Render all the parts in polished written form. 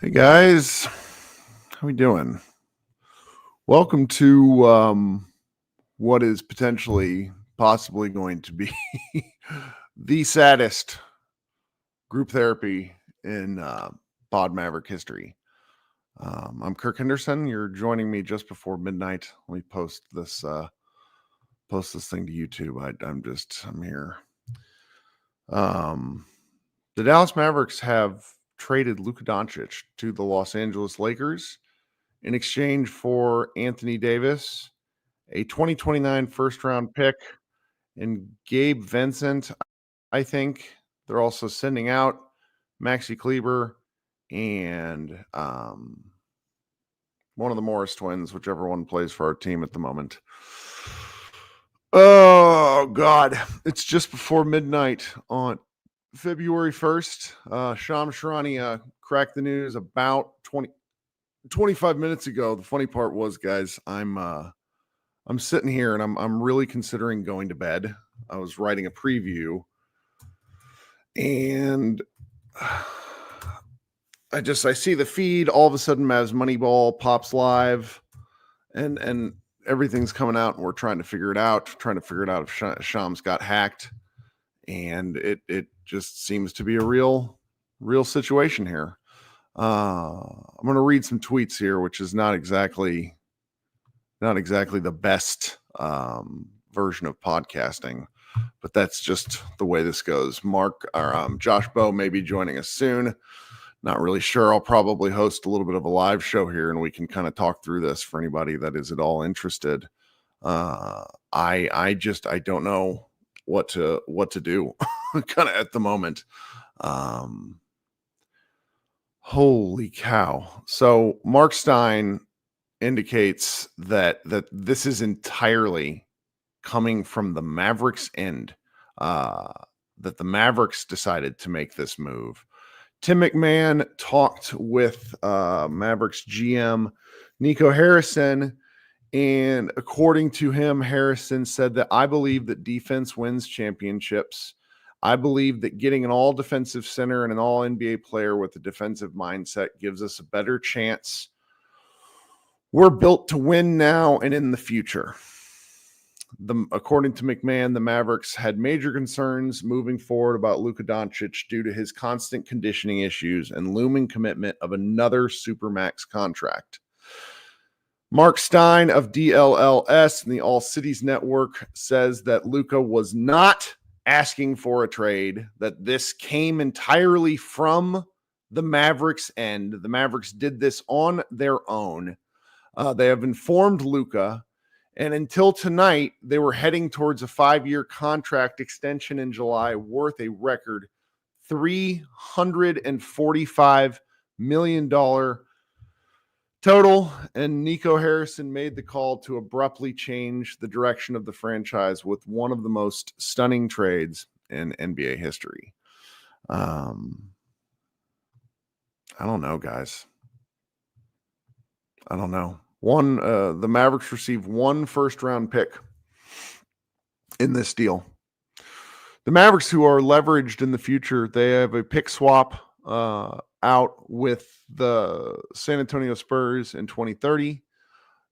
Hey guys, how we doing? Welcome to what is possibly going to be the saddest group therapy in Pod Maverick history. I'm Kirk Henderson. You're joining me just before midnight. Let me post this thing to YouTube. I'm here. The Dallas Mavericks have traded Luka Doncic to the Los Angeles Lakers in exchange for Anthony Davis, a 2029 first-round pick, and Gabe Vincent. I think they're also sending out Maxi Kleber and one of the Morris twins, whichever one plays for our team at the moment. Oh, God. It's just before midnight on February 1st. Shams Charania cracked the news about 25 minutes ago. The funny part was, guys, I'm sitting here and I'm really considering going to bed. I was writing a preview and I see the feed. All of a sudden, Mavs Moneyball pops live and everything's coming out and we're trying to figure it out if Shams got hacked. And it just seems to be a real situation here. I'm going to read some tweets here, which is not exactly the best version of podcasting, but that's just the way this goes. Josh Bowe may be joining us soon. Not really sure. I'll probably host a little bit of a live show here, and we can kind of talk through this for anybody that is at all interested. I don't know what to do kind of at the moment. Holy cow. So Mark Stein indicates that this is entirely coming from the Mavericks end, that the Mavericks decided to make this move. Tim McMahon talked with Mavericks GM Nico Harrison, and according to him, Harrison said that I believe that defense wins championships. I believe that getting an all-defensive center and an all-NBA player with a defensive mindset gives us a better chance. We're built to win now and in the future. According to McMahon, the Mavericks had major concerns moving forward about Luka Doncic due to his constant conditioning issues and looming commitment of another Supermax contract. Mark Stein of DLLS and the All Cities Network says that Luka was not asking for a trade, that this came entirely from the Mavericks end. The Mavericks did this on their own. They have informed Luka, and until tonight, they were heading towards a 5-year contract extension in July worth a record $345 million total. And Nico Harrison made the call to abruptly change the direction of the franchise with one of the most stunning trades in NBA history. I don't know, guys. I don't know. The Mavericks received one first-round pick in this deal. The Mavericks, who are leveraged in the future, they have a pick swap out with the San Antonio Spurs in 2030.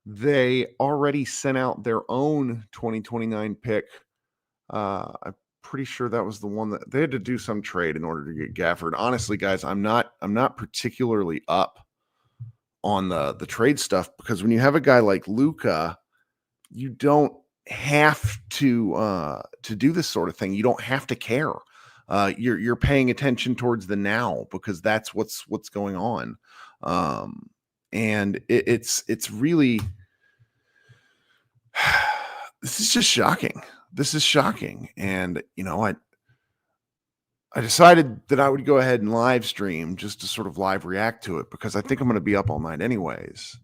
They already sent out their own 2029 pick. I'm pretty sure that was the one that they had to do some trade in order to get Gafford. Honestly, guys, I'm not particularly up on the trade stuff, because when you have a guy like Luka, you don't have to do this sort of thing. You don't have to care. You're paying attention towards the now, because that's what's going on. And it's really this is just shocking. This is shocking. And I decided that I would go ahead and live stream just to sort of live react to it, because I think I'm going to be up all night anyways.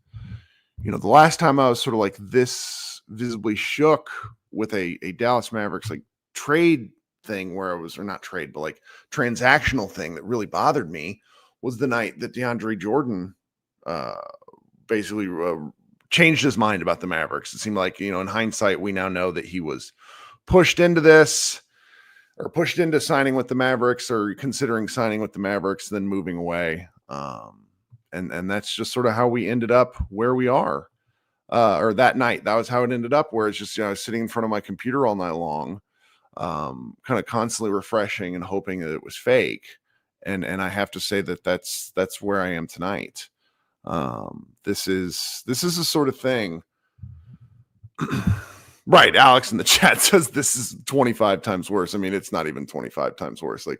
The last time I was sort of like this visibly shook with a Dallas Mavericks like trade thing, where I was, or not trade, but like transactional thing that really bothered me, was the night that DeAndre Jordan basically changed his mind about the Mavericks. It seemed like, in hindsight, we now know that he was pushed into this, or pushed into signing with the Mavericks, or considering signing with the Mavericks, then moving away. and that's just sort of how we ended up where we are. Or that night, that was how it ended up, where it's just, I was sitting in front of my computer all night long, kind of constantly refreshing and hoping that it was fake. And I have to say that that's where I am tonight. This is the sort of thing. Right. Alex in the chat says this is 25 times worse. I mean, it's not even 25 times worse. Like,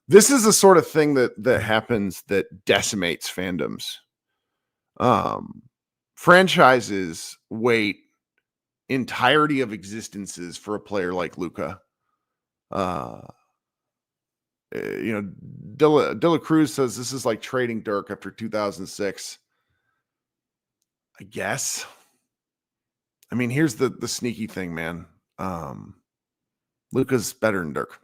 this is the sort of thing that happens that decimates fandoms. Franchises wait entirety of existences for a player like Luka. Dilla Cruz says this is like trading Dirk after 2006. I guess. I mean, here's the sneaky thing, man. Luka's better than Dirk.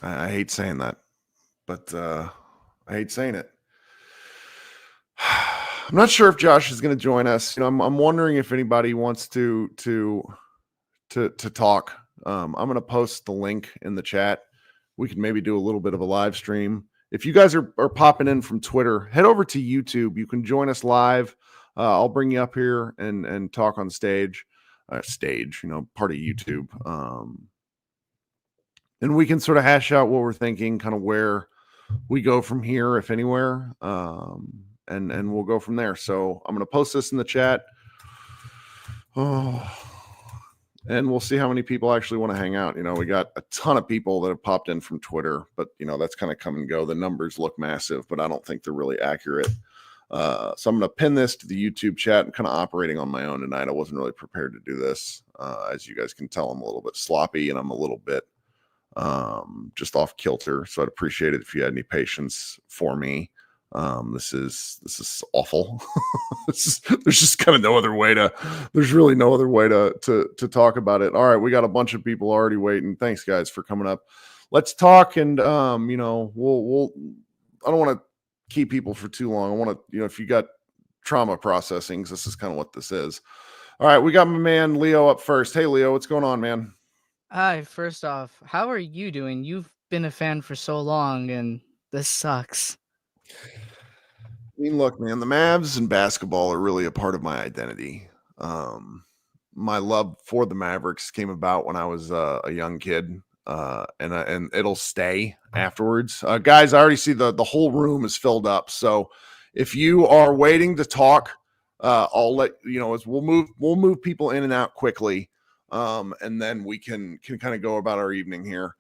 I hate saying that, but I hate saying it. I'm not sure if Josh is going to join us. I'm wondering if anybody wants to talk. I'm going to post the link in the chat. We can maybe do a little bit of a live stream. If you guys are popping in from Twitter, head over to YouTube. You can join us live. I'll bring you up here and talk on stage, part of YouTube. And we can sort of hash out what we're thinking, kind of where we go from here, if anywhere. And we'll go from there. So I'm going to post this in the chat. And we'll see how many people actually want to hang out. We got a ton of people that have popped in from Twitter, but that's kind of come and go. The numbers look massive, but I don't think they're really accurate. So I'm going to pin this to the YouTube chat. I'm kind of operating on my own tonight. I wasn't really prepared to do this. As you guys can tell, I'm a little bit sloppy and I'm a little bit just off kilter. So I'd appreciate it if you had any patience for me. This is awful. There's just kind of there's really no other way to talk about it. All right. We got a bunch of people already waiting. Thanks guys for coming up. Let's talk. And, I don't want to keep people for too long. I want to, if you got trauma processing, this is kind of what this is. All right. We got my man, Leo, up first. Hey Leo, what's going on, man? Hi, first off, how are you doing? You've been a fan for so long and this sucks. I mean, look, man, the Mavs and basketball are really a part of my identity. My love for the Mavericks came about when I was a young kid, and it'll stay afterwards. Guys, I already see the whole room is filled up. So if you are waiting to talk, I'll let you know. As we'll move people in and out quickly, and then we can kind of go about our evening here.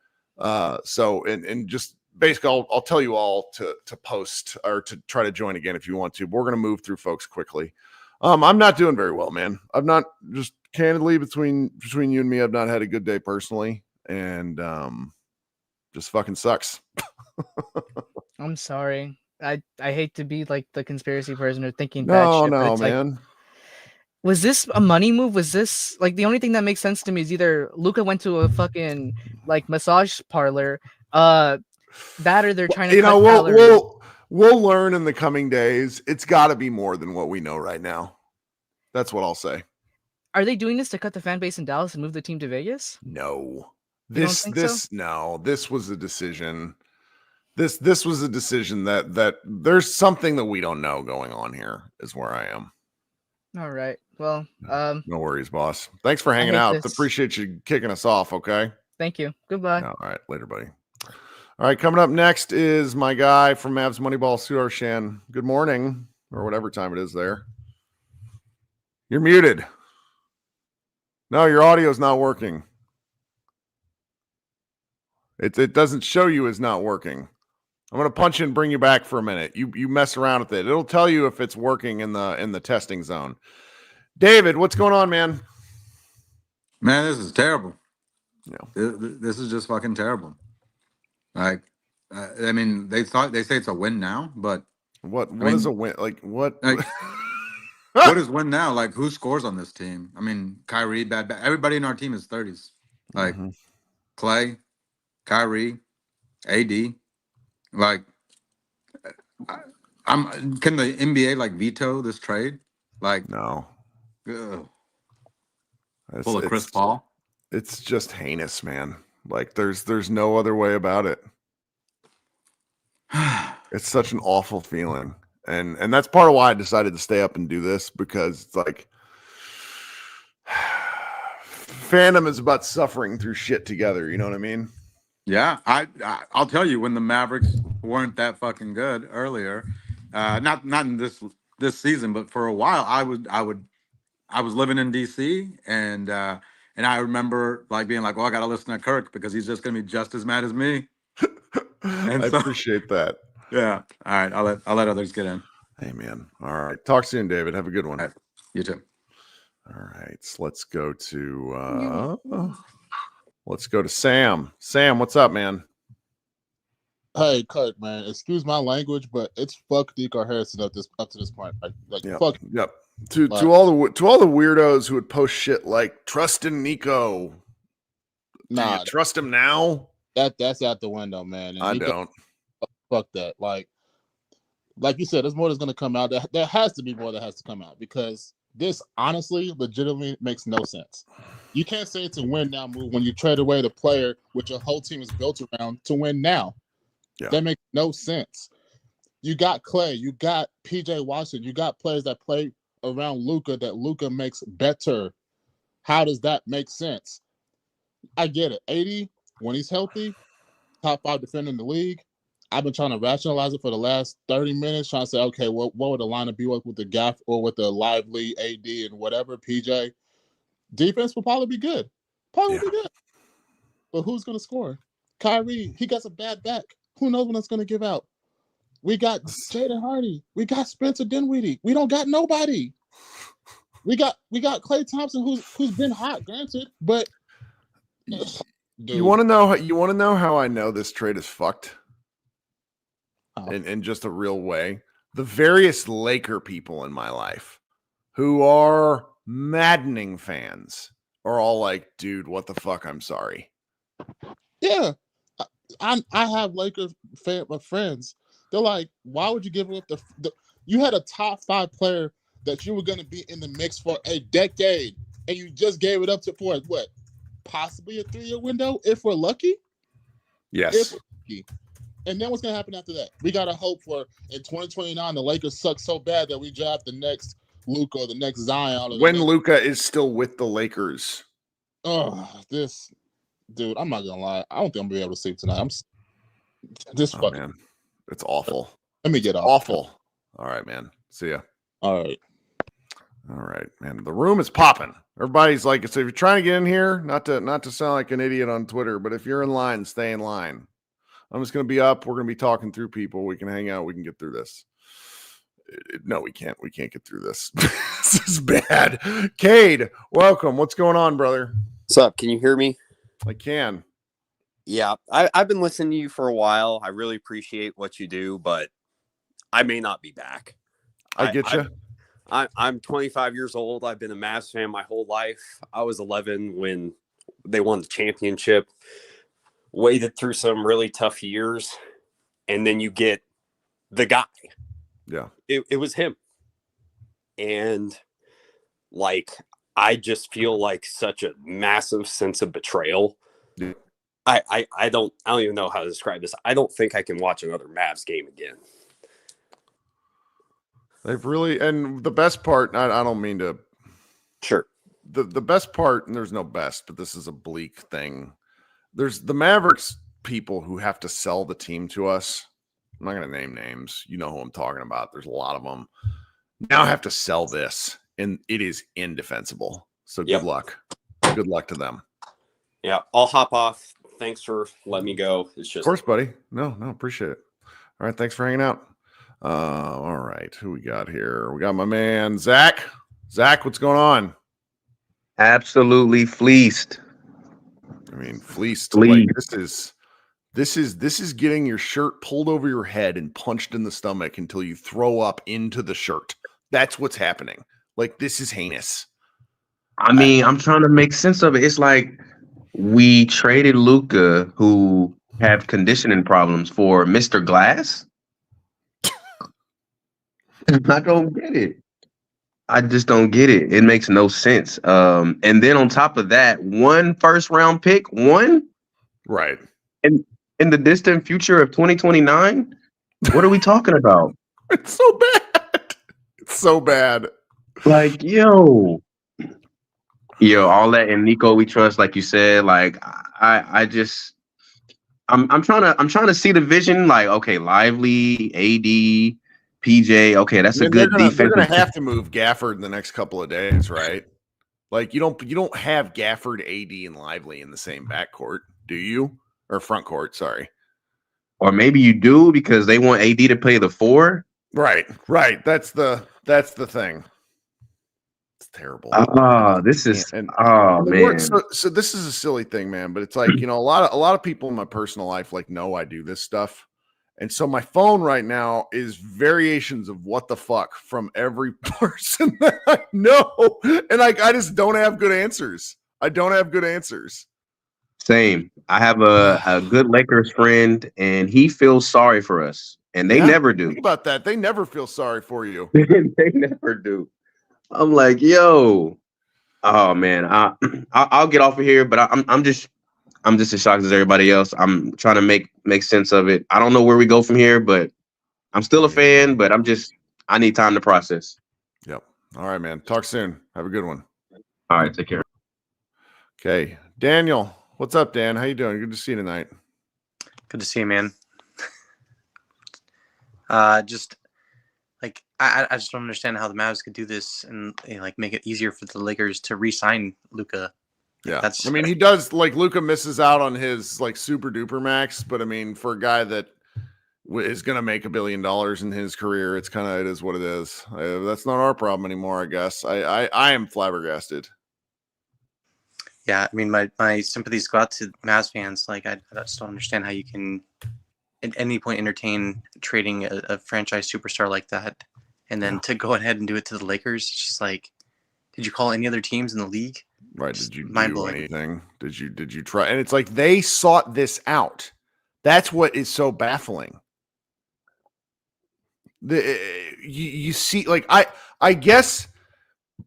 So just. Basically, I'll tell you all to post or to try to join again if you want to. But we're going to move through folks quickly. I'm not doing very well, man. I've not, just candidly between you and me, I've not had a good day personally, and just fucking sucks. I'm sorry. I hate to be like the conspiracy person or thinking bad shit, but it's man. like, was this a money move? Was this like the only thing that makes sense to me is either Luka went to a fucking like massage parlor, that or they're trying to cut calories. We'll learn in the coming days. It's got to be more than what we know right now. That's what I'll say. Are they doing this to cut the fan base in Dallas and move the team to Vegas? No. This was a decision. This was a decision that there's something that we don't know going on here, is where I am. All right. Well, no worries, boss. Thanks for hanging out. Appreciate you kicking us off. Okay. Thank you. Goodbye. All right. Later, buddy. All right. Coming up next is my guy from Mavs Moneyball, Sudarshan. Good morning, or whatever time it is there. You're muted. No, your audio's not working. It doesn't show you as not working. I'm going to punch you and bring you back for a minute. You mess around with it. It'll tell you if it's working in the testing zone. David, what's going on, man? Man, this is terrible. This is just fucking terrible. Like, I mean, they say it's a win now, but what is a win? Like what? Like, what is win now? Like, who scores on this team? I mean, Kyrie, bad. Everybody in our team is 30s. Like, Clay, Kyrie, AD. Like, can the NBA like veto this trade? Like, no. Full of Chris Paul. It's just heinous, man. Like, there's no other way about it. It's such an awful feeling. And that's part of why I decided to stay up and do this, because it's like fandom is about suffering through shit together. You know what I mean? Yeah, I'll tell you, when the Mavericks weren't that fucking good earlier, not in this season, but for a while, I was living in DC, and I remember like being like, well, I got to listen to Kirk because he's just gonna be just as mad as me. And I so, appreciate that. yeah, all right, I'll let others get in. Hey, man. All right. Talk soon, David. Have a good one. All right, you too. All right. So let's go to Sam. Sam, what's up, man? Hey, Kirk, man. Excuse my language, but it's fuck Decor Harrison up to this point. Like Yep. fuck. Yep. To all the weirdos who would post shit like trust in Nico. Nah, trust him now. That's out the window, man. And I don't. Fuck that. Like you said, there's more that's gonna come out. There has to be more that has to come out, because this honestly, legitimately makes no sense. You can't say it's a win now move when you trade away the player which your whole team is built around to win now. Yeah. That makes no sense. You got Clay, you got PJ Washington, you got players that play around Luka that Luka makes better. How does that make sense? I get it. 80, when he's healthy, top 5 defender in the league. I've been trying to rationalize it for the last 30 minutes, trying to say, okay, what would the lineup be with the Gaff or with the lively AD and whatever, PJ? Defense will probably be good. Probably be good. But who's going to score? Kyrie, he got a bad back. Who knows when it's going to give out? We got Jaden Hardy. We got Spencer Dinwiddie. We don't got nobody. We got Klay Thompson, who's been hot, granted, but dude. You want to know how I know this trade is fucked? In just a real way. The various Laker people in my life who are maddening fans are all like, dude, what the fuck? I'm sorry. Yeah. I have Lakers friends. They're like, why would you give up the you had a top 5 player that you were going to be in the mix for a decade, and you just gave it up for what? Possibly a 3-year window if we're lucky? Yes. If we're lucky. And then what's going to happen after that? We got to hope for in 2029 the Lakers suck so bad that we draft the next Luka or the next Zion. When Luka is still with the Lakers. Oh, this dude, I'm not going to lie. I don't think I'm going to be able to sleep tonight. Fucking. Man. It's awful. Let me get off. Awful. All right, man. See ya. All right, man. The room is popping. Everybody's like, so if you're trying to get in here, not to sound like an idiot on Twitter, but if you're in line, stay in line. I'm just going to be up. We're going to be talking through people. We can hang out. We can get through this. No, we can't. We can't get through this. This is bad. Cade, welcome. What's going on, brother? What's up? Can you hear me? I can. Yeah, I've been listening to you for a while. I really appreciate what you do, but I may not be back. I get you. I'm 25 years old. I've been a Mavs fan my whole life. I was 11 when they won the championship. Waded through some really tough years, and then you get the guy. Yeah. It was him. And like, I just feel like such a massive sense of betrayal. Yeah. I don't even know how to describe this. I don't think I can watch another Mavs game again. They've really, and the best part, I don't mean to. Sure. The best part, and there's no best, but this is a bleak thing. There's the Mavericks people who have to sell the team to us. I'm not going to name names. You know who I'm talking about. There's a lot of them. Now I have to sell this, and it is indefensible. So good luck. Good luck to them. Yeah, I'll hop off. Thanks for letting me go. It's just, of course, buddy. No, appreciate it. All right, thanks for hanging out. All right, who we got here? We got my man Zach. Zach, what's going on? Absolutely fleeced. I mean, fleeced. Like, this is getting your shirt pulled over your head and punched in the stomach until you throw up into the shirt. That's what's happening. Like, this is heinous. I mean, I'm trying to make sense of it. It's like we traded Luka, who have conditioning problems, for Mr. Glass. I don't get it. I just don't get it. It makes no sense. And then on top of that, 1 first-round pick, right, in the distant future of 2029. What are we talking about? It's so bad. It's so bad. Like, yo, all that and Nico we trust, like you said. Like, I'm trying to see the vision. Like, okay, Lively, AD, PJ. Okay, that's I a mean, they're good gonna defensive. have to move Gafford in the next couple of days, right? Like you don't have Gafford, AD, and Lively in the same backcourt, do you? Or front court, sorry. Or maybe you do because they want AD to play the 4. Right. That's the thing. It's terrible. This is And man. so this is a silly thing, man. But it's like, a lot of people in my personal life like know I do this stuff. And so my phone right now is variations of what the fuck from every person that I know. And I just don't have good answers. I don't have good answers. Same. I have a good Lakers friend, and he feels sorry for us, and they never do. Think about that. They never feel sorry for you. They never do. I'm like, yo, oh man, I'll get off of here, but I'm just as shocked as everybody else. I'm trying to make sense of it. I don't know where we go from here, but I'm still a fan. But I need time to process. Yep. All right, man. Talk soon. Have a good one. All right, take care. Okay, Daniel. What's up, Dan? How you doing? Good to see you tonight. Good to see you, man. Just like I just don't understand how the Mavs could do this and like make it easier for the Lakers to re-sign Luka. Yeah, I mean he does. Like Luka misses out on his like super duper max, but I mean for a guy that is going to make $1 billion in his career, it is what it is. That's not our problem anymore, I guess. I am flabbergasted. Yeah, I mean, my sympathies go out to Mavs fans. Like, I just don't understand how you can, at any point, entertain trading a franchise superstar like that, and then to go ahead and do it to the Lakers. It's just like, did you call any other teams in the league? Right? Did you do anything? Did you try? And it's like they sought this out. That's what is so baffling. You see, like I guess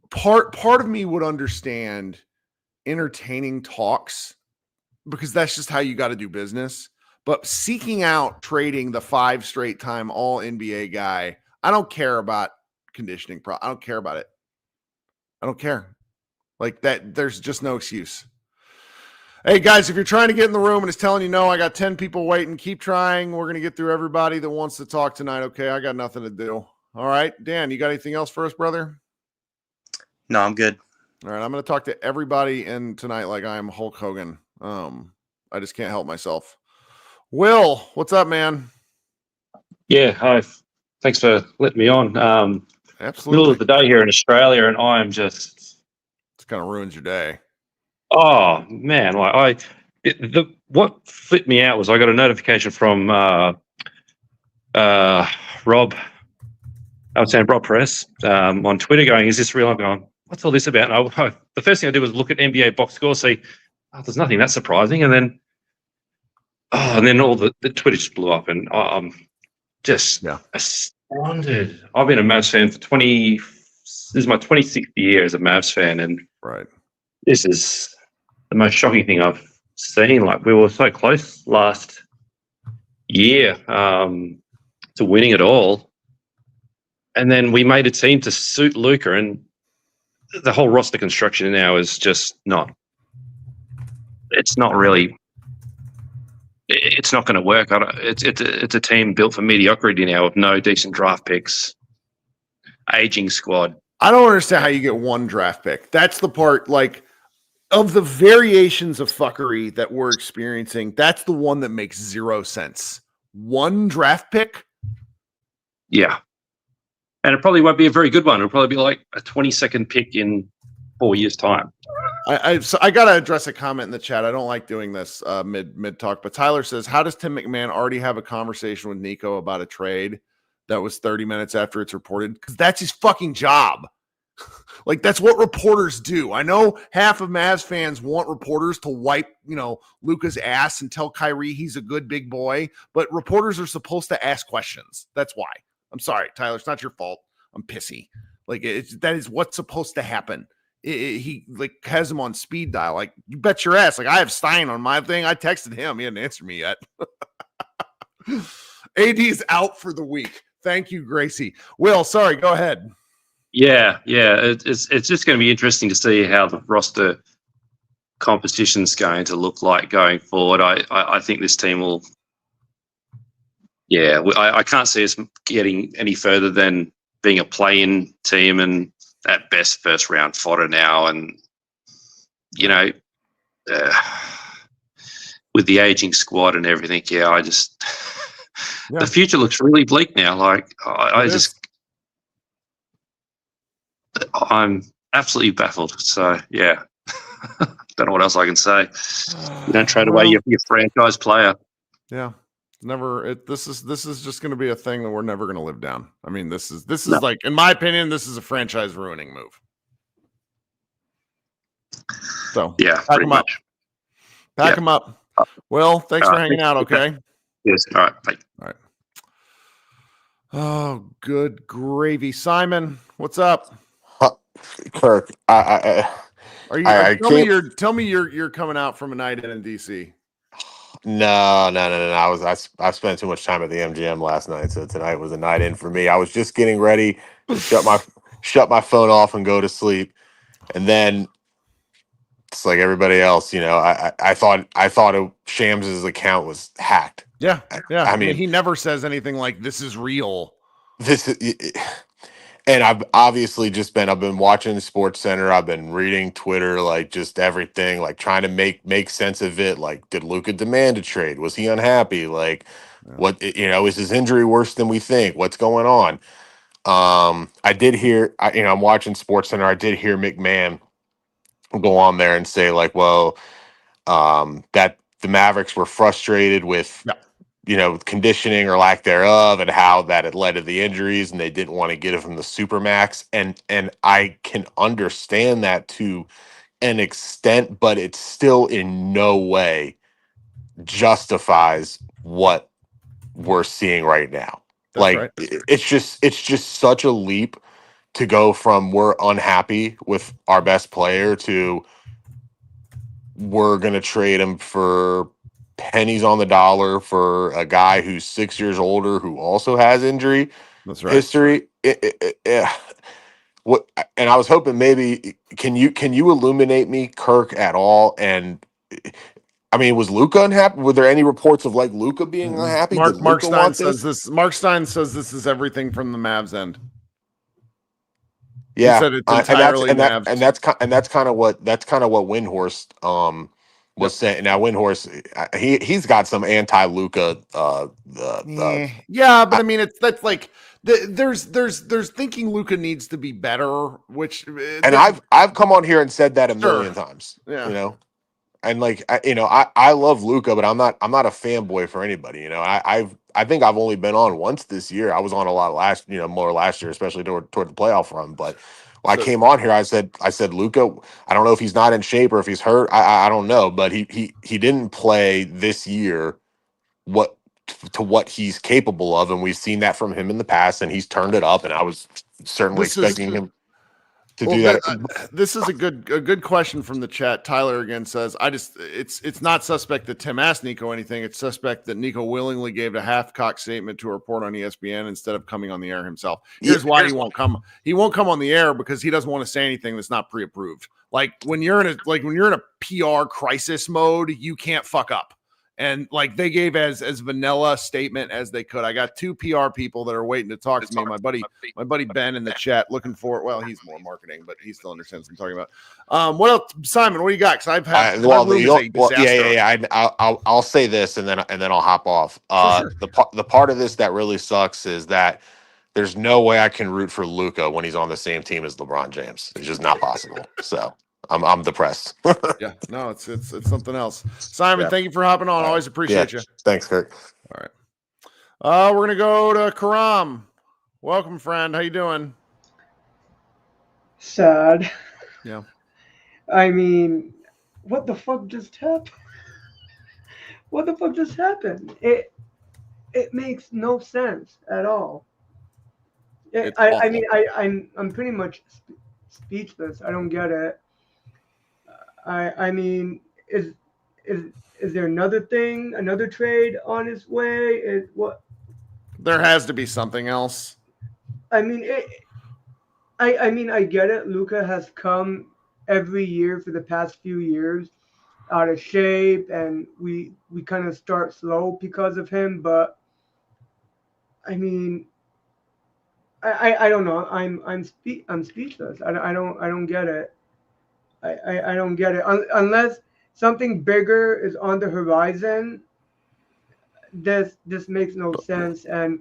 part of me would understand entertaining talks because that's just how you got to do business. But seeking out trading the 5 straight time all NBA guy, I don't care about conditioning. I don't care about it. I don't care. Like that, there's just no excuse. Hey guys, if you're trying to get in the room and it's telling you no, I got 10 people waiting, keep trying. We're going to get through everybody that wants to talk tonight. Okay, I got nothing to do. All right, Dan, you got anything else for us, brother? No, I'm good. All right, I'm going to talk to everybody in tonight like I am Hulk Hogan. I just can't help myself. Will, what's up, man? Yeah, hi. Thanks for letting me on. Absolutely. Middle of the day here in Australia, and I'm just... It kind of ruins your day. Oh, man. Like what flipped me out was I got a notification from Rob. I was saying Rob Press on Twitter going, is this real? I'm going, what's all this about? And the first thing I did was look at NBA box score, see, there's nothing that surprising. And then, all the Twitter just blew up, and I'm just astounded. I've been a Mavs fan for this is my 26th year as a Mavs fan, and this is the most shocking thing I've seen. Like, we were so close last year to winning it all, and then we made a team to suit Luka, and the whole roster construction now is just not. It's not really. It's not going to work. It's a team built for mediocrity now, with no decent draft picks, aging squad. I don't understand how you get one draft pick. That's the part, like, of the variations of fuckery that we're experiencing, that's the one that makes zero sense. One draft pick? Yeah. And it probably won't be a very good one. It'll probably be like a 22nd pick in 4 years' time. So I got to address a comment in the chat. I don't like doing this mid talk, but Tyler says, how does Tim McMahon already have a conversation with Nico about a trade that was 30 minutes after it's reported? Because that's his fucking job. Like, that's what reporters do. I know half of Mavs fans want reporters to wipe, Luka's ass and tell Kyrie he's a good big boy, but reporters are supposed to ask questions. That's why. I'm sorry, Tyler. It's not your fault. I'm pissy. Like, that is what's supposed to happen. He like has him on speed dial. Like, you bet your ass. Like, I have Stein on my thing. I texted him. He hadn't answered me yet. AD's out for the week. Thank you, Gracie. Will, sorry, go ahead. Yeah. It's just going to be interesting to see how the roster composition's going to look like going forward. I think this team will. Yeah, I can't see us getting any further than being a play-in team and at best first round fodder now. And with the aging squad and everything, the future looks really bleak now. Like I'm absolutely baffled. So yeah, don't know what else I can say. You don't trade away your franchise player. Yeah, this is just going to be a thing that we're never going to live down. I mean, this is like, in my opinion, this is a franchise ruining move. So yeah, pretty much. Pack them up. Well, thanks for hanging out. Okay. Yes. All right. Bye. All right. Oh, good gravy, Simon. What's up, Kirk? Tell me you're coming out from a night in DC. No. I spent too much time at the MGM last night, so tonight was a night in for me. I was just getting ready to shut my phone off and go to sleep, and then it's like everybody else, I thought Shams' account was hacked. Yeah. I mean, he never says anything like "this is real." And I've obviously I've been watching SportsCenter. I've been reading Twitter, like just everything, like trying to make sense of it. Like, did Luka demand a trade? Was he unhappy? Like, what, is his injury worse than we think? What's going on? I did hear, I'm watching SportsCenter. I did hear McMahon go on there and say like, well, that the Mavericks were frustrated with, conditioning or lack thereof, and how that had led to the injuries, and they didn't want to get it from the Supermax. And I can understand that to an extent, but it still in no way justifies what we're seeing right now. That's right. It's just such a leap to go from we're unhappy with our best player to we're going to trade him for pennies on the dollar for a guy who's 6 years older who also has injury history. What? And I was hoping maybe can you illuminate me, Kirk, at all? And I mean, was Luka unhappy? Were there any reports of like Luka being unhappy? Mark Stein says this. Mark Stein says this is everything from the Mavs end. Yeah, he said it's entirely Mavs. And that's kind of what Windhorst was saying. Now Windhorst, he's got some anti-Luka. Yeah, but I mean, that's like there's thinking Luka needs to be better, which and I've come on here and said that a million times. Yeah. And like I love Luka, but I'm not a fanboy for anybody. I think I've only been on once this year. I was on a lot more last year, especially toward the playoff run. But when I came on here, I said Luka, I don't know if he's not in shape or if he's hurt. I don't know, but he didn't play this year what he's capable of, and we've seen that from him in the past, and he's turned it up. And I was certainly expecting him to do that. This is a good question from the chat. Tyler again says, it's not suspect that Tim asked Nico anything. It's suspect that Nico willingly gave a half-cocked statement to a report on ESPN instead of coming on the air himself. Here's why he won't come. He won't come on the air because he doesn't want to say anything that's not pre-approved. Like when you're in a PR crisis mode, you can't fuck up. And like they gave as vanilla statement as they could. I got two PR people that are waiting to talk to me. My buddy Ben in the chat, looking for it. Well, he's more marketing, but he still understands what I'm talking about. What else, Simon? What do you got? Because I've had I'll say this and then I'll hop off. Sure. The part of this that really sucks is that there's no way I can root for Luka when he's on the same team as LeBron James. It's just not possible. So I'm depressed. Yeah, no, it's something else. Simon, thank you for hopping on. Always appreciate you. Thanks, Kirk. All right. We're gonna go to Karam. Welcome, friend. How you doing? Sad. Yeah. I mean, what the fuck just happened? What the fuck just happened? It makes no sense at all. I'm pretty much speechless. I don't get it. I mean, is is there another thing, another trade on its way? What? There has to be something else. I mean, I mean, I get it. Luka has come every year for the past few years out of shape, and we kind of start slow because of him. But I mean, I don't know. I'm speechless. I don't get it. I don't get it unless something bigger is on the horizon. This makes no sense. And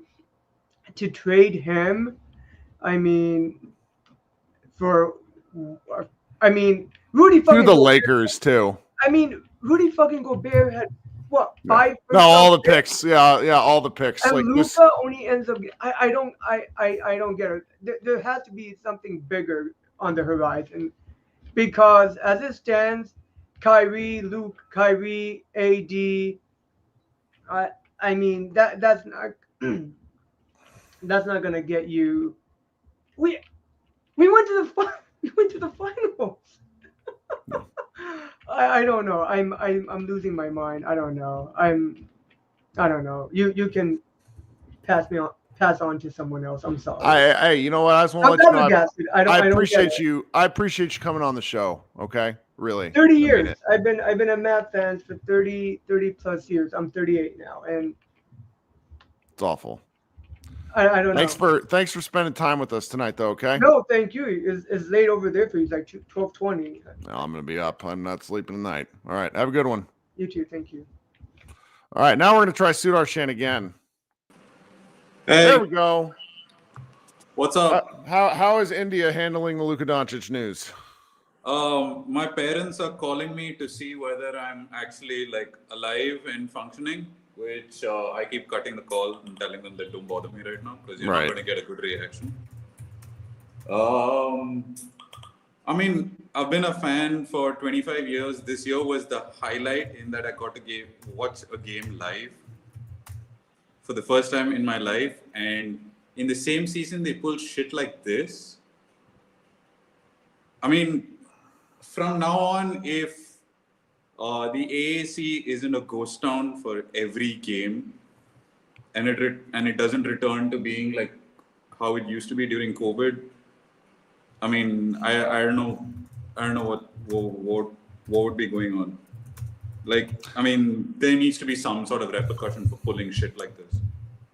to trade him, I mean, for I mean, Rudy To fucking the Gobert. Lakers too. I mean, Rudy fucking Gobert had what Yeah. 5? No, all the picks. Yeah, all the picks. And Like Luka this. only ends up. I don't get it. There has to be something bigger on the horizon, because as it stands, Kyrie, Luke, Kyrie, AD. I mean that's not that's not gonna get you. We went to the we went to the finals. I don't know. I'm losing my mind. I don't know. I don't know. You can pass on to someone else. I'm sorry. You know what? I just want to I'm let you know. flabbergasted. I don't appreciate get it. you. I appreciate you coming on the show. Okay, really. 30 I mean years. it. I've been a Matt fan for 30 plus years. I'm 38 now, and It's awful. I don't know. Thanks for spending time with us tonight, though. Okay. No, thank you. It's late over there for you. It's like 12:20. No, I'm gonna be up. I'm not sleeping tonight. All right. Have a good one. You too. Thank you. All right. Now we're gonna try Sudarshan again. Hey, There we go. what's up? How is India handling the Luka Doncic news? My parents are calling me to see whether I'm actually like alive and functioning, which I keep cutting the call and telling them that don't bother me right now because you're Right. not going to get a good reaction. I mean, I've been a fan for 25 years. This year was the highlight in that I got to watch a game live for the first time in my life. And in the same season, they pull shit like this. I mean, from now on, if the AAC isn't a ghost town for every game, and it doesn't return to being like how it used to be during COVID, I mean, I don't know what would be going on. Like, I mean, there needs to be some sort of repercussion for pulling shit like this.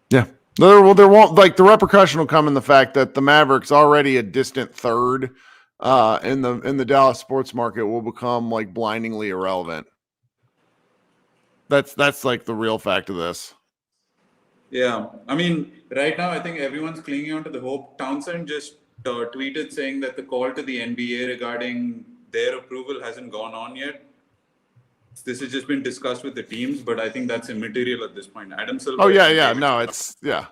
Yeah. There won't, like, the repercussion will come in the fact that the Mavericks, already a distant third in the Dallas sports market, will become like blindingly irrelevant. That's like the real fact of this. Yeah, I mean, right now I think everyone's clinging on to the hope. Townsend just tweeted saying that the call to the NBA regarding their approval hasn't gone on yet. This has just been discussed with the teams, but I think that's immaterial at this point. Adam Silver. Oh yeah. No, it's yeah.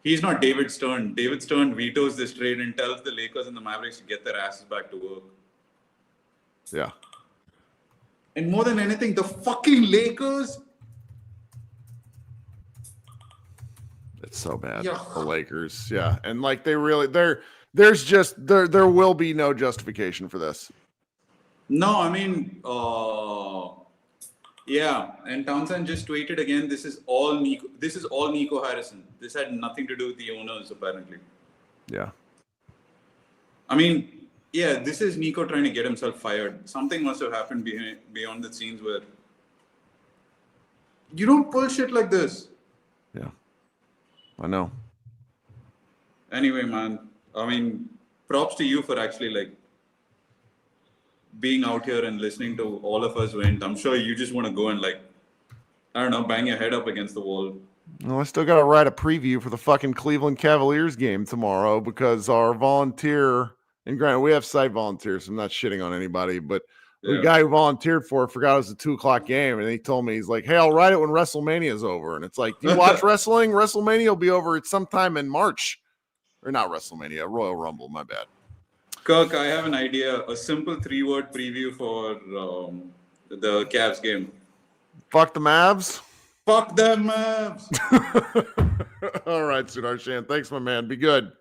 He's not David Stern. David Stern vetoes this trade and tells the Lakers and the Mavericks to get their asses back to work. Yeah. And more than anything, the fucking Lakers. It's so bad. Yeah. The Lakers. Yeah. And like there will be no justification for this. No, I mean, yeah. And Townsend just tweeted again. This is all Nico Harrison. This had nothing to do with the owners, apparently. Yeah. I mean, yeah, this is Nico trying to get himself fired. Something must have happened beyond the scenes where you don't pull shit like this. Yeah. I know. Anyway, man, I mean, props to you for actually like being out here and listening to all of us vent. I'm sure you just want to go and like, I don't know, bang your head up against the wall. Well, I still got to write a preview for the fucking Cleveland Cavaliers game tomorrow because our volunteer, and granted, we have site volunteers, so I'm not shitting on anybody, but the guy who volunteered for it forgot it was a 2:00 game, and he told me, he's like, hey, I'll write it when WrestleMania is over. And it's like, do you watch wrestling? WrestleMania will be over at sometime in March. Or not WrestleMania, Royal Rumble, my bad. Kirk, I have an idea. A simple 3-word preview for the Cavs game. Fuck the Mavs. Fuck them Mavs. All right, Sudarshan. Thanks, my man. Be good.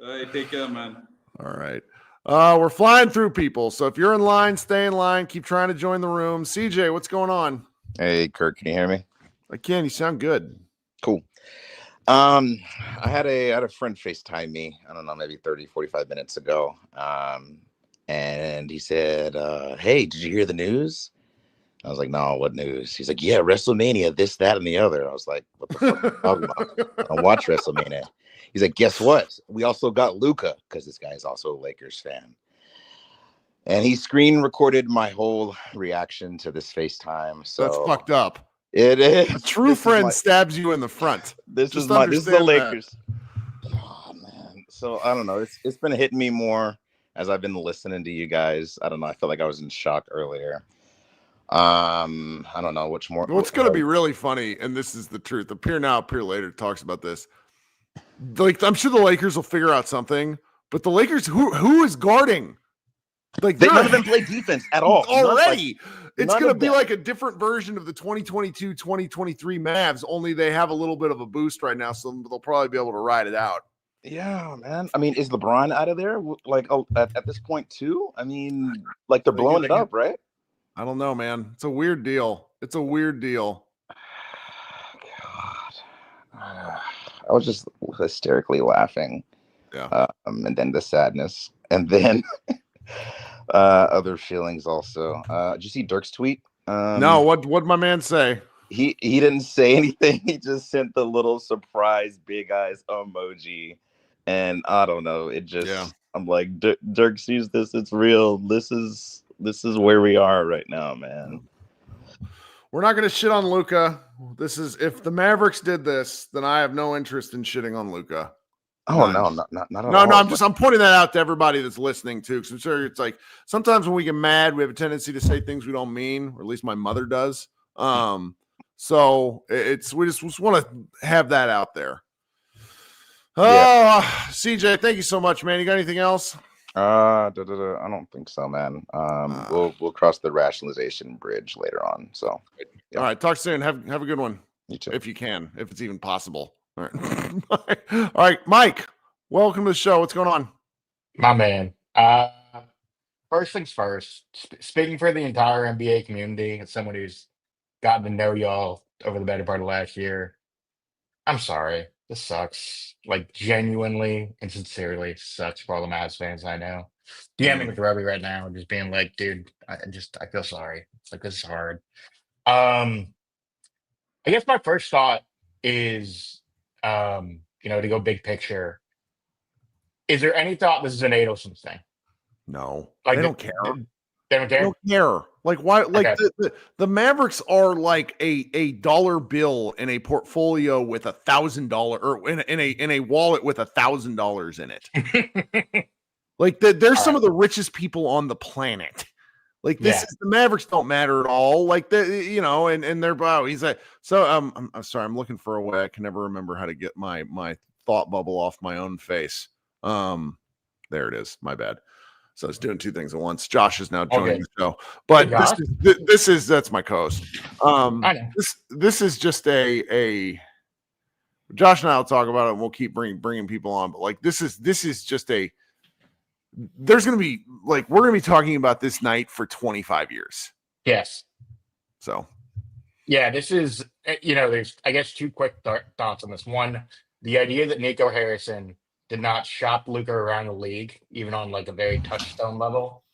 All right, take care, man. All right. We're flying through people. So if you're in line, stay in line. Keep trying to join the room. CJ, what's going on? Hey, Kirk, can you hear me? I can. You sound good. Cool. I had a friend FaceTime me, I don't know, maybe 30, 45 minutes ago. And he said, hey, did you hear the news? I was like, no, what news? He's like, yeah, WrestleMania, this, that, and the other. I was like, what the fuck are you talking about? I don't watch WrestleMania. He's like, guess what? We also got Luka, because this guy is also a Lakers fan. And he screen recorded my whole reaction to this FaceTime. So that's fucked up. It is. A true friend stabs you in the front. This is the Lakers. Oh man. So I don't know. It's been hitting me more as I've been listening to you guys. I don't know. I felt like I was in shock earlier. I don't know which more. What's going to be really funny, and this is the truth. Appear Now, Appear Later talks about this. Like, I'm sure the Lakers will figure out something, but the Lakers, who is guarding? Like, none of them play defense at all. Already. It's going to be like a different version of the 2022-2023 Mavs, only they have a little bit of a boost right now, so they'll probably be able to ride it out. Yeah, man. I mean, is LeBron out of there? Like, at this point, too? I mean, like, they're blowing it up, right? I don't know, man. It's a weird deal. God. I was just hysterically laughing. Yeah. And then the sadness. And then other feelings also. Did you see Dirk's tweet? No, what'd my man say? He didn't say anything. He just sent the little surprise big eyes emoji. And I don't know. It just I'm like, Dirk sees this, it's real. This is where we are right now, man. We're not going to shit on Luka. This is, if the Mavericks did this, then I have no interest in shitting on Luka. Oh, no, not at all. No, I'm pointing that out to everybody that's listening too. Because I'm sure it's like sometimes when we get mad, we have a tendency to say things we don't mean, or at least my mother does. So we just want to have that out there. Oh, CJ, thank you so much, man. You got anything else? I don't think so, man. We'll cross the rationalization bridge later on. So, yeah. All right, talk soon. Have a good one. You too, if you can, if it's even possible. All right, all right, Mike. Welcome to the show. What's going on, my man? First things first. Speaking for the entire NBA community, as someone who's gotten to know y'all over the better part of last year, I'm sorry. This sucks. Like, genuinely and sincerely sucks for all the Mavs fans I know. DMing with Robbie right now and just being like, dude, I feel sorry. It's like, this is hard. I guess my first thought is, to go big picture. Is there any thought this is an Adelson's thing? No. Like, they don't care. They don't care? They don't care. Like, why? Like, Okay. the Mavericks are like a dollar bill in a portfolio with $1,000, or in a wallet with $1,000 in it. Like, there's some of the richest people on the planet. Like, this is, the Mavericks don't matter at all. Like, and they're he's like, so I'm sorry, I'm looking for a way. I can never remember how to get my thought bubble off my own face. There it is. My bad. So I was doing two things at once. Josh is now joining the show, but this is that's my co-host. I know. This is just a Josh and I will talk about it, and we'll keep bringing people on. But like, this is just there's going to be, like, we're going to be talking about this night for 25 years. Yes. So. Yeah, this is, there's, I guess, two quick thoughts on this. One, the idea that Nico Harrison did not shop Luka around the league, even on like a very touchstone level,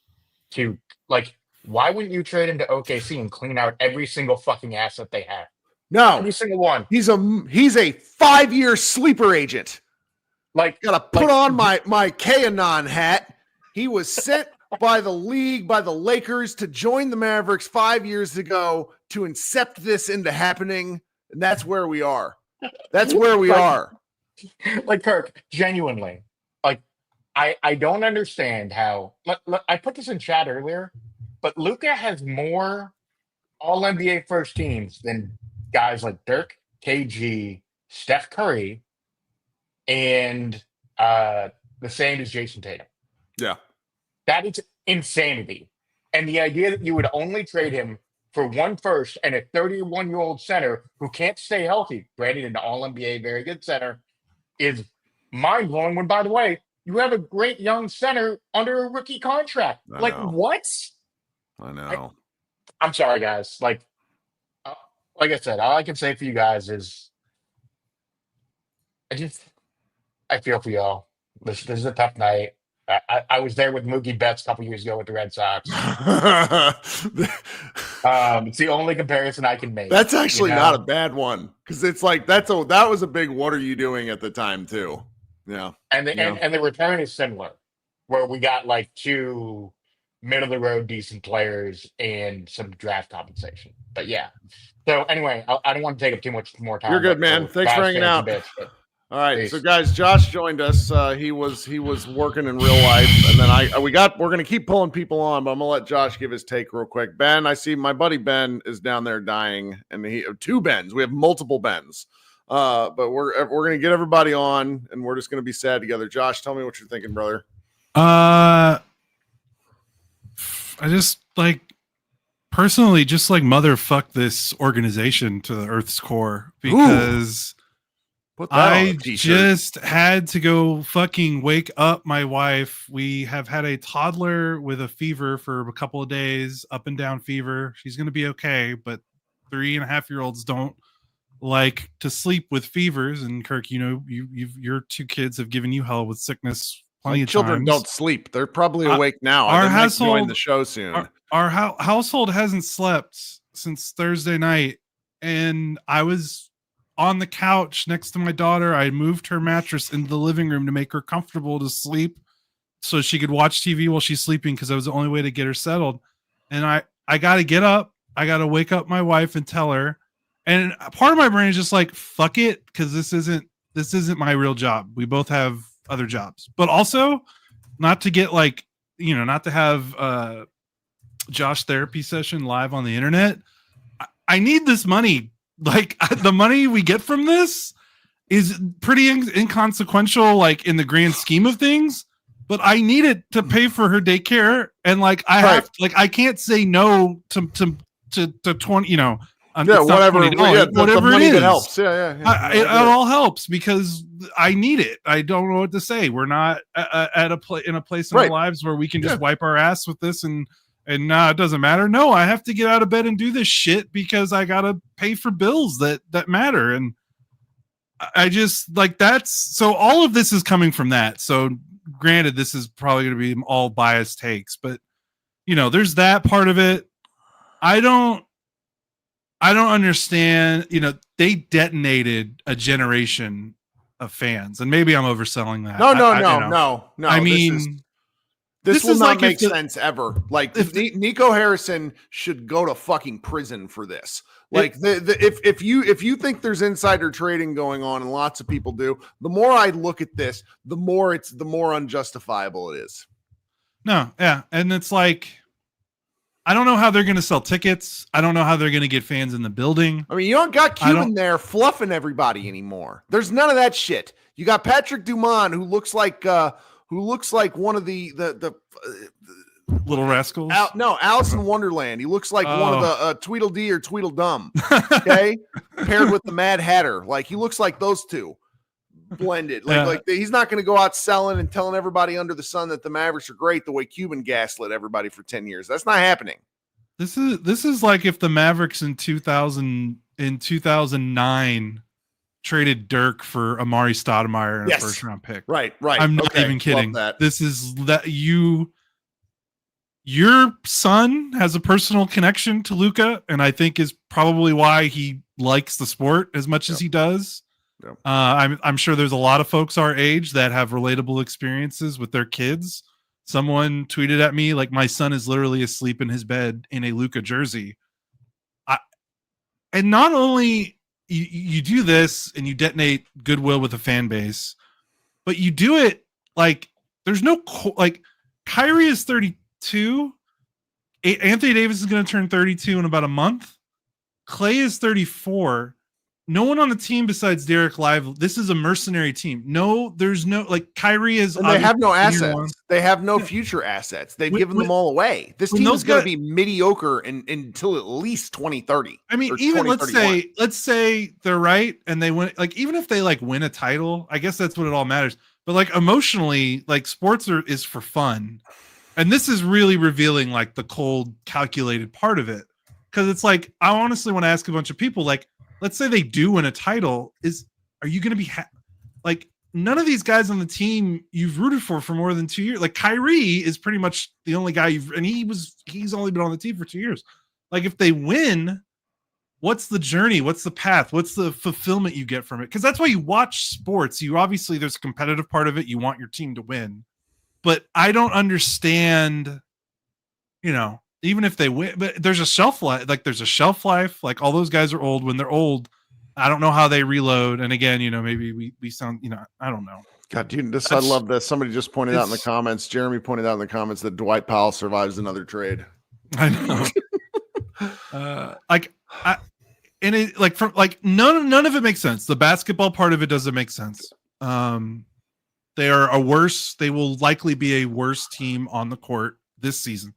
to like, why wouldn't you trade him to OKC and clean out every single fucking asset they have? No, every single one. He's a 5-year sleeper agent. Like, gotta put on my Kanon hat. He was sent by the league, by the Lakers, to join the Mavericks 5 years ago to incept this into happening, and that's where we are. That's where we are. Like, Kirk, genuinely, like, I don't understand how. I put this in chat earlier, but Luka has more All NBA first teams than guys like Dirk, KG, Steph Curry, and the same as Jason Tatum. Yeah, that is insanity. And the idea that you would only trade him for one first and a 31-year-old center who can't stay healthy, granted an All NBA very good center, is mind-blowing. When, by the way, you have a great young center under a rookie contract. I Like know. what? I know. I'm sorry, guys. Like I said, all I can say for you guys is I feel for y'all. This is a tough night. I was there with Mookie Betts a couple years ago with the Red Sox. It's the only comparison I can make. That's actually you know? not a bad one, because it's like that was a big "what are you doing" at the time too. Yeah, And the return is similar, where we got like 2 middle of the road decent players and some draft compensation. But yeah. So anyway, I don't want to take up too much more time. You're good, man. Thanks for hanging out. All right, Peace. so guys, Josh joined us. He was working in real life, and then we're gonna keep pulling people on, but I'm gonna let Josh give his take real quick. Ben, I see my buddy Ben is down there dying, and 2 Bens. We have multiple Bens, but we're gonna get everybody on, and we're just gonna be sad together. Josh, tell me what you're thinking, brother. I just personally just motherfuck this organization to the Earth's core, because I just had to go fucking wake up my wife. We have had a toddler with a fever for a couple of days, up and down fever. She's going to be okay, but 3.5-year-olds don't like to sleep with fevers. And Kirk, your 2 kids have given you hell with sickness plenty of children times. don't sleep. They're probably awake now. Our They might household, join the show soon. Our household hasn't slept since Thursday night, and I was on the couch next to my daughter. I moved her mattress into the living room to make her comfortable to sleep so she could watch TV while she's sleeping, because that was the only way to get her settled. And I got to get up. I got to wake up my wife and tell her. And part of my brain is just like, fuck it, because this isn't my real job. We both have other jobs. But also not to get not to have Josh therapy session live on the internet. I need this money. The money we get from this is pretty inconsequential, in the grand scheme of things, but I need it to pay for her daycare. And I can't say no to 20, whatever. Whatever it is. That helps. Yeah. It all helps, because I need it. I don't know what to say. We're not in a place in our lives where we can just wipe our ass with this and it doesn't matter. No, I have to get out of bed and do this shit because I gotta pay for bills that matter. And I just so all of this is coming from that. So granted, this is probably going to be all biased takes, but there's that part of it. I don't understand. They detonated a generation of fans, and maybe I'm overselling that. No. I mean, this will not make sense ever. Nico Harrison should go to fucking prison for this. If you think there's insider trading going on, and lots of people do, the more I look at this, the more unjustifiable it is. No, yeah, and it's I don't know how they're going to sell tickets. I don't know how they're going to get fans in the building. I mean, you don't got Cuban there fluffing everybody anymore. There's none of that shit. You got Patrick Dumont, who looks like one of the Little Rascals. Alice in Wonderland. He looks like one of the Tweedledee or Tweedledum. Okay, paired with the Mad Hatter. He looks like those two blended. He's not going to go out selling and telling everybody under the sun that the Mavericks are great the way Cuban gaslit everybody for 10 years. That's not happening. This is like if the Mavericks in 2009 traded Dirk for Amari Stoudemire and a first round pick. Right. I'm not even kidding. This is that your son has a personal connection to Luka, and I think is probably why he likes the sport as much as he does. Yep. I'm sure there's a lot of folks our age that have relatable experiences with their kids. Someone tweeted at me my son is literally asleep in his bed in a Luka jersey. And not only you do this and you detonate goodwill with a fan base, but you do it there's no Kyrie is 32. Anthony Davis is going to turn 32 in about a month. Clay is 34. No one on the team besides Derek Lively. This is a mercenary team. No, there's no Kyrie is. And they have no assets. They have no future assets. They've given them all away. This team is going to be mediocre until at least 2030. I mean, even let's say they're right and they win. Even if they win a title, I guess that's what it all matters. But like emotionally, like sports is for fun. And this is really revealing like the cold, calculated part of it. Because it's like, I honestly want to ask a bunch of people, like, let's say they do win a title, are you going to be like, none of these guys on the team you've rooted for more than 2 years. Like Kyrie is pretty much the only guy and he's only been on the team for 2 years. Like if they win, what's the journey? What's the path? What's the fulfillment you get from it? Because that's why you watch sports. You obviously, there's a competitive part of it. You want your team to win. But I don't understand, even if they win, but there's a shelf life. Like there's a shelf life. Like all those guys are old. When they're old, I don't know how they reload. And again, maybe we sound, I don't know. God, dude, I love this. Somebody just pointed out in the comments. Jeremy pointed out in the comments that Dwight Powell survives another trade. I know. None of it makes sense. The basketball part of it doesn't make sense. They will likely be a worse team on the court this season.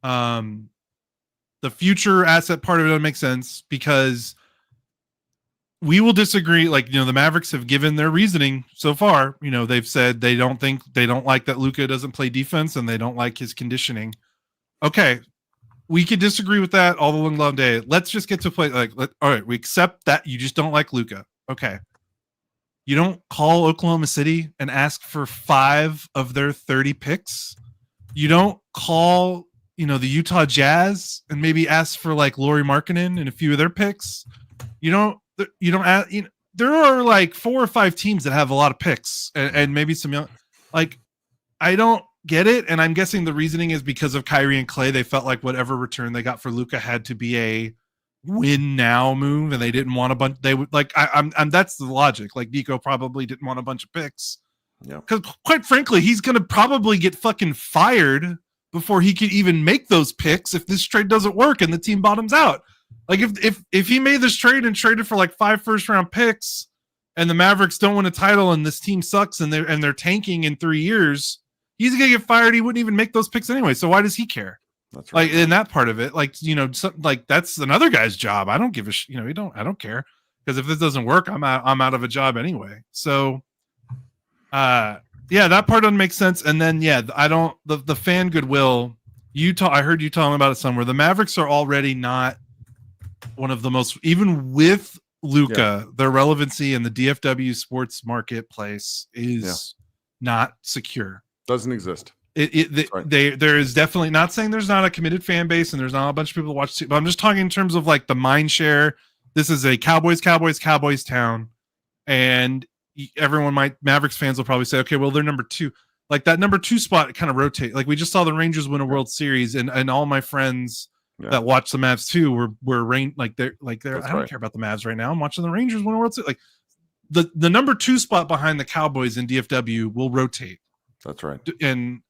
The future asset part of it doesn't make sense because we will disagree. Like, the Mavericks have given their reasoning so far. They've said they don't like that Luka doesn't play defense and they don't like his conditioning. Okay. We could disagree with that all the long day. Let's just get to play. All right, we accept that you just don't like Luka. Okay. You don't call Oklahoma City and ask for 5 of their 30 picks. You don't call, the Utah Jazz and maybe ask for like Lauri Markkanen and a few of their picks. You don't ask, there are like 4 or 5 teams that have a lot of picks and maybe some young, like, I don't get it. And I'm guessing the reasoning is because of Kyrie and Clay. They felt like whatever return they got for Luka had to be a win now move, and they didn't want a bunch. They would like, I'm that's the logic. Like Nico probably didn't want a bunch of picks. Yeah. Because quite frankly, he's going to probably get fucking fired before he could even make those picks if this trade doesn't work and the team bottoms out. Like if he made this trade and traded for like 5 first-round picks and the Mavericks don't win a title and this team sucks and they're tanking in 3 years, he's gonna get fired. He wouldn't even make those picks anyway. So why does he care? That's right. Like in that part of it, like like that's another guy's job. I don't give a I don't care because if this doesn't work, I'm out of a job anyway. So, yeah, that part doesn't make sense. And then the fan goodwill. I heard you talking about it somewhere. The Mavericks are already not one of the most, even with Luka, their relevancy in the DFW sports marketplace is not secure. Doesn't exist. There is definitely, not saying there's not a committed fan base and there's not a bunch of people that watch, but I'm just talking in terms of like the mind share. This is a Cowboys town, and Mavericks fans will probably say, okay, well, they're number 2. Like that number 2 spot kind of rotate. Like we just saw the Rangers win a World Series, and all my friends that watch the Mavs too were they're I don't care about the Mavs right now. I'm watching the Rangers win a World Series. Like the number 2 spot behind the Cowboys in DFW will rotate. That's right. And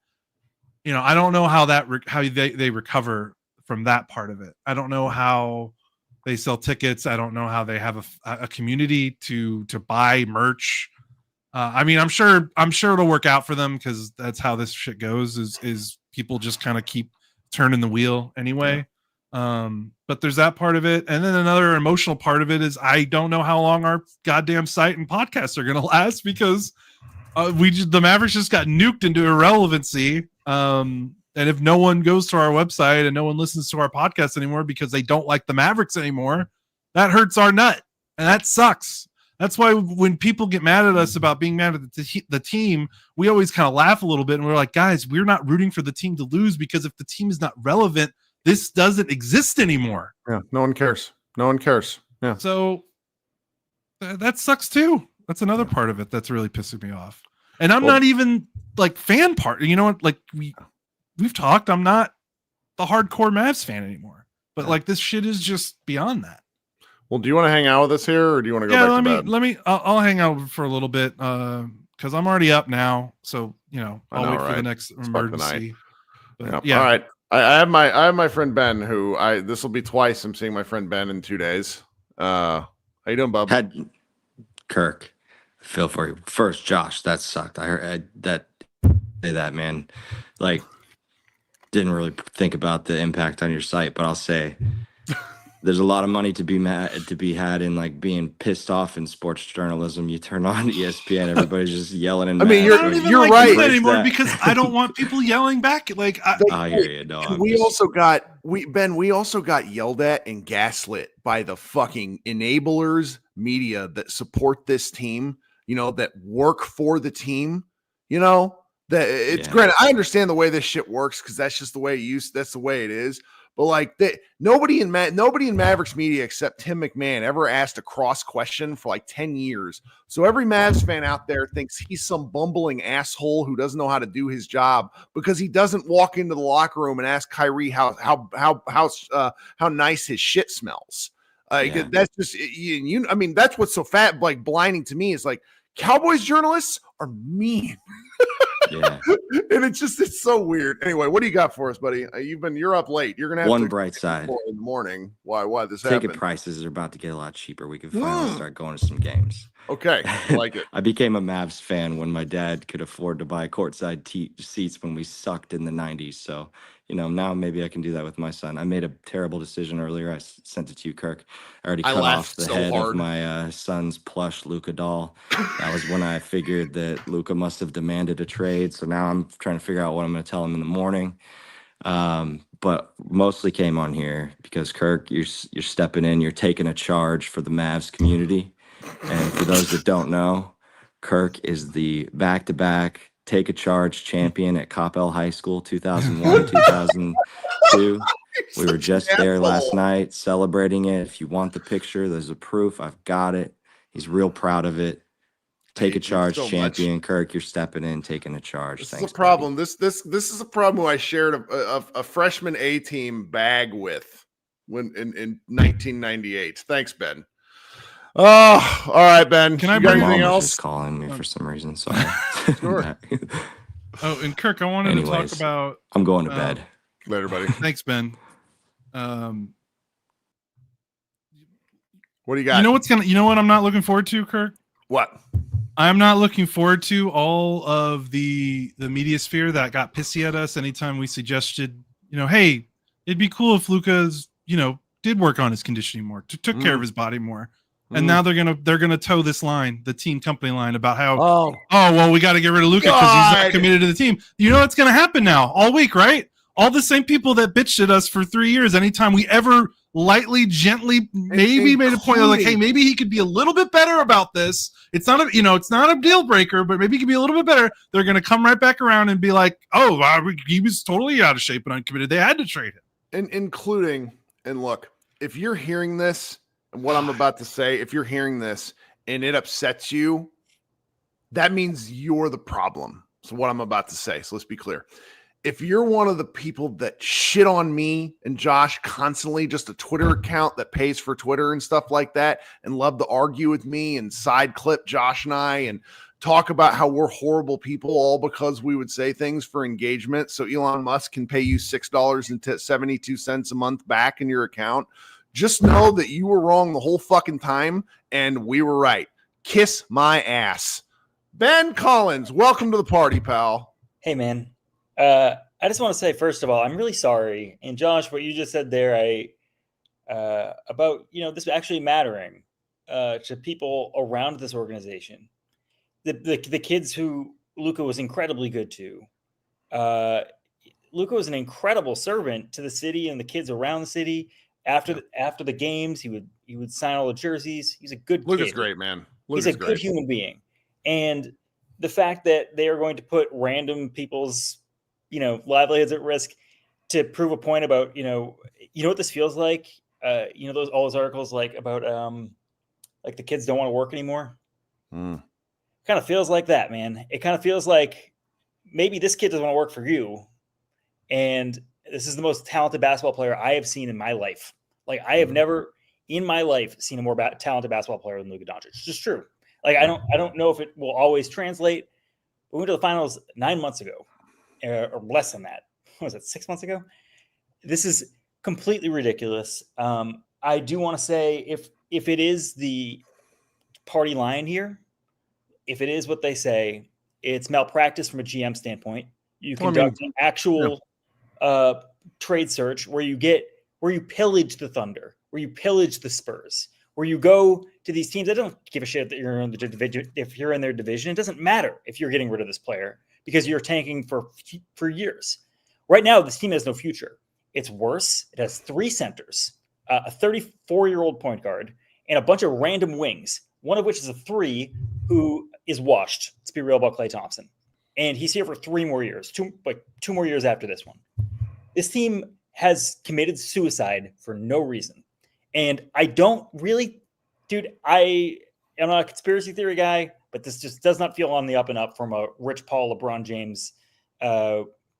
I don't know how they recover from that part of it. I don't know how they sell tickets. I don't know how they have a community to buy merch. I mean, I'm sure it'll work out for them because that's how this shit goes. Is people just kind of keep turning the wheel anyway. But there's that part of it, and then another emotional part of it is I don't know how long our goddamn site and podcasts are going to last because the Mavericks just got nuked into irrelevancy. And if no one goes to our website and no one listens to our podcast anymore because they don't like the Mavericks anymore, that hurts our nut, and that sucks. That's why when people get mad at us about being mad at the team, we always kind of laugh a little bit, and we're like, guys, we're not rooting for the team to lose because if the team is not relevant, this doesn't exist anymore. Yeah, no one cares. Yeah. So that sucks too. That's another part of it that's really pissing me off. And I'm not even like fan part. You know what? Like we've talked. I'm not the hardcore Mavs fan anymore. But like this shit is just beyond that. Well, do you want to hang out with us here, or do you want to go back to bed? I'll hang out for a little bit because I'm already up now. So I'll wait for the next emergency. But, yeah. All right. I have my friend Ben, who this will be twice. I'm seeing my friend Ben in 2 days. How you doing, bub? Kirk, feel for you. First, Josh, that sucked. I heard that, man. Like, didn't really think about the impact on your site, but I'll say there's a lot of money to be had in like being pissed off in sports journalism. You turn on ESPN, everybody's just yelling and I mean, I don't even you're like right. doing that anymore because I don't want people yelling back. Like, I hear you. No, we also got yelled at and gaslit by the fucking enablers media that support this team, that work for the team, that it's granted. I understand the way this shit works because that's just the way that's the way it is. But like nobody in Mavericks media except Tim McMahon ever asked a cross question for like 10 years. So every Mavs fan out there thinks he's some bumbling asshole who doesn't know how to do his job because he doesn't walk into the locker room and ask Kyrie how nice his shit smells. That's just I mean, that's what's so blinding to me is like Cowboys journalists are mean. Yeah. And it's so weird. Anyway, what do you got for us, buddy? You're up late. You're gonna have one to bright side in the morning. Why this ticket happened? prices are about to get a lot cheaper. We can finally start going to some games. Okay, I like it. I became a Mavs fan when my dad could afford to buy courtside seats when we sucked in the 90s. So, now maybe I can do that with my son. I made a terrible decision earlier. I sent it to you, Kirk. I already cut off the head of my son's plush Luka doll. That was when I figured that Luka must have demanded a trade. So now I'm trying to figure out what I'm going to tell him in the morning. But mostly came on here because Kirk, you're stepping in, you're taking a charge for the Mavs community. And for those that don't know, Kirk is the back-to-back take a charge champion at Coppell High School, 2001, 2002. We were just there last night celebrating it. If you want the picture, there's a proof. I've got it. He's real proud of it. Take a charge champion. Kirk, you're stepping in, taking a charge. This is a problem. This is a problem who I shared a freshman A team bag with when in 1998. Thanks, Ben. Oh, all right, Ben. Can I bring anything Mom was else? just calling me for some reason. So Sure. Oh, and Kirk, I wanted to talk about. I'm going to bed. Later, buddy. Thanks, Ben. What do you got? You know what I'm not looking forward to, Kirk? What? I'm not looking forward to all of the media sphere that got pissy at us anytime we suggested, hey, it'd be cool if Luka's, did work on his conditioning more, took care of his body more. And now they're gonna toe this line, the team company line, about how well we got to get rid of Luka because he's not committed to the team. You know what's gonna happen now all week, right? All the same people that bitched at us for 3 years, anytime we ever lightly, gently, maybe made a point of like, hey, maybe he could be a little bit better about this. It's not a deal breaker, but maybe he could be a little bit better. They're gonna come right back around and be like, he was totally out of shape and uncommitted. They had to trade him. And look, if you're hearing this. What I'm about to say, if you're hearing this and it upsets you, that means you're the problem. So what I'm about to say, so let's be clear. If you're one of the people that shit on me and Josh constantly, just a Twitter account that pays for Twitter and stuff like that, and love to argue with me and side clip Josh and I and talk about how we're horrible people all because we would say things for engagement so Elon Musk can pay you $6.72 a month back in your account, just know that you were wrong the whole fucking time and we were right. Kiss my ass. Ben Collins, welcome to the party, pal. Hey, man. I just want to say, first of all, I'm really sorry. And Josh, what you just said there, about, this actually mattering to people around this organization. The kids who Luka was incredibly good to. Luka was an incredible servant to the city and the kids around the city. After the games, he would sign all the jerseys. He's a good kid. Luka's great, man. He's a good human being. And the fact that they are going to put random people's, livelihoods at risk to prove a point about, what this feels like? All those articles like about like the kids don't want to work anymore. Kind of feels like that, man. It kind of feels like maybe this kid doesn't want to work for you. And this is the most talented basketball player I have seen in my life. Like I have never in my life seen a more talented basketball player than Luka Doncic. It's just true. Like I don't know if it will always translate. We went to the finals 9 months ago, or less than that. What was it, 6 months ago? This is completely ridiculous. I do want to say if it is the party line here, if it is what they say, it's malpractice from a GM standpoint. You conduct an actual trade search where you get where you pillage the Thunder, where you pillage the Spurs, where you go to these teams that don't give a shit that you're in the division. If you're in their division, it doesn't matter if you're getting rid of this player because you're tanking for years. Right now, this team has no future. It's worse. It has 3 centers, a 34-year-old point guard, and a bunch of random wings, one of which is a 3 who is washed. Let's be real about Klay Thompson. And he's here for 3 more years, 2 more years after this one. This team has committed suicide for no reason. And I don't really, dude, I am not a conspiracy theory guy, but this just does not feel on the up and up from a Rich Paul, LeBron James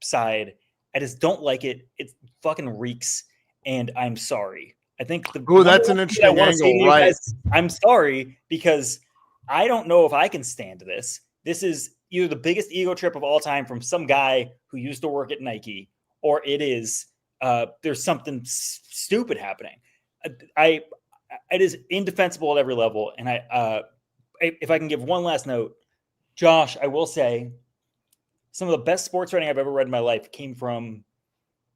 side. I just don't like it. It fucking reeks, and I'm sorry. I think that's an interesting angle, right? Guys, I'm sorry because I don't know if I can stand this. This is either the biggest ego trip of all time from some guy who used to work at Nike, or it is there's something stupid happening. It is indefensible at every level, and if I can give one last note, Josh, I will say some of the best sports writing I've ever read in my life came from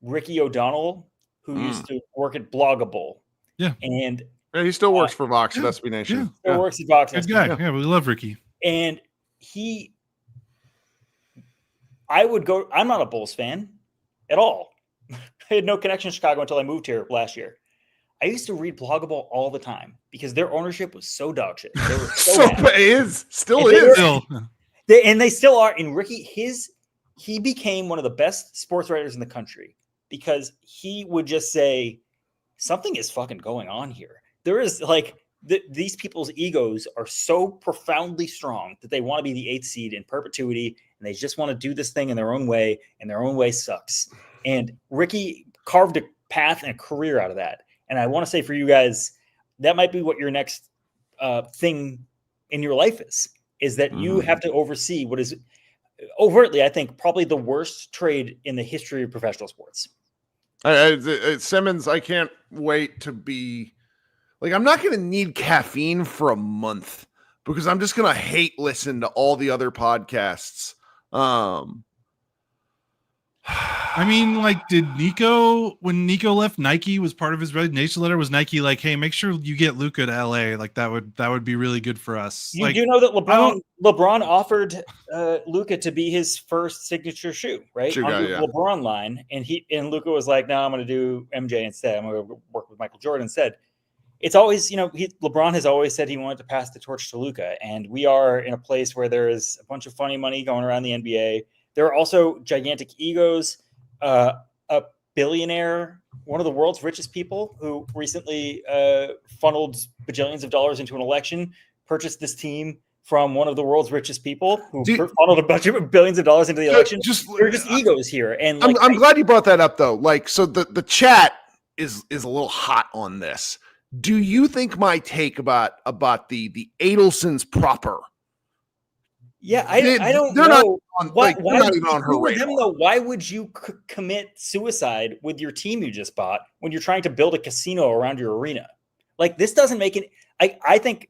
Ricky O'Donnell, who used to work at Bloggable. Yeah. And he still works for Vox at SB Nation. Still works at Vox. Good guy. Yeah, we love Ricky. And I'm not a Bulls fan at all. I had no connection to Chicago until I moved here last year. I used to read Bloggable all the time because their ownership was so dog shit. They were still is. And they still are. And Ricky, he became one of the best sports writers in the country because he would just say, something is fucking going on here. There is these people's egos are so profoundly strong that they want to be the 8th seed in perpetuity. And they just want to do this thing in their own way. And their own way sucks. And Ricky carved a path and a career out of that. And I want to say for you guys, that might be what your next thing in your life is that you have to oversee what is overtly, I think, probably the worst trade in the history of professional sports. Simmons, I can't wait to be I'm not going to need caffeine for a month because I'm just going to hate listen to all the other podcasts. I mean, did when Nico left Nike, was part of his resignation letter, was Nike like, hey, make sure you get Luka to LA? That would be really good for us. You do know that LeBron offered Luka to be his first signature shoe, right? On the LeBron line. And Luka was like, no, I'm going to do MJ instead. I'm going to work with Michael Jordan instead. It's always, LeBron has always said he wanted to pass the torch to Luka. And we are in a place where there is a bunch of funny money going around the NBA. There are also gigantic egos. A billionaire, one of the world's richest people who recently funneled bajillions of dollars into an election, purchased this team from one of the world's richest people who funneled a bunch of billions of dollars into the election. There are just egos here. And I'm glad you brought that up, though. So the chat is a little hot on this. Do you think my take about the Adelsons proper? Yeah, I don't know. They're not even on her radar. Why would you commit suicide with your team you just bought when you're trying to build a casino around your arena? This doesn't make it. I think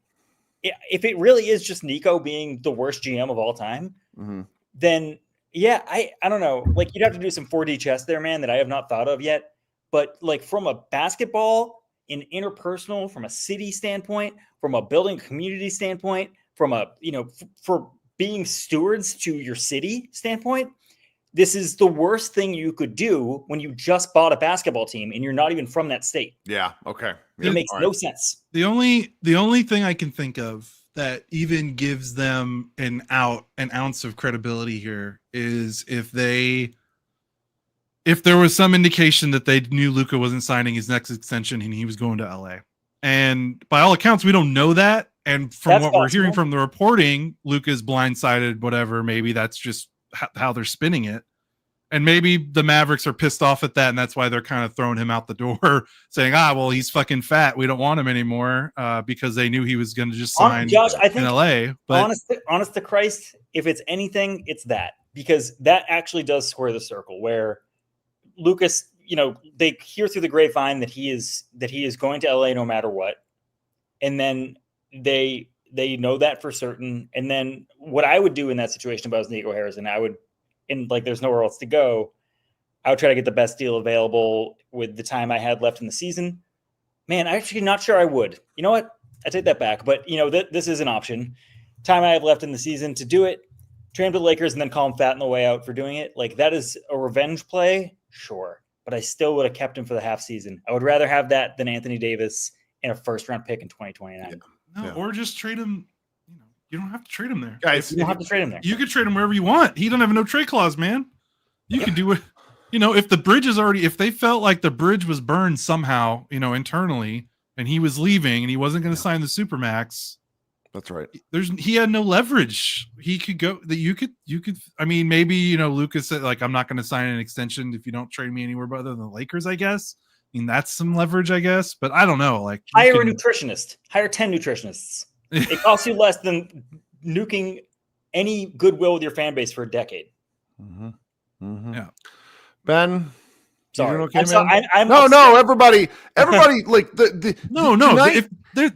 if it really is just Nico being the worst GM of all time, then yeah, I don't know. You'd have to do some 4D chess there, man, that I have not thought of yet. But from a basketball, an interpersonal, from a city standpoint, from a building community standpoint, from a for being stewards to your city standpoint, this is the worst thing you could do when you just bought a basketball team and you're not even from that state. Yeah. Okay. It makes no sense. The only thing I can think of that even gives them an ounce of credibility here is if there was some indication that they knew Luka wasn't signing his next extension and he was going to LA. And by all accounts, we don't know that. And from what we're hearing from the reporting, Luka's blindsided, whatever. Maybe that's just how they're spinning it. And maybe the Mavericks are pissed off at that. And that's why they're kind of throwing him out the door saying, well, he's fucking fat. We don't want him anymore because they knew he was going to just sign Josh, I think in LA. But honest to Christ, if it's anything, it's that. Because that actually does square the circle where Lucas, they hear through the grapevine that he is going to LA no matter what. And then they know that for certain. And then what I would do in that situation if I was Nico Harrison, there's nowhere else to go. I would try to get the best deal available with the time I had left in the season. Man, I'm actually not sure I would. You know what? I take that back. But, this is an option. Time I have left in the season to do it, trade him to the Lakers and then call him fat on the way out for doing it. Like, that is a revenge play? Sure. But I still would have kept him for the half season. I would rather have that than Anthony Davis and a first-round pick in 2029. No, or just trade him. You don't have to trade him there. Guys, you don't have to trade him there. You could trade him wherever you want. He doesn't have a no trade clause, man. You could do it. If the bridge is already, if they felt like the bridge was burned somehow, internally, and he was leaving and he wasn't going to sign the Supermax. That's right. He had no leverage. He could go that you could, I mean, maybe, Lucas said like, I'm not going to sign an extension if you don't trade me anywhere other than the Lakers, I guess. I mean, that's some leverage, I guess, but I don't know. Like hire a nutritionist, hire 10 nutritionists. It costs you less than nuking any goodwill with your fan base for a decade. Mm-hmm. Mm-hmm. Yeah. Ben, sorry. Okay, I'm no, everybody, like the no. Tonight,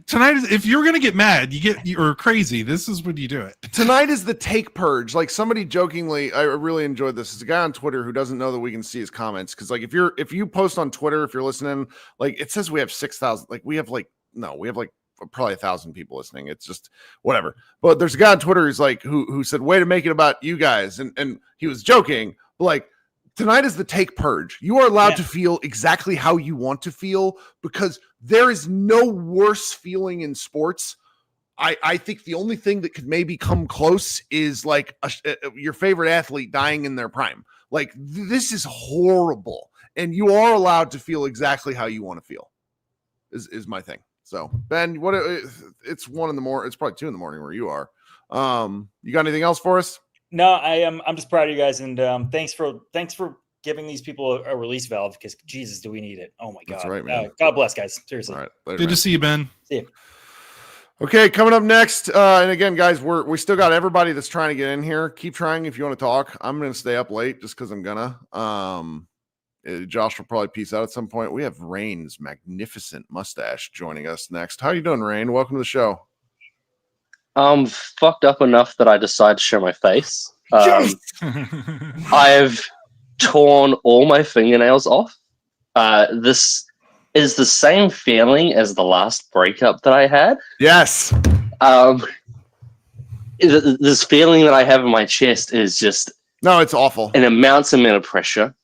tonight is if you're gonna get mad, or crazy. This is when you do it. Tonight is the take purge. Like somebody jokingly, I really enjoyed this. There's a guy on Twitter who doesn't know that we can see his comments because, like, if you post on Twitter, if you're listening, like it says we have 6,000. Like we have probably 1,000 people listening. It's just whatever. But there's a guy on Twitter who's like who said, "Way to make it about you guys," and he was joking, but like. Tonight is the take purge. You are allowed to feel exactly how you want to feel because there is no worse feeling in sports. I think the only thing that could maybe come close is like your favorite athlete dying in their prime. Like this is horrible, and you are allowed to feel exactly how you want to feel. Is my thing. So Ben, it's 1 a.m. It's probably 2 a.m. where you are. You got anything else for us? No, I'm just proud of you guys, and thanks for giving these people a release valve because Jesus, do we need it? Oh my God! That's right, man. God bless, guys. Seriously. All right, later, good man. to see you, Ben. See you. Okay, coming up next, and again, guys, we still got everybody that's trying to get in here. Keep trying if you want to talk. I'm going to stay up late just because I'm gonna. Josh will probably peace out at some point. We have Rain's magnificent mustache joining us next. How you doing, Rain? Welcome to the show. Fucked up enough that I decided to show my face. I've torn all my fingernails off. This is the same feeling as the last breakup that I had. Yes. This feeling that I have in my chest is just it's awful. An immense amount of pressure.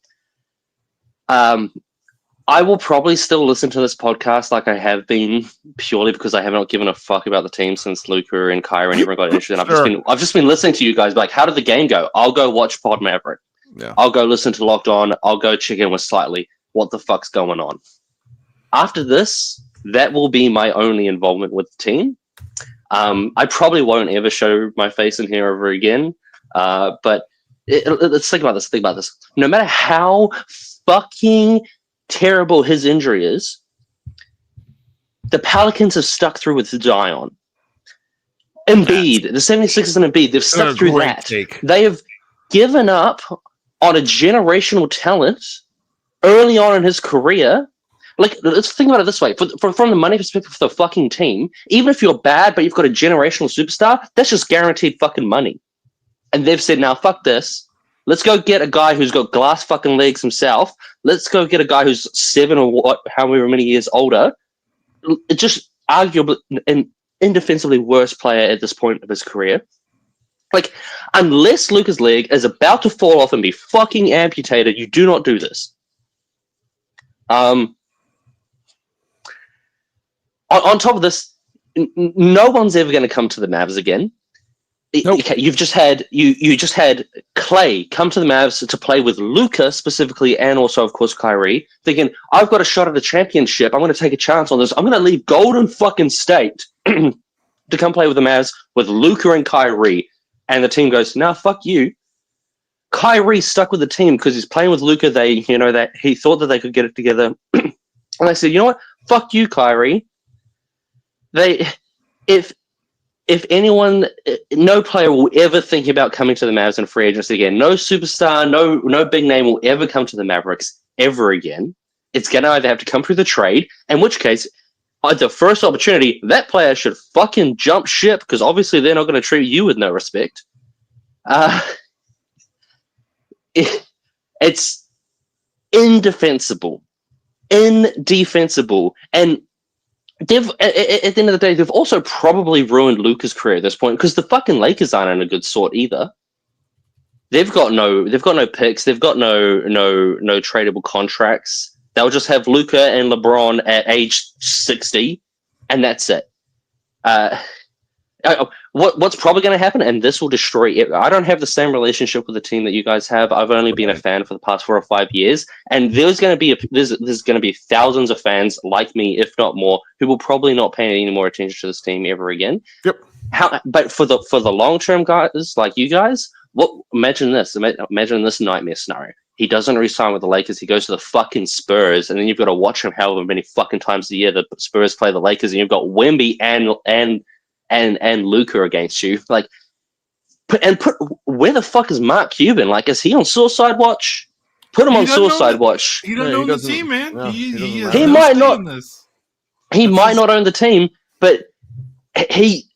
I will probably still listen to this podcast like I have been purely because I have not given a fuck about the team since Luka and Kyrie and everyone got interested. I've just been listening to you guys. Like, how did the game go? I'll go watch Pod Maverick. Yeah. I'll go listen to Locked On. I'll go check in with Slightly. What the fuck's going on? After this, that will be my only involvement with the team. I probably won't ever show my face in here ever again. But let's think about this. Think about this. No matter how fucking terrible his injury is, the Pelicans have stuck through with Zion. Embiid, the 76ers and Embiid, they've stuck through that. They have given up on a generational talent early on in his career. Like, let's think about it this way. From the money perspective of the fucking team, even if you're bad but you've got a generational superstar, that's just guaranteed fucking money. And they've said, now fuck this. Let's go get a guy who's got glass fucking legs himself. Let's go get a guy who's 7 or however many years older. It's just arguably an indefensibly worse player at this point of his career. Like, unless Luka's leg is about to fall off and be fucking amputated, you do not do this. On top of this, no one's ever going to come to the Mavs again. Nope. Okay, you just had Clay come to the Mavs to play with Luka specifically, and also of course Kyrie, thinking I've got a shot at a championship. I'm going to take a chance on this. I'm going to leave Golden fucking State to come play with the Mavs with Luka and Kyrie, and the team goes, "No, fuck you." Kyrie stuck with the team because he's playing with Luka. That he thought that they could get it together, and they said, "You know what? Fuck you, Kyrie." If anyone, no player will ever think about coming to the Mavs in free agency again. No superstar, no big name will ever come to the Mavericks ever again. It's going to either have to come through the trade, in which case, at the first opportunity, that player should fucking jump ship because obviously they're not going to treat you with no respect. It's indefensible. Indefensible. And they've at the end of the day, they've also probably ruined Luka's career at this point because the fucking Lakers aren't in a good sort either. They've got no picks. They've got no tradable contracts. They'll just have Luka and LeBron at age 60, and that's it. What's probably going to happen, and this will destroy it. I don't have the same relationship with the team that you guys have. I've only been a fan for the past 4 or 5 years, and there's going to be thousands of fans like me, if not more, who will probably not pay any more attention to this team ever again. Yep. But for the long term guys like you guys, imagine this nightmare scenario. He doesn't re-sign with the Lakers. He goes to the fucking Spurs, and then you've got to watch him however many fucking times a year the Spurs play the Lakers, and you've got Wemby and Luka against you. Like, where the fuck is Mark Cuban? Like, is he on suicide watch? Put him on suicide watch. He doesn't own the team, man. No, he might not. He That's might not own the team, but he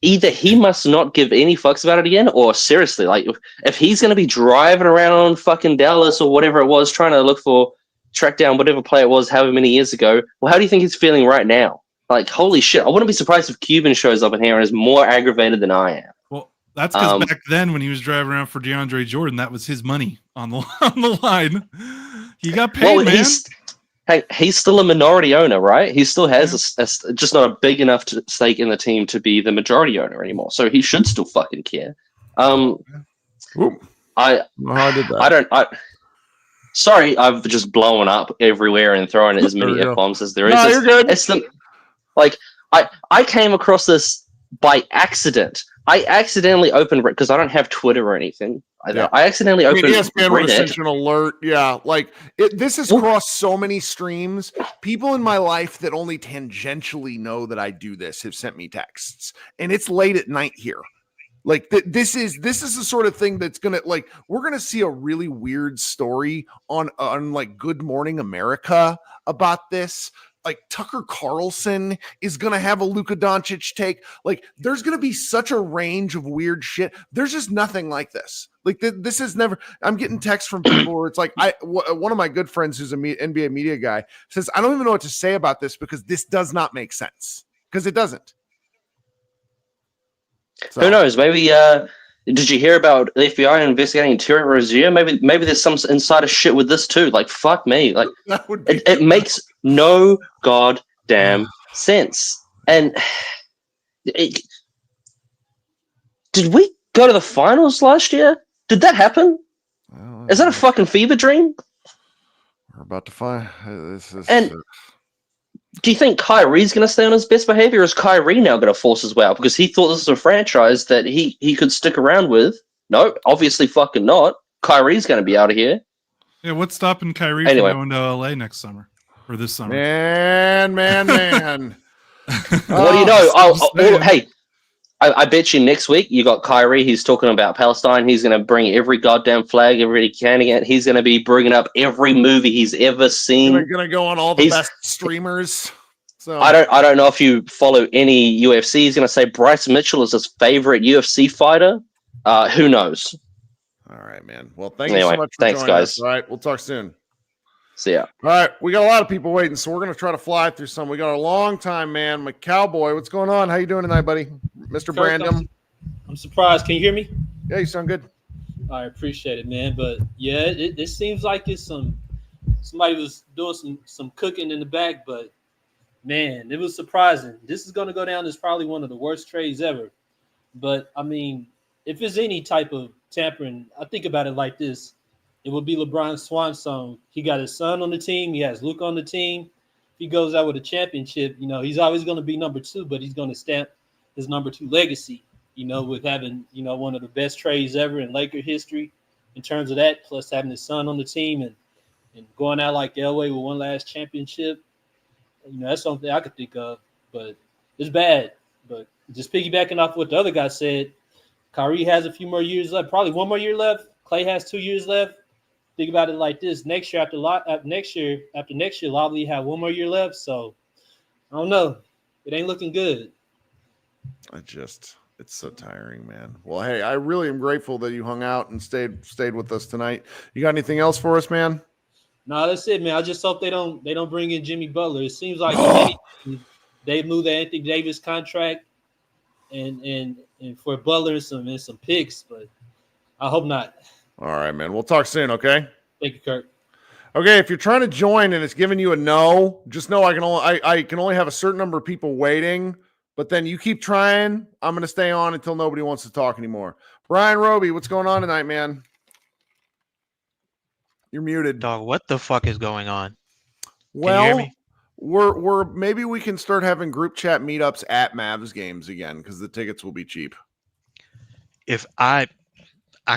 either he must not give any fucks about it again, or seriously, like if he's going to be driving around fucking Dallas or whatever it was, trying to track down whatever play it was, however many years ago. Well, how do you think he's feeling right now? Like, holy shit! I wouldn't be surprised if Cuban shows up in here and is more aggravated than I am. Well, that's because back then when he was driving around for DeAndre Jordan, that was his money on the line. He got paid, man. He's still a minority owner, right? He still has just not a big enough stake in the team to be the majority owner anymore. So he should still fucking care. I sorry, I've just blown up everywhere and thrown as many F-bombs as there is. You're good. I came across this by accident. I accidentally opened because I don't have Twitter or anything. I accidentally opened ESPN would have Reddit. sent you an alert. Yeah, like this has crossed so many streams. People in my life that only tangentially know that I do this have sent me texts, and it's late at night here. Like this is the sort of thing that's gonna we're gonna see a really weird story on like Good Morning America about this. Like Tucker Carlson is going to have a Luka Doncic take. Like there's going to be such a range of weird shit. There's just nothing like this. Like this is never, I'm getting texts from people where it's like, one of my good friends who's an NBA media guy says, I don't even know what to say about this because this does not make sense, because it doesn't. So. Who knows? Maybe, did you hear about the FBI investigating Terry Rozier? Maybe there's some insider shit with this too. Like, fuck me. Like, it makes no goddamn sense. And did we go to the finals last year? Did that happen? Is that a fucking fever dream? We're about to find. Do you think Kyrie's going to stay on his best behavior, or is Kyrie now going to force his way out because he thought this was a franchise that he could stick around with? No, obviously fucking not. Kyrie's going to be out of here. Yeah, what's stopping Kyrie from going to LA next summer or this summer? Man. What do you know? Hey, I bet you next week you got Kyrie. He's talking about Palestine. He's going to bring every goddamn flag every can again. He's going to be bringing up every movie he's ever seen. Going to go on all the best streamers. So I don't know if you follow any UFC. He's going to say Bryce Mitchell is his favorite UFC fighter. Who knows? All right, man. Well, thank you so much for joining guys. us. All right, we'll talk soon. See ya. All right, we got a lot of people waiting, so we're going to try to fly through some. We got a long time, man. My cowboy, what's going on? How you doing tonight, buddy? Mr. Brandon. I'm surprised. Can you hear me? Yeah, you sound good. I appreciate it, man. But yeah, it seems like it's somebody was doing some cooking in the back, but man, it was surprising. This is going to go down as probably one of the worst trades ever. But I mean, if there's any type of tampering, I think about it like this. It would be LeBron's swan song. He got his son on the team. He has Luka on the team. If he goes out with a championship, he's always going to be number 2, but he's going to stamp his number 2 legacy, with having, one of the best trades ever in Laker history in terms of that, plus having his son on the team and going out like Elway with one last championship. That's something I could think of, but it's bad. But just piggybacking off what the other guy said, Kyrie has a few more years left, probably one more year left. Clay has 2 years left. Think about it like this: next year, after next year, Lobley have 1 more year left. So I don't know. It ain't looking good. It's so tiring, man. Well, hey, I really am grateful that you hung out and stayed with us tonight. You got anything else for us, man? No, that's it, man. I just hope they don't bring in Jimmy Butler. It seems like if anything, they move the Anthony Davis contract and for Butler and some picks, but I hope not. All right, man. We'll talk soon, okay? Thank you, Kirk. Okay, if you're trying to join and it's giving you a no, just know I can only have a certain number of people waiting, but then you keep trying. I'm going to stay on until nobody wants to talk anymore. Brian Roby, what's going on tonight, man? You're muted. Dog, what the fuck is going on? Well, can you hear me? we're maybe we can start having group chat meetups at Mavs games again because the tickets will be cheap. If I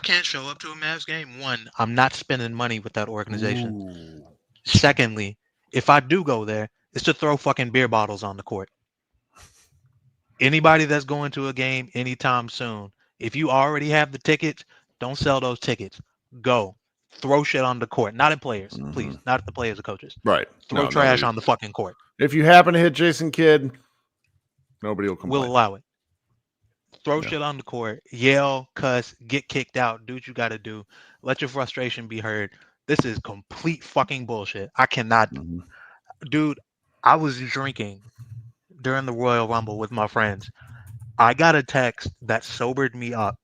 can't show up to a Mavs game, one, I'm not spending money with that organization. Ooh. Secondly, if I do go there, it's to throw fucking beer bottles on the court. Anybody that's going to a game anytime soon, if you already have the tickets, don't sell those tickets. Go. Throw shit on the court. Not at players, please. Not at the players or coaches. Right. Throw trash on the fucking court. If you happen to hit Jason Kidd, nobody will complain. We'll allow it. Throw shit on the court. Yell, cuss, get kicked out. Do what you got to do. Let your frustration be heard. This is complete fucking bullshit. I cannot. Dude, I was drinking during the Royal Rumble with my friends. I got a text that sobered me up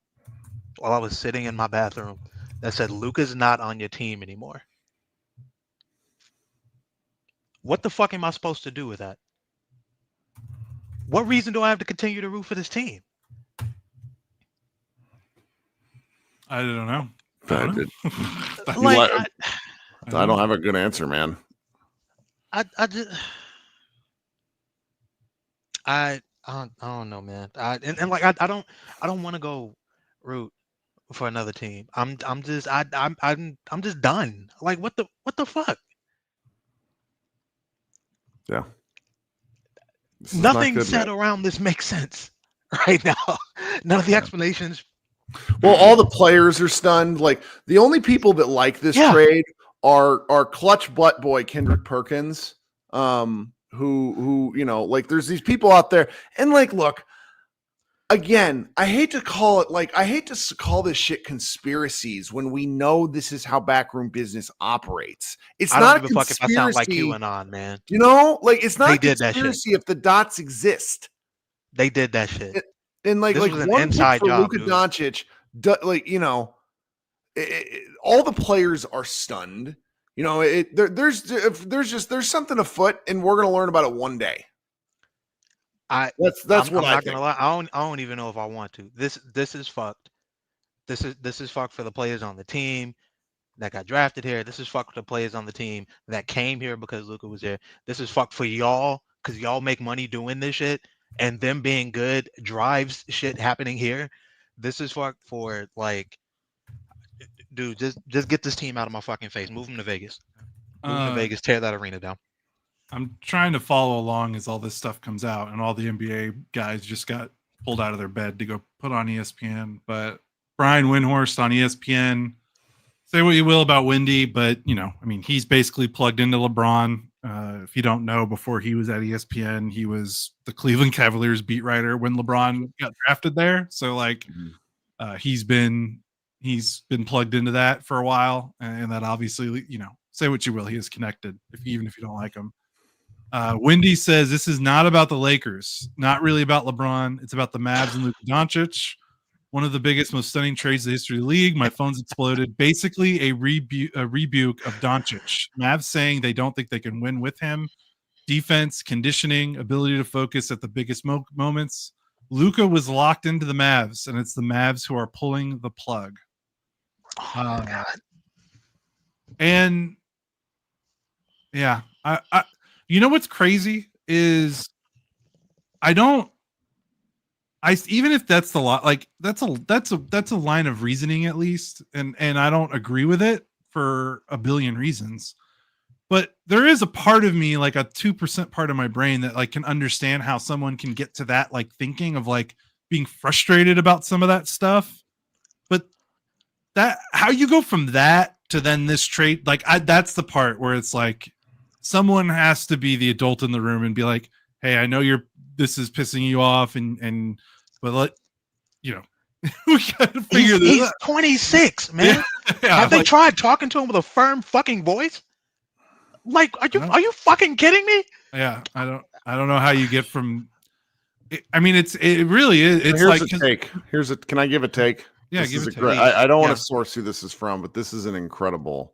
while I was sitting in my bathroom that said, Luka's not on your team anymore. What the fuck am I supposed to do with that? What reason do I have to continue to root for this team? I don't know. I don't have a good answer, man. I don't know, man. I don't want to go root for another team. I'm just done. Like what the fuck? Yeah. Nothing said around this makes sense right now. None of the explanations. Well, all the players are stunned. Like the only people that like this trade are clutch butt boy Kendrick Perkins, who like there's these people out there, and like, look, again, I hate to call this shit conspiracies when we know this is how backroom business operates. It's I not don't give a fuck if I sound like QAnon, man. Like it's not They a did that shit. conspiracy if the dots exist. They did that shit. And like This was an one inside pick for job, Luka dude. Doncic, all the players are stunned. There's something afoot, and we're gonna learn about it one day. I'm what I not think. gonna lie. I don't even know if I want to. This is fucked. This is fucked for the players on the team that got drafted here. This is fucked for the players on the team that came here because Luka was here. This is fucked for y'all because y'all make money doing this shit, and them being good drives shit happening here. This is fucked for like, dude, just get this team out of my fucking face. Move them to Vegas. Move them to Vegas. Tear that arena down. I'm trying to follow along as all this stuff comes out, and all the NBA guys just got pulled out of their bed to go put on ESPN. But Brian Windhorst on ESPN, say what you will about Windy, but he's basically plugged into LeBron. If you don't know, before he was at ESPN, he was the Cleveland Cavaliers beat writer when LeBron got drafted there. So like, he's been plugged into that for a while, and that obviously, say what you will, he is connected, even if you don't like him. Wendy says this is not about the Lakers, not really about LeBron. It's about the Mavs and Luka Doncic. One of the biggest, most stunning trades in the history of the league. My phone's exploded. Basically, a rebuke of Doncic. Mavs saying they don't think they can win with him. Defense, conditioning, ability to focus at the biggest moments. Luka was locked into the Mavs, and it's the Mavs who are pulling the plug. Oh my God. And yeah, I you know what's crazy is even if that's the lot, like that's a line of reasoning at least, and I don't agree with it for a billion reasons. But there is a part of me, like a 2% part of my brain, that like can understand how someone can get to that like thinking of like being frustrated about some of that stuff. But that how you go from that to then this trade, like that's the part where it's like someone has to be the adult in the room and be like, hey, I know this is pissing you off, but we gotta figure this out. He's 26, man. Yeah, Have they tried talking to him with a firm fucking voice? Like, are you fucking kidding me? Yeah, I don't know how you get from. I mean, it really is. It's Here's like a take. Can I give a take? Yeah, this give is a a take. great. I don't want to source who this is from, but this is an incredible.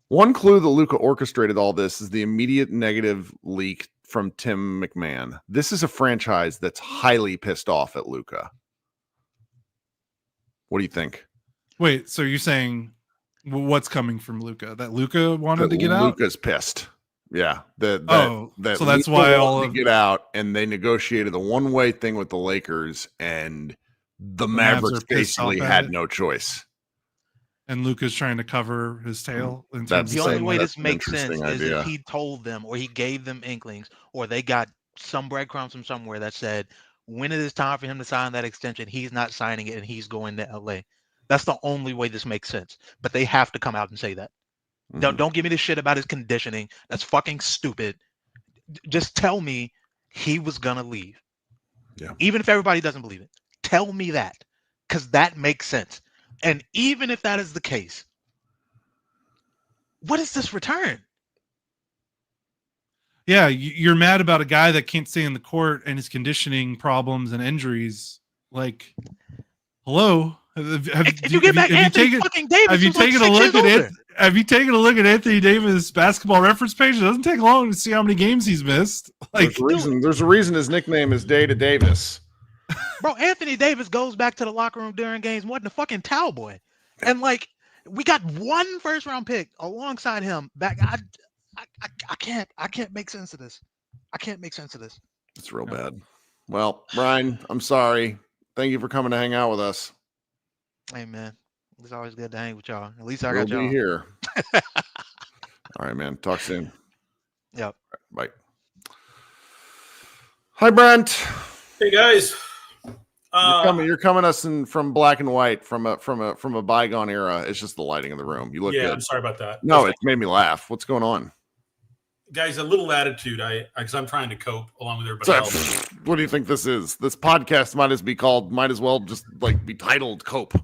One clue that Luka orchestrated all this is the immediate negative leak from Tim McMahon. This is a franchise that's highly pissed off at Luka. What do you think? Wait, so you're saying what's coming from Luka? That Luka wanted to get out? Luka's pissed. Yeah. So that's Luka why wanted to get out, and they negotiated a one-way thing with the Lakers, and the Mavericks basically had no choice. And Luka's trying to cover his tail. In terms The of only way this makes interesting sense is idea. if he told them or he gave them inklings or they got some breadcrumbs from somewhere that said, when it is time for him to sign that extension, he's not signing it and he's going to LA. That's the only way this makes sense. But they have to come out and say that. Don't give me this shit about his conditioning. That's fucking stupid. Just tell me he was gonna leave. Yeah. Even if everybody doesn't believe it, tell me that, because that makes sense. And even if that is the case, what is this return? Yeah, you're mad about a guy that can't stay in the court and his conditioning problems and injuries. Like, hello, have you taken a look at Anthony Davis' basketball reference page? It doesn't take long to see how many games he's missed. Like, there's a reason his nickname is Data Davis. Bro, Anthony Davis goes back to the locker room during games more than a fucking towel boy. And like, we got one first round pick alongside him back. I can't make sense of this. I can't make sense of this. It's real bad. Well, Brian, I'm sorry. Thank you for coming to hang out with us. Hey man, it's always good to hang with y'all. At least I We'll got y'all be here. All right, man. Talk soon. Yep. Bye. Hi, Brent. Hey guys. You're coming us in from black and white from a bygone era. It's just the lighting of the room. You look good. I'm sorry about that. No, it made me laugh. What's going on? Guys, a little attitude. Because I'm trying to cope along with everybody else. What do you think this is? This podcast might as well just like be titled Cope.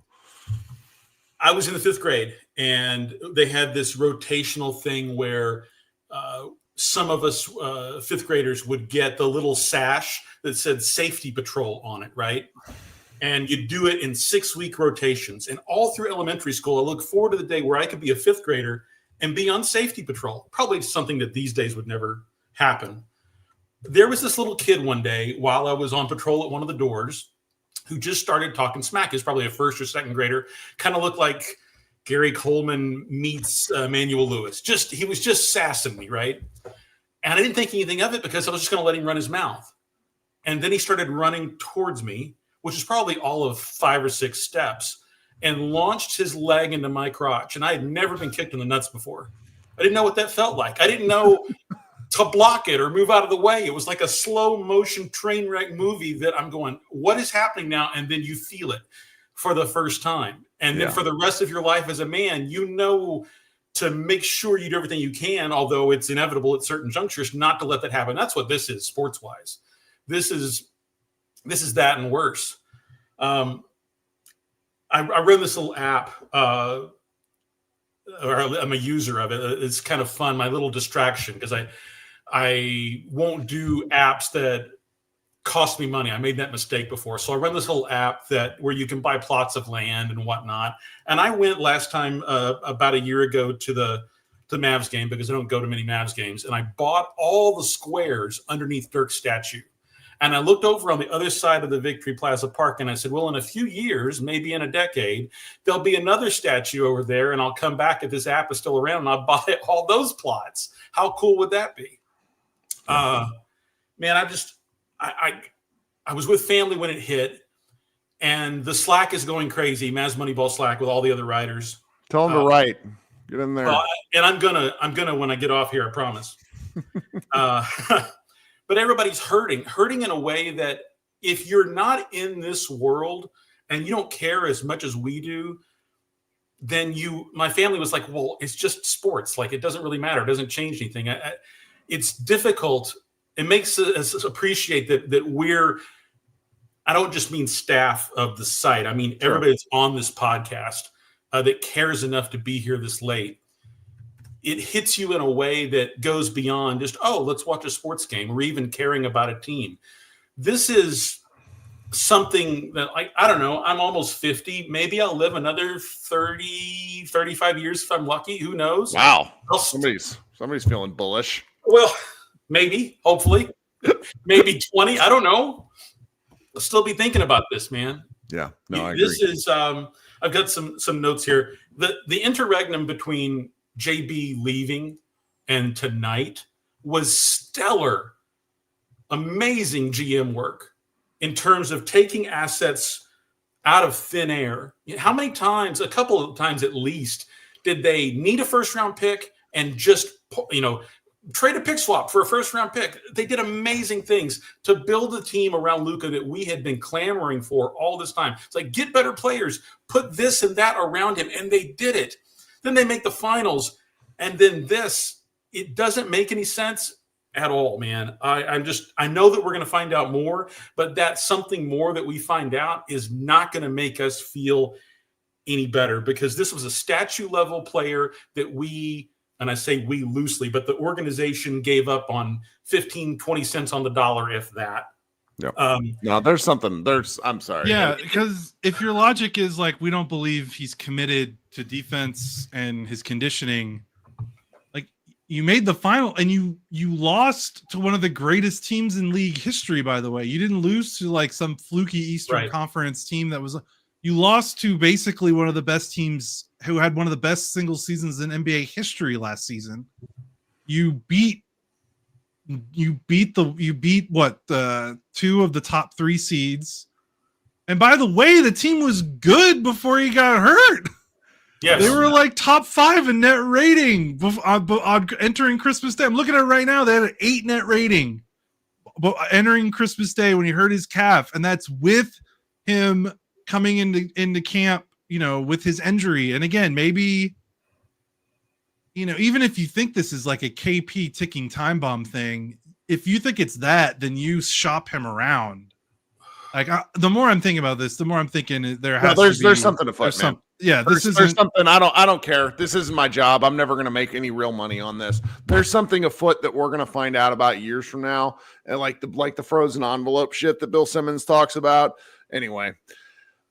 I was in the 5th grade, and they had this rotational thing where some of us 5th graders would get the little sash that said safety patrol on it, right? And you do it in 6-week rotations. And all through elementary school, I look forward to the day where I could be a 5th grader and be on safety patrol. Probably something that these days would never happen. There was this little kid one day while I was on patrol at one of the doors who just started talking smack. He's probably a 1st or 2nd grader. Kind of looked like Gary Coleman meets Emmanuel Lewis. He was just sassing me, right? And I didn't think anything of it because I was just going to let him run his mouth. And then he started running towards me, which is probably all of 5 or 6 steps, and launched his leg into my crotch. And I had never been kicked in the nuts before. I didn't know what that felt like. I didn't know to block it or move out of the way. It was like a slow motion train wreck movie that I'm going, what is happening now? And then you feel it for the first time. And then for the rest of your life as a man, you know to make sure you do everything you can, although it's inevitable at certain junctures, not to let that happen. That's what this is, sports-wise. This is that and worse. I run this little app, or I'm a user of it. It's kind of fun, my little distraction, because I won't do apps that cost me money. I made that mistake before. So I run this whole app where you can buy plots of land and whatnot. And I went last time about a year ago to the Mavs game because I don't go to many Mavs games. And I bought all the squares underneath Dirk's statue. And I looked over on the other side of the Victory Plaza Park and I said, well, in a few years, maybe in a decade, there'll be another statue over there. And I'll come back if this app is still around and I'll buy all those plots. How cool would that be? Man, I was with family when it hit, and the Slack is going crazy. Mavs Moneyball Slack with all the other writers. Tell them to write. Get in there. And I'm gonna when I get off here, I promise. But everybody's hurting in a way that if you're not in this world and you don't care as much as we do, then my family was like, well, it's just sports. Like, it doesn't really matter. It doesn't change anything. It's difficult. It makes us appreciate that I don't just mean staff of the site. I mean, everybody that's on this podcast that cares enough to be here this late. it hits you in a way that goes beyond just, oh, let's watch a sports game or even caring about a team. This is something that, like, I don't know, I'm almost 50. Maybe I'll live another 30, 35 years if I'm lucky. Who knows? Wow. Somebody's feeling bullish. Well, maybe, hopefully, maybe 20. I don't know. I'll still be thinking about this, man. Yeah, no, I This agree. is, I've got some notes here. The interregnum between JB leaving and tonight was stellar, amazing GM work in terms of taking assets out of thin air. How many times, a couple of times at least, did they need a first-round pick and just, trade a pick swap for a first-round pick? They did amazing things to build a team around Luka that we had been clamoring for all this time. It's like, get better players, put this and that around him, and they did it. Then they make the finals, and then this. It doesn't make any sense at all, man. I know that we're going to find out more, but that something more that we find out is not going to make us feel any better, because this was a statue-level player that we, and I say we loosely, but the organization gave up on 15, 20 cents on the dollar, if that. Yep. No, I'm sorry. Yeah, because if your logic is like, we don't believe he's committed to defense and his conditioning, like, you made the final and you lost to one of the greatest teams in league history, by the way. You didn't lose to like some fluky Eastern Conference team that was, you lost to basically one of the best teams who had one of the best single seasons in NBA history last season. You beat what, two of the top 3 seeds. And by the way, the team was good before he got hurt. Yes. They were like top 5 in net rating on entering Christmas Day. I'm looking at it right now. They had an 8 net rating but entering Christmas Day when he hurt his calf. And that's with him coming into camp, with his injury. And again, maybe, even if you think this is like a KP ticking time bomb thing, if you think it's that, then you shop him around. Like, the more I'm thinking about this, the more I'm thinking there's something afoot, man. There's something. I don't care. This isn't my job. I'm never going to make any real money on this. There's something afoot that we're going to find out about years from now, and like the frozen envelope shit that Bill Simmons talks about. Anyway,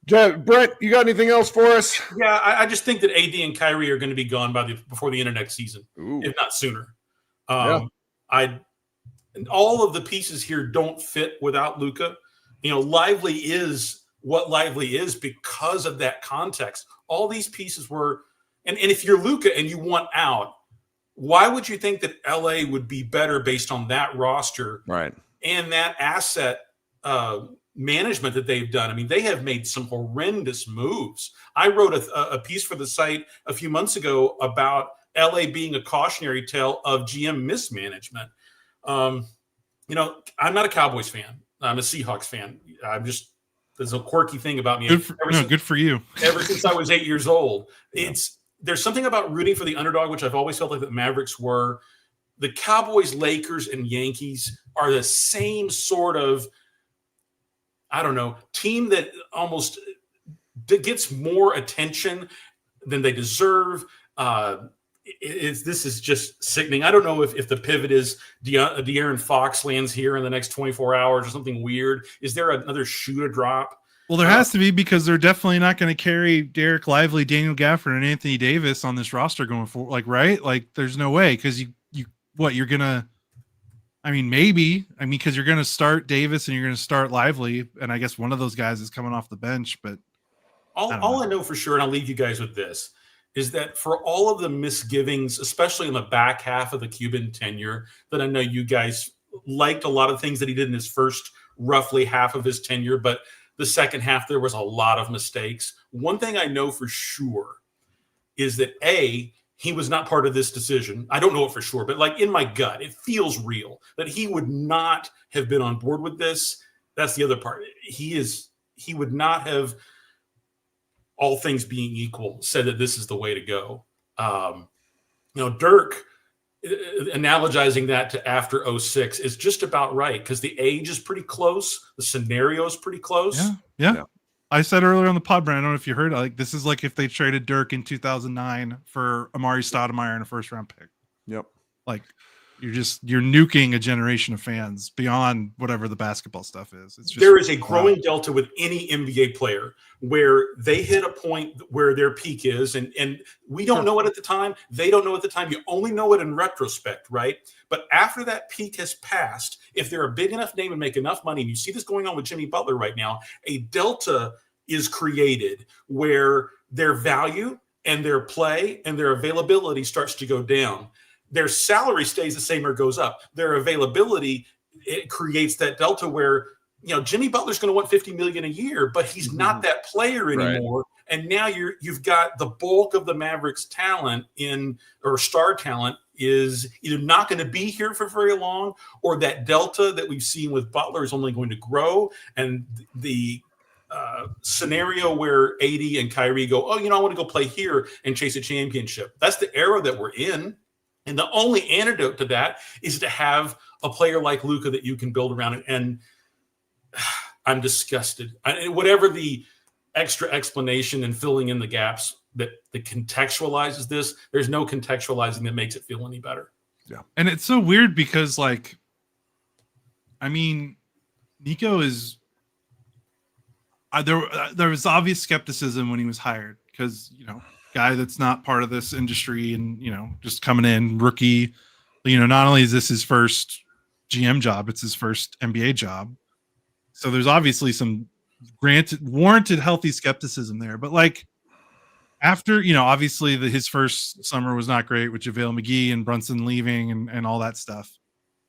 Brett, you got anything else for us? Yeah, I just think that AD and Kyrie are going to be gone before the end of next season, if not sooner. All of the pieces here don't fit without Luka. Lively is what Lively is because of that context. All these pieces were, and if you're Luka and you want out, why would you think that LA would be better based on that roster, right, and that asset management that they've done? I mean, they have made some horrendous moves. I wrote a piece for the site a few months ago about LA being a cautionary tale of GM mismanagement. I'm not a Cowboys fan. I'm a Seahawks fan. There's a quirky thing about me. Good for you. Ever since I was 8 years old, there's something about rooting for the underdog, which I've always felt like the Mavericks were. The Cowboys, Lakers, and Yankees are the same sort of, I don't know, team that almost gets more attention than they deserve. This is just sickening. I don't know if the pivot is De'Aaron Fox lands here in the next 24 hours or something weird. Is there another shoe to drop? Well, there has to be, because they're definitely not going to carry Derek Lively, Daniel Gafford, and Anthony Davis on this roster going forward. Like, right? Like, there's no way, because you're going to, because you're going to start Davis and you're going to start Lively, and I guess one of those guys is coming off the bench. But all I know for sure, and I'll leave you guys with this, is that for all of the misgivings, especially in the back half of the Cuban tenure, that I know you guys liked a lot of things that he did in his first roughly half of his tenure, but the second half there was a lot of mistakes. One thing I know for sure is that he was not part of this decision. I don't know it for sure, but like in my gut, it feels real that he would not have been on board with this. That's the other part. He would not have, all things being equal, said that this is the way to go. Dirk, analogizing that to after 06 is just about right, because the age is pretty close. The scenario is pretty close. Yeah. I said earlier on the pod, Brandon, I don't know if you heard, like this is like if they traded Dirk in 2009 for Amari Stoudemire and a first round pick. Yep. Like you're nuking a generation of fans beyond whatever the basketball stuff is. It's just there is a growing delta with any NBA player where they hit a point where their peak is, and we don't know it at the time. They don't know at the time. You only know it in retrospect, right? But after that peak has passed, if they're a big enough name and make enough money, and you see this going on with Jimmy Butler right now, a delta is created where their value and their play and their availability starts to go down. Their salary stays the same or goes up. Their availability, it creates that delta where, Jimmy Butler's going to want $50 million a year, but he's not that player anymore. Right. And now you've got the bulk of the Mavericks talent or star talent is either not going to be here for very long, or that delta that we've seen with Butler is only going to grow. And the scenario where AD and Kyrie go, I want to go play here and chase a championship. That's the era that we're in. And the only antidote to that is to have a player like Luka that you can build around. And I'm disgusted. Whatever the extra explanation and filling in the gaps that contextualizes this, there's no contextualizing that makes it feel any better. Yeah. And it's so weird because, Nico is there was obvious skepticism when he was hired because, guy that's not part of this industry and, just coming in rookie, not only is this his first GM job, it's his first NBA job. So there's obviously some warranted healthy skepticism there. But after, obviously his first summer was not great with JaVale McGee and Brunson leaving and all that stuff.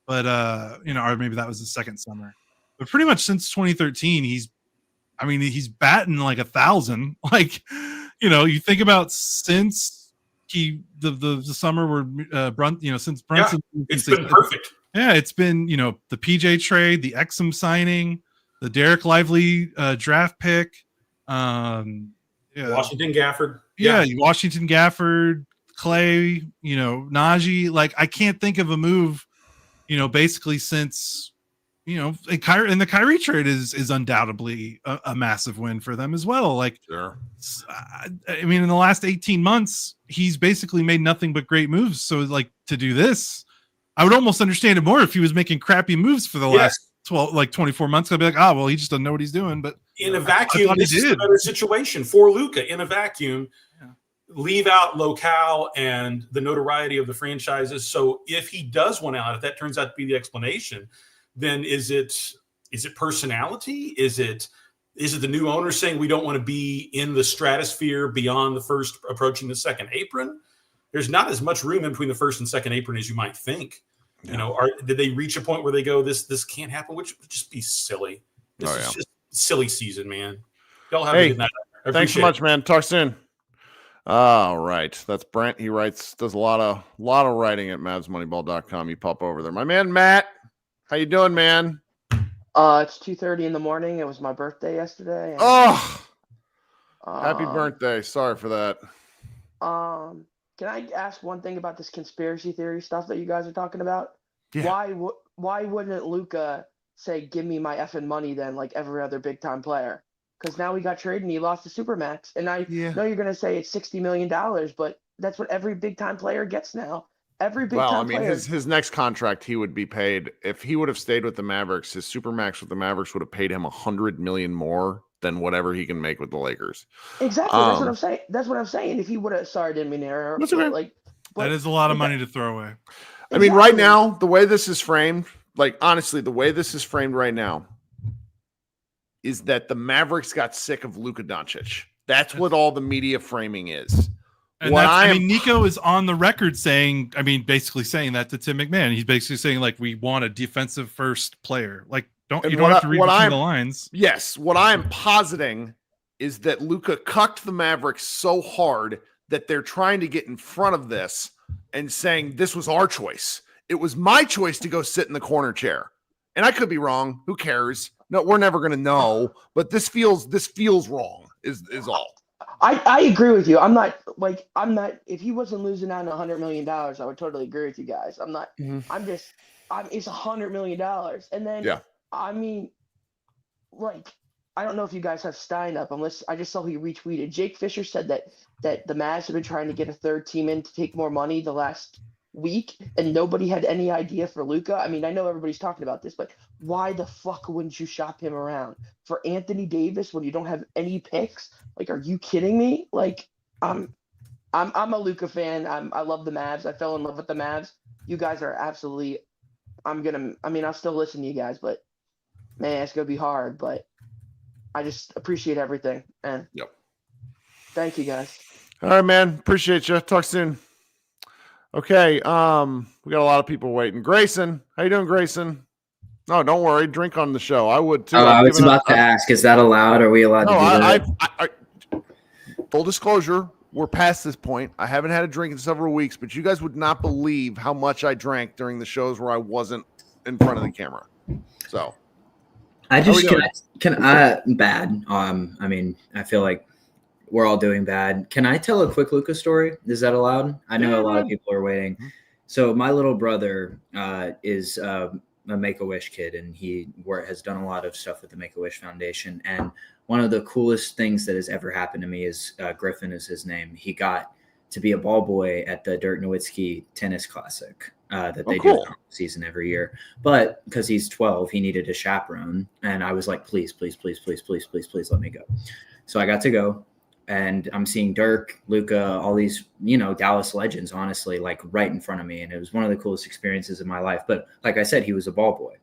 But, or maybe that was the second summer. But pretty much since 2013, he's batting 1,000. You think about since the summer where since Brunson, it's been perfect. Yeah, it's been the PJ trade, the Exum signing, the Derek Lively draft pick, Washington Gafford, Washington Gafford, Clay, Najee. I can't think of a move, basically since. And the Kyrie trade is undoubtedly a massive win for them as well. Sure. In the last 18 months, he's basically made nothing but great moves. So to do this, I would almost understand it more if he was making crappy moves for the last 24 months. I'd be like, he just doesn't know what he's doing. But in a vacuum, this is a better situation for Luka. In a vacuum, leave out locale and the notoriety of the franchises. So if he does want out, if that turns out to be the explanation, then is it personality? Is it the new owner saying we don't want to be in the stratosphere beyond the first approaching the second apron? There's not as much room in between the first and second apron as you might think. Yeah. Did they reach a point where they go, this can't happen, which would just be silly. This is just silly season, man. Y'all have a good night. Thanks so much, man. Talk soon. All right. That's Brent. He does a lot of writing at MavsMoneyball.com. You pop over there. My man, Matt. How you doing, man? It's 2:30 in the morning. It was my birthday yesterday. Happy birthday. Sorry for that. Can I ask one thing about this conspiracy theory stuff that you guys are talking about? Yeah. Why wouldn't Luka say, give me my effing money then, like every other big-time player? Because now he got traded and he lost to Supermax. And I know you're going to say it's $60 million, but that's what every big-time player gets now. Every big-time player. His next contract, he would be paid. If he would have stayed with the Mavericks, his Supermax with the Mavericks would have paid him $100 million more than whatever he can make with the Lakers. Exactly. That's what I'm saying. That's what I'm saying. If he would have, sorry, didn't mean to interrupt. That is a lot of money to throw away. Right now, the way this is framed, honestly, the way this is framed right now is that the Mavericks got sick of Luka Doncic. That's what all the media framing is. And Nico is on the record saying, basically saying that to Tim McMahon. He's basically saying, we want a defensive first player. You don't have to read between the lines. Yes. What I'm positing is that Luka cucked the Mavericks so hard that they're trying to get in front of this and saying, this was our choice. It was my choice to go sit in the corner chair. And I could be wrong. Who cares? No, we're never going to know. But this feels wrong is all. I agree with you. I'm not, if he wasn't losing out on $100 million, I would totally agree with you guys. I'm not, it's $100 million. And then, I don't know if you guys have Stein up, unless I just saw he retweeted. Jake Fisher said that the Mavs have been trying to get a third team in to take more money the last week, and nobody had any idea for Luka. I mean, I know everybody's talking about this, but why the fuck wouldn't you shop him around for Anthony Davis when you don't have any picks? Like, are you kidding me? Like, I'm a Luka fan. I love the Mavs. I fell in love with the Mavs. You guys are absolutely. I'll still listen to you guys, but man, it's gonna be hard. But I just appreciate everything, and thank you guys. All right, man. Appreciate you. Talk soon. Okay. We got a lot of people waiting. Grayson, how you doing, Grayson? No, don't worry. Drink on the show. I would too. I was about to ask, is that allowed? Are we allowed to do that? Full disclosure, we're past this point. I haven't had a drink in several weeks, but you guys would not believe how much I drank during the shows where I wasn't in front of the camera. So I just bad. I mean, I feel like we're all doing bad. Can I tell a quick Luka story? Is that allowed? I know a lot of people are waiting. So my little brother is a Make-A-Wish kid, and he has done a lot of stuff with the Make-A-Wish Foundation. And one of the coolest things that has ever happened to me is Griffin is his name. He got to be a ball boy at the Dirk Nowitzki Tennis Classic that they do season every year. But because he's 12, he needed a chaperone. And I was like, please, please, please, please, please, please, please let me go. So I got to go. And I'm seeing Dirk, Luka, all these, Dallas legends, honestly, like right in front of me. And it was one of the coolest experiences of my life. But like I said, he was a ball boy.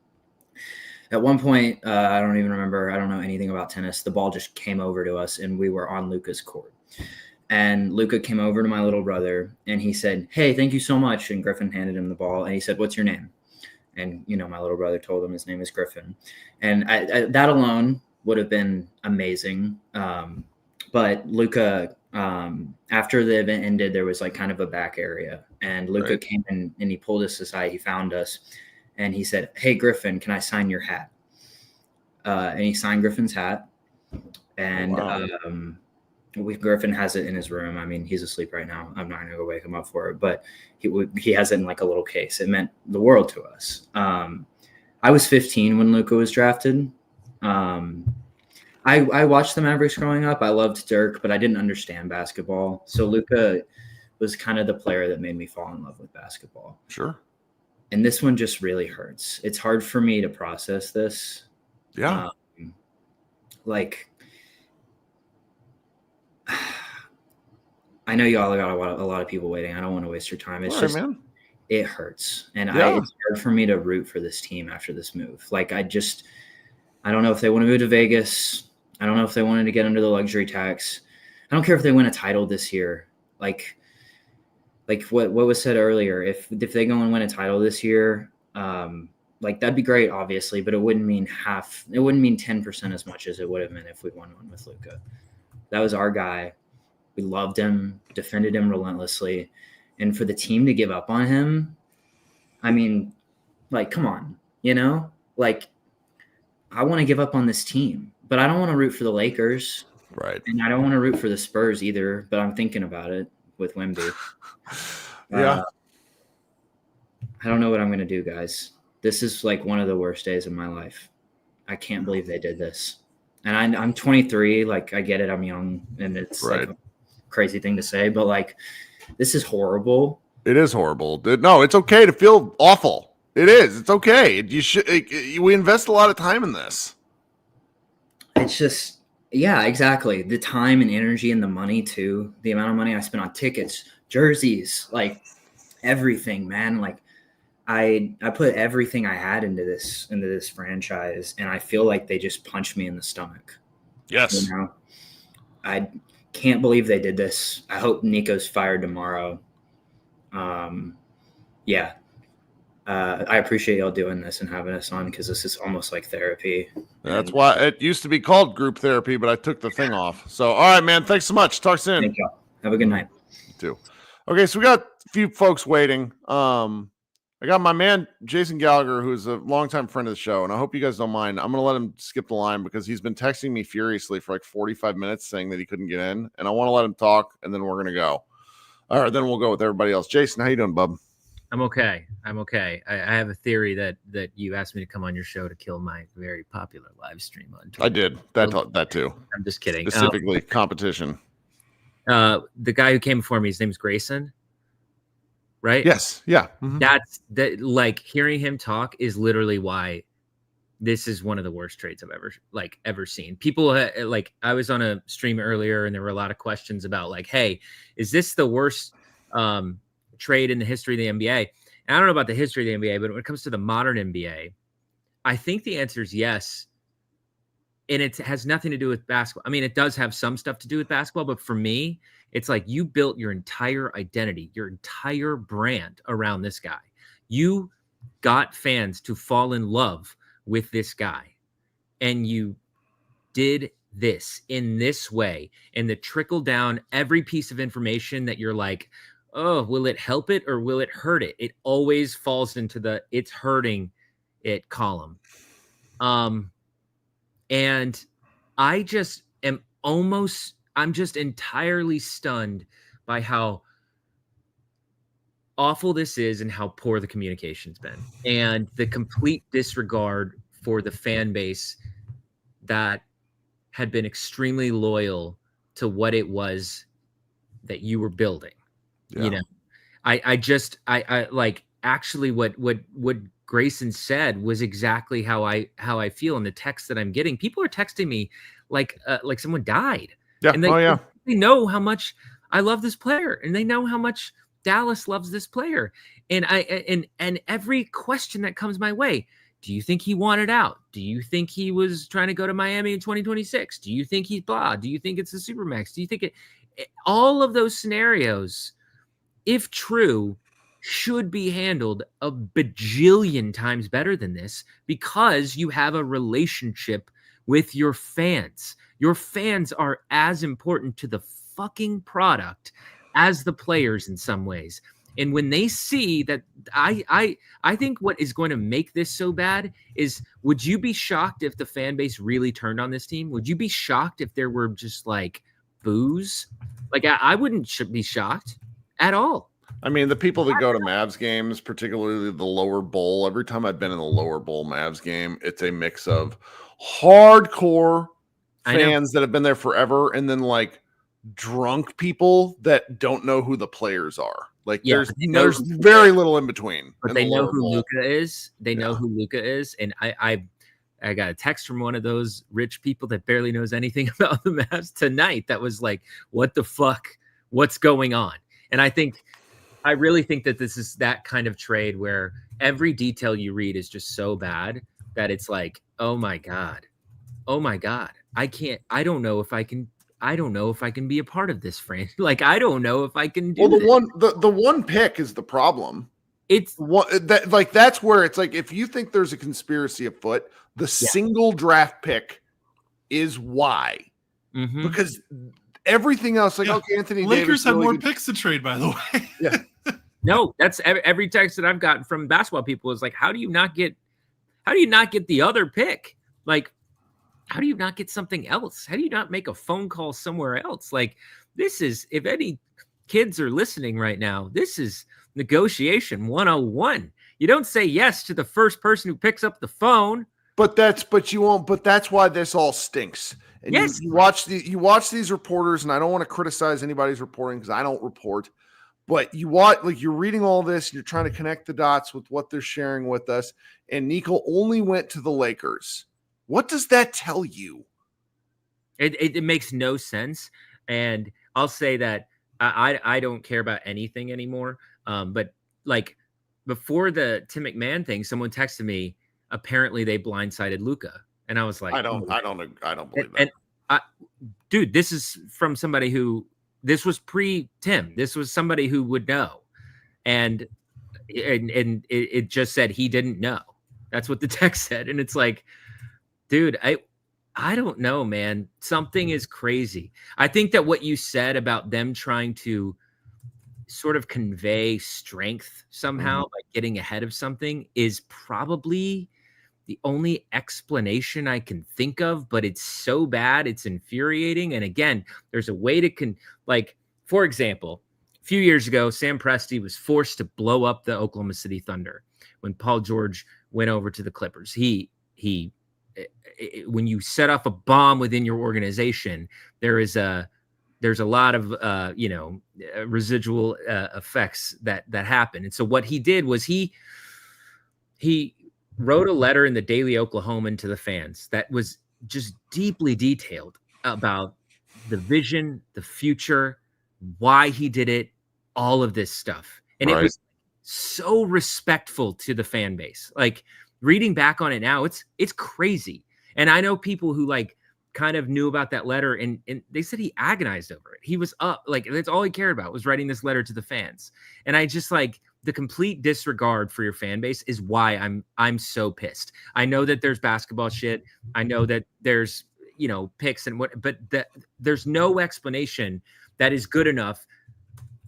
At one point, I don't even remember. I don't know anything about tennis. The ball just came over to us, and we were on Luka's court. And Luka came over to my little brother, and he said, "Hey, thank you so much." And Griffin handed him the ball, and he said, "What's your name?" And, my little brother told him his name is Griffin. And that alone would have been amazing. But Luka, after the event ended, there was like kind of a back area. And Luka came in, and he pulled us aside. He found us. And he said, "Hey, Griffin, can I sign your hat?" And he signed Griffin's hat. And Griffin has it in his room. I mean, he's asleep right now. I'm not going to go wake him up for it. But he has it in like a little case. It meant the world to us. I was 15 when Luka was drafted. I watched the Mavericks growing up. I loved Dirk, but I didn't understand basketball. So Luka was kind of the player that made me fall in love with basketball. Sure. And this one just really hurts. It's hard for me to process this. Yeah. I know y'all got a lot of people waiting. I don't want to waste your time. It's it hurts. And it's hard for me to root for this team after this move. Like, I don't know if they want to move to Vegas. I don't know if they wanted to get under the luxury tax. I don't care if they win a title this year. Like what was said earlier, if they go and win a title this year, that'd be great, obviously, but it wouldn't mean 10% as much as it would have been if we won one with Luka. That was our guy. We loved him, defended him relentlessly. And for the team to give up on him, I mean, come on, I want to give up on this team, but I don't want to root for the Lakers. Right. And I don't want to root for the Spurs either, but I'm thinking about it with Wemby. Yeah. I don't know what I'm going to do, guys. This is like one of the worst days of my life. I can't believe they did this. And I'm 23. Like, I get it. I'm young, and it's like a crazy thing to say, but this is horrible. It is horrible. No, it's okay to feel awful. It is. It's okay. We invest a lot of time in this. It's just, yeah, exactly. The time and energy and the money too. The amount of money I spent on tickets, jerseys, everything, man. I put everything I had into this franchise, and I feel like they just punched me in the stomach. Yes. I can't believe they did this. I hope Nico's fired tomorrow. Yeah. I appreciate y'all doing this and having us on, because this is almost like therapy. That's why it used to be called group therapy, but I took the thing off. So, all right, man. Thanks so much. Talk soon. Thank y'all. Have a good night. You too. Okay, so we got a few folks waiting. I got my man Jason Gallagher, who's a longtime friend of the show, and I hope you guys don't mind. I'm going to let him skip the line because he's been texting me furiously for 45 minutes saying that he couldn't get in, and I want to let him talk, and then we're going to go. All right, then we'll go with everybody else. Jason, how you doing, bub? I'm okay. I'm okay. I have a theory that you asked me to come on your show to kill my very popular live stream on Twitter. I did that too. I'm just kidding. Specifically, competition. The guy who came before me, his name's Grayson, right? Yes. Yeah. Mm-hmm. That's that. Like hearing him talk is literally why this is one of the worst trades I've ever seen. People like I was on a stream earlier and there were a lot of questions about like, hey, is this the worst trade in the history of the NBA? And I don't know about the history of the NBA, but when it comes to the modern NBA, I think the answer is yes. And it has nothing to do with basketball. I mean, it does have some stuff to do with basketball, but for me, it's like you built your entire identity, your entire brand around this guy. You got fans to fall in love with this guy. And you did this in this way. And the trickle down every piece of information that you're like, oh, will it help it or will it hurt it? It always falls into the it's hurting it column. And I just am I'm just entirely stunned by how awful this is and how poor the communication's been and the complete disregard for the fan base that had been extremely loyal to what it was that you were building. Yeah. You know, I like actually what Grayson said was exactly how I feel in the text that I'm getting. People are texting me like someone died. Yeah. And they know how much I love this player and they know how much Dallas loves this player. And and every question that comes my way, do you think he wanted out? Do you think he was trying to go to Miami in 2026? Do you think he's blah? Do you think it's the Supermax? Do you think all of those scenarios, if true, should be handled a bajillion times better than this because you have a relationship with your fans. Your fans are as important to the fucking product as the players in some ways. And when they see that, I think what is going to make this so bad is, would you be shocked if the fan base really turned on this team? Would you be shocked if there were just like boos? Like I wouldn't be shocked at all. I mean, the people that go to Mavs games, particularly the lower bowl, every time I've been in the lower bowl Mavs game, it's a mix of hardcore fans that have been there forever and then like drunk people that don't know who the players are. Like there's very little in between. But they know who Luka is. They know who Luka is. And I got a text from one of those rich people that barely knows anything about the Mavs tonight that was like, what the fuck? What's going on? And I really think that this is that kind of trade where every detail you read is just so bad that it's like, oh my God. I don't know if I can be a part of this frame. Like, I don't know if I can do the one pick is the problem. It's that's where it's like, if you think there's a conspiracy afoot, the single draft pick is why. Mm-hmm. Because everything else, like, okay, Anthony Lakers Davis have really more good. picks to trade, by the way. Yeah. No, that's every text that I've gotten from basketball people is like, how do you not get the other pick? Like, how do you not get something else? How do you not make a phone call somewhere else? Like, this is, if any kids are listening right now, this is negotiation 101. You don't say yes to the first person who picks up the phone. But that's why this all stinks. And yes. you watch these reporters, and I don't want to criticize anybody's reporting because I don't report, but you watch, like, you're reading all this, and you're trying to connect the dots with what they're sharing with us. And Nico only went to the Lakers. What does that tell you? It makes no sense. And I'll say that I don't care about anything anymore. But like before the Tim McMahon thing, someone texted me, apparently they blindsided Luka. And I was like, I don't believe that. And dude, this is from somebody this was pre-Tim. This was somebody who would know. And it just said he didn't know. That's what the text said. And it's like, dude, I don't know, man. Something is crazy. I think that what you said about them trying to sort of convey strength somehow by getting ahead of something is probably the only explanation I can think of, but it's so bad, it's infuriating. And again, there's a way to like, for example, few years ago, Sam Presti was forced to blow up the Oklahoma City Thunder when Paul George went over to the Clippers. When you set off a bomb within your organization, there's a lot of residual effects that happen. And so what he did was he wrote a letter in the Daily Oklahoman to the fans that was just deeply detailed about the vision, the future, why he did it, all of this stuff. And It was so respectful to the fan base. Like, reading back on it now, it's crazy. And I know people who like kind of knew about that letter, and they said he agonized over it. He was up, like, that's all he cared about, was writing this letter to the fans. And I just like, the complete disregard for your fan base is why I'm so pissed. I know that there's basketball shit. I know that there's, picks and but there's no explanation that is good enough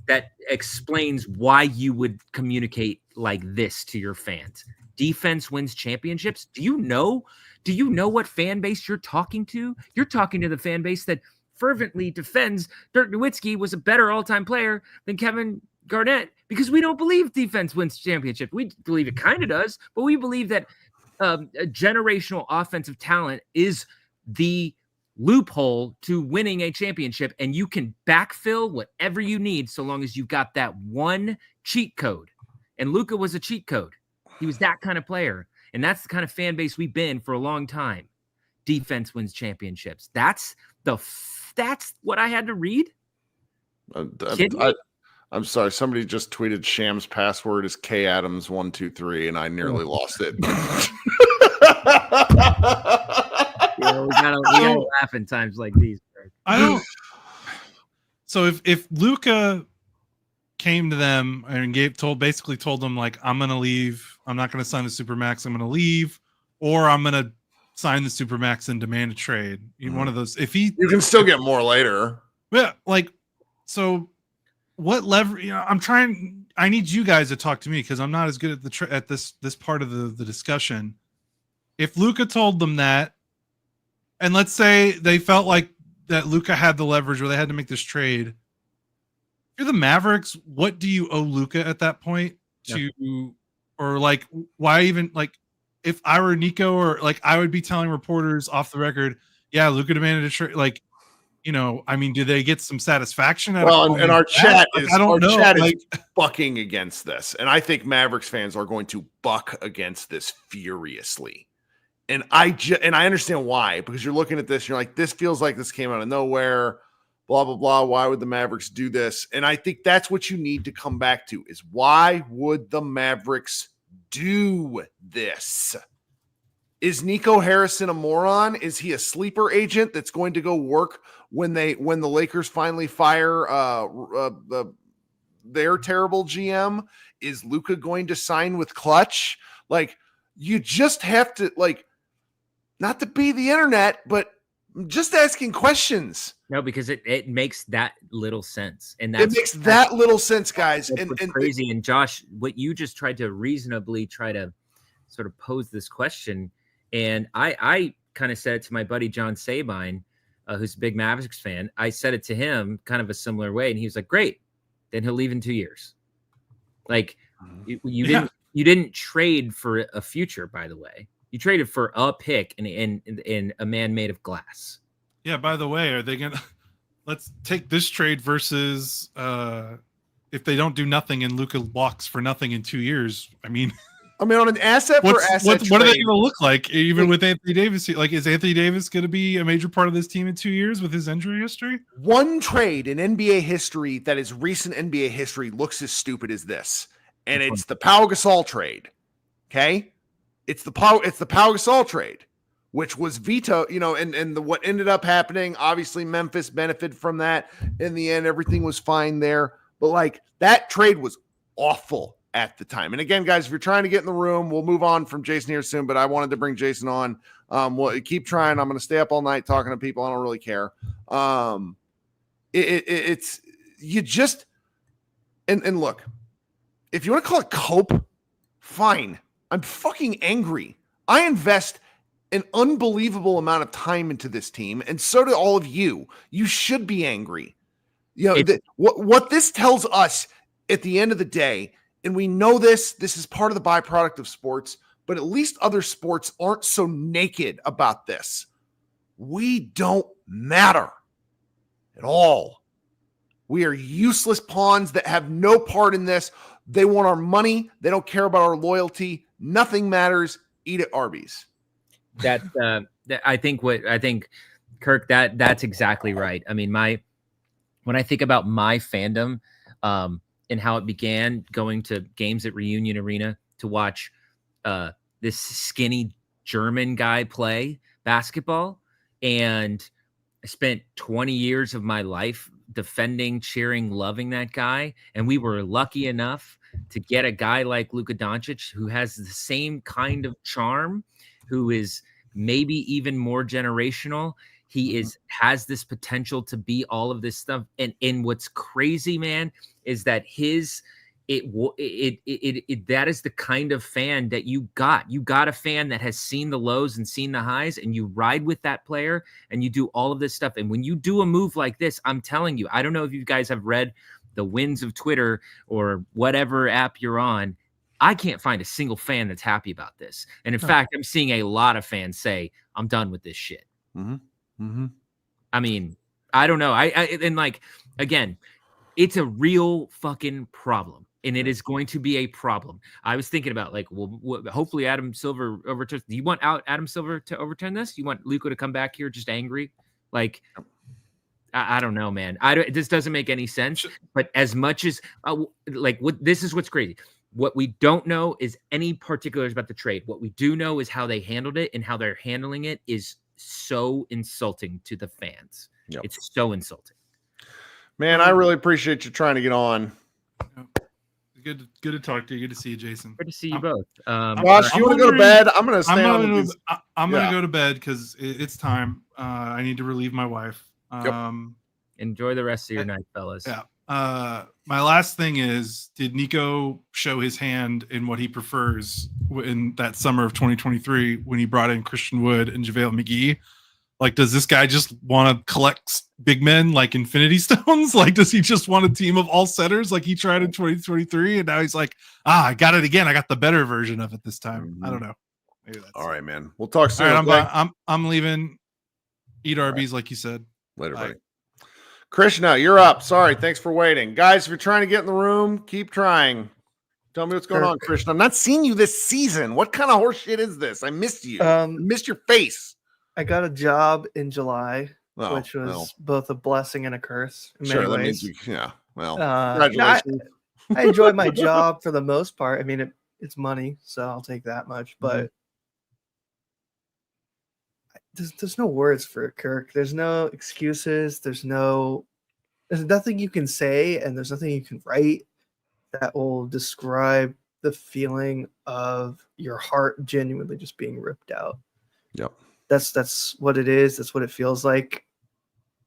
that explains why you would communicate like this to your fans. Defense wins championships. Do you know what fan base you're talking to? You're talking to the fan base that fervently defends Dirk Nowitzki was a better all-time player than Kevin Garnett, because we don't believe defense wins championship. We believe it kind of does, but we believe that a generational offensive talent is the loophole to winning a championship, and you can backfill whatever you need so long as you got that one cheat code. And Luka was a cheat code. He was that kind of player, and that's the kind of fan base we've been for a long time. Defense wins championships. That's what I had to read. I'm sorry. Somebody just tweeted Sham's password is KAdams123, and I nearly lost it. We gotta laugh in times like these. I don't. So if Luka came to them and basically told them, like, I'm gonna leave, I'm not gonna sign the Supermax, I'm gonna leave, or I'm gonna sign the Supermax and demand a trade. One of those. You can still get more later. Yeah, like, so what lever? I need you guys to talk to me because I'm not as good at this part of the discussion. If Luka told them that, and let's say they felt like that Luka had the leverage where they had to make this trade, if you're the Mavericks, what do you owe Luka at that point or like, why even, like, if I were Nico, or like, I would be telling reporters off the record, yeah, Luka demanded a trade. Like, I mean, do they get some satisfaction? And our chat is, I don't know. Chat is bucking against this. And I think Mavericks fans are going to buck against this furiously. And I understand why, because you're looking at this, you're like, this feels like this came out of nowhere, blah, blah, blah. Why would the Mavericks do this? And I think that's what you need to come back to, is why would the Mavericks do this? Is Nico Harrison a moron? Is he a sleeper agent that's going to go work when the Lakers finally fire their terrible GM? Is Luka going to sign with Clutch? Like, you just have to, like, not to be the internet, but just asking questions. No, because it makes that little sense, and it makes that little sense, guys. And crazy. And Josh, what you just tried to reasonably try to sort of pose this question, and I kind of said it to my buddy John Sabine, who's a big Mavericks fan. I said it to him kind of a similar way, and he was like, "Great, then he'll leave in 2 years." Like, you didn't trade for a future, by the way. You traded for a pick in a man made of glass. Yeah, by the way, are they gonna let's take this trade versus if they don't do nothing and Luka walks for nothing in 2 years? I mean, on an asset for asset trade, what are they gonna look like, even with Anthony Davis? Like, is Anthony Davis gonna be a major part of this team in 2 years with his injury history? One trade in NBA history that is recent NBA history looks as stupid as this. And it's the Pau Gasol trade. Okay? It's the Pau Gasol trade, which was vetoed, and what ended up happening, obviously Memphis benefited from that. In the end, everything was fine there. But like, that trade was awful at the time. And again, guys, if you're trying to get in the room, we'll move on from Jason here soon, but I wanted to bring Jason on. We'll keep trying. I'm going to stay up all night talking to people. I don't really care. It's you just, and look, if you want to call it cope, fine. I'm fucking angry. I invest an unbelievable amount of time into this team, and so do all of you. You should be angry. What this tells us at the end of the day, and we know this is part of the byproduct of sports, but at least other sports aren't so naked about this. We don't matter at all. We are useless pawns that have no part in this. They want our money. They don't care about our loyalty. Nothing matters. Eat at Arby's. I think Kirk, that's exactly right. I mean, when I think about my fandom and how it began, going to games at Reunion Arena to watch this skinny German guy play basketball, and I spent 20 years of my life defending, cheering, loving that guy. And we were lucky enough to get a guy like Luka Doncic, who has the same kind of charm, who is maybe even more generational. He has this potential to be all of this stuff. And what's crazy, man, is that that is the kind of fan that you got. You got a fan that has seen the lows and seen the highs, and you ride with that player and you do all of this stuff. And when you do a move like this, I'm telling you, I don't know if you guys have read the Winds of Twitter or whatever app you're on. I can't find a single fan that's happy about this. And in fact, I'm seeing a lot of fans say, I'm done with this shit. Mm-hmm. Mm-hmm. I mean, I don't know. And like, again, it's a real fucking problem. And it is going to be a problem. I was thinking about, like, well, hopefully Adam Silver overturns. Do you want Adam Silver to overturn this? You want Luka to come back here just angry? Like, I don't know, man. This doesn't make any sense. But as much as this is what's crazy. What we don't know is any particulars about the trade. What we do know is how they handled it, and how they're handling it is so insulting to the fans. Yep. It's so insulting. Man, I really appreciate you trying to get on. Good to talk to you. Good to see you, Jason. Good to see you both. Josh, you want to go to bed? I'm going to stay on. I'm going to go to bed because it's time. I need to relieve my wife. Enjoy the rest of your night, fellas. Yeah. My last thing is, did Nico show his hand in what he prefers in that summer of 2023 when he brought in Christian Wood and JaVale McGee? Like, does this guy just want to collect big men like Infinity Stones? Like, does he just want a team of all centers like he tried in 2023? And now he's like, I got it again. I got the better version of it this time. I don't know. Maybe that's all right, man. We'll talk soon. All right, I'm leaving. Eat Arby's, like you said. Later, buddy. Krishna, you're up. Sorry. Thanks for waiting. Guys, if you're trying to get in the room, keep trying. Tell me what's going on, Krishna. I'm not seeing you this season. What kind of horse shit is this? I missed you. I missed your face. I got a job in July, which was both a blessing and a curse in many ways. Congratulations. I enjoy my job for the most part. I mean, it's money, so I'll take that much. But there's no words for Kirk. There's no excuses. There's nothing you can say, and there's nothing you can write that will describe the feeling of your heart genuinely just being ripped out. Yep. That's what it is. That's what it feels like.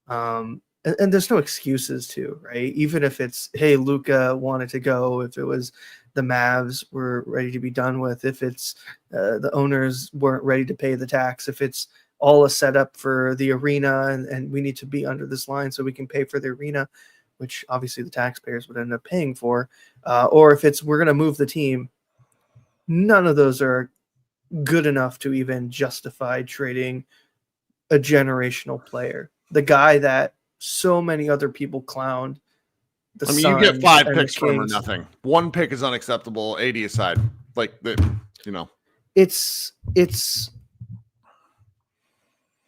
And there's no excuses too, right? Even if it's, hey, Luka wanted to go, if it was the Mavs were ready to be done with, if it's the owners weren't ready to pay the tax, if it's all a setup for the arena and we need to be under this line so we can pay for the arena, which obviously the taxpayers would end up paying for, or if it's we're going to move the team, none of those are good enough to even justify trading a generational player. The guy that so many other people clowned. You get 5 picks from him or nothing. 1 pick is unacceptable. 80 aside. It's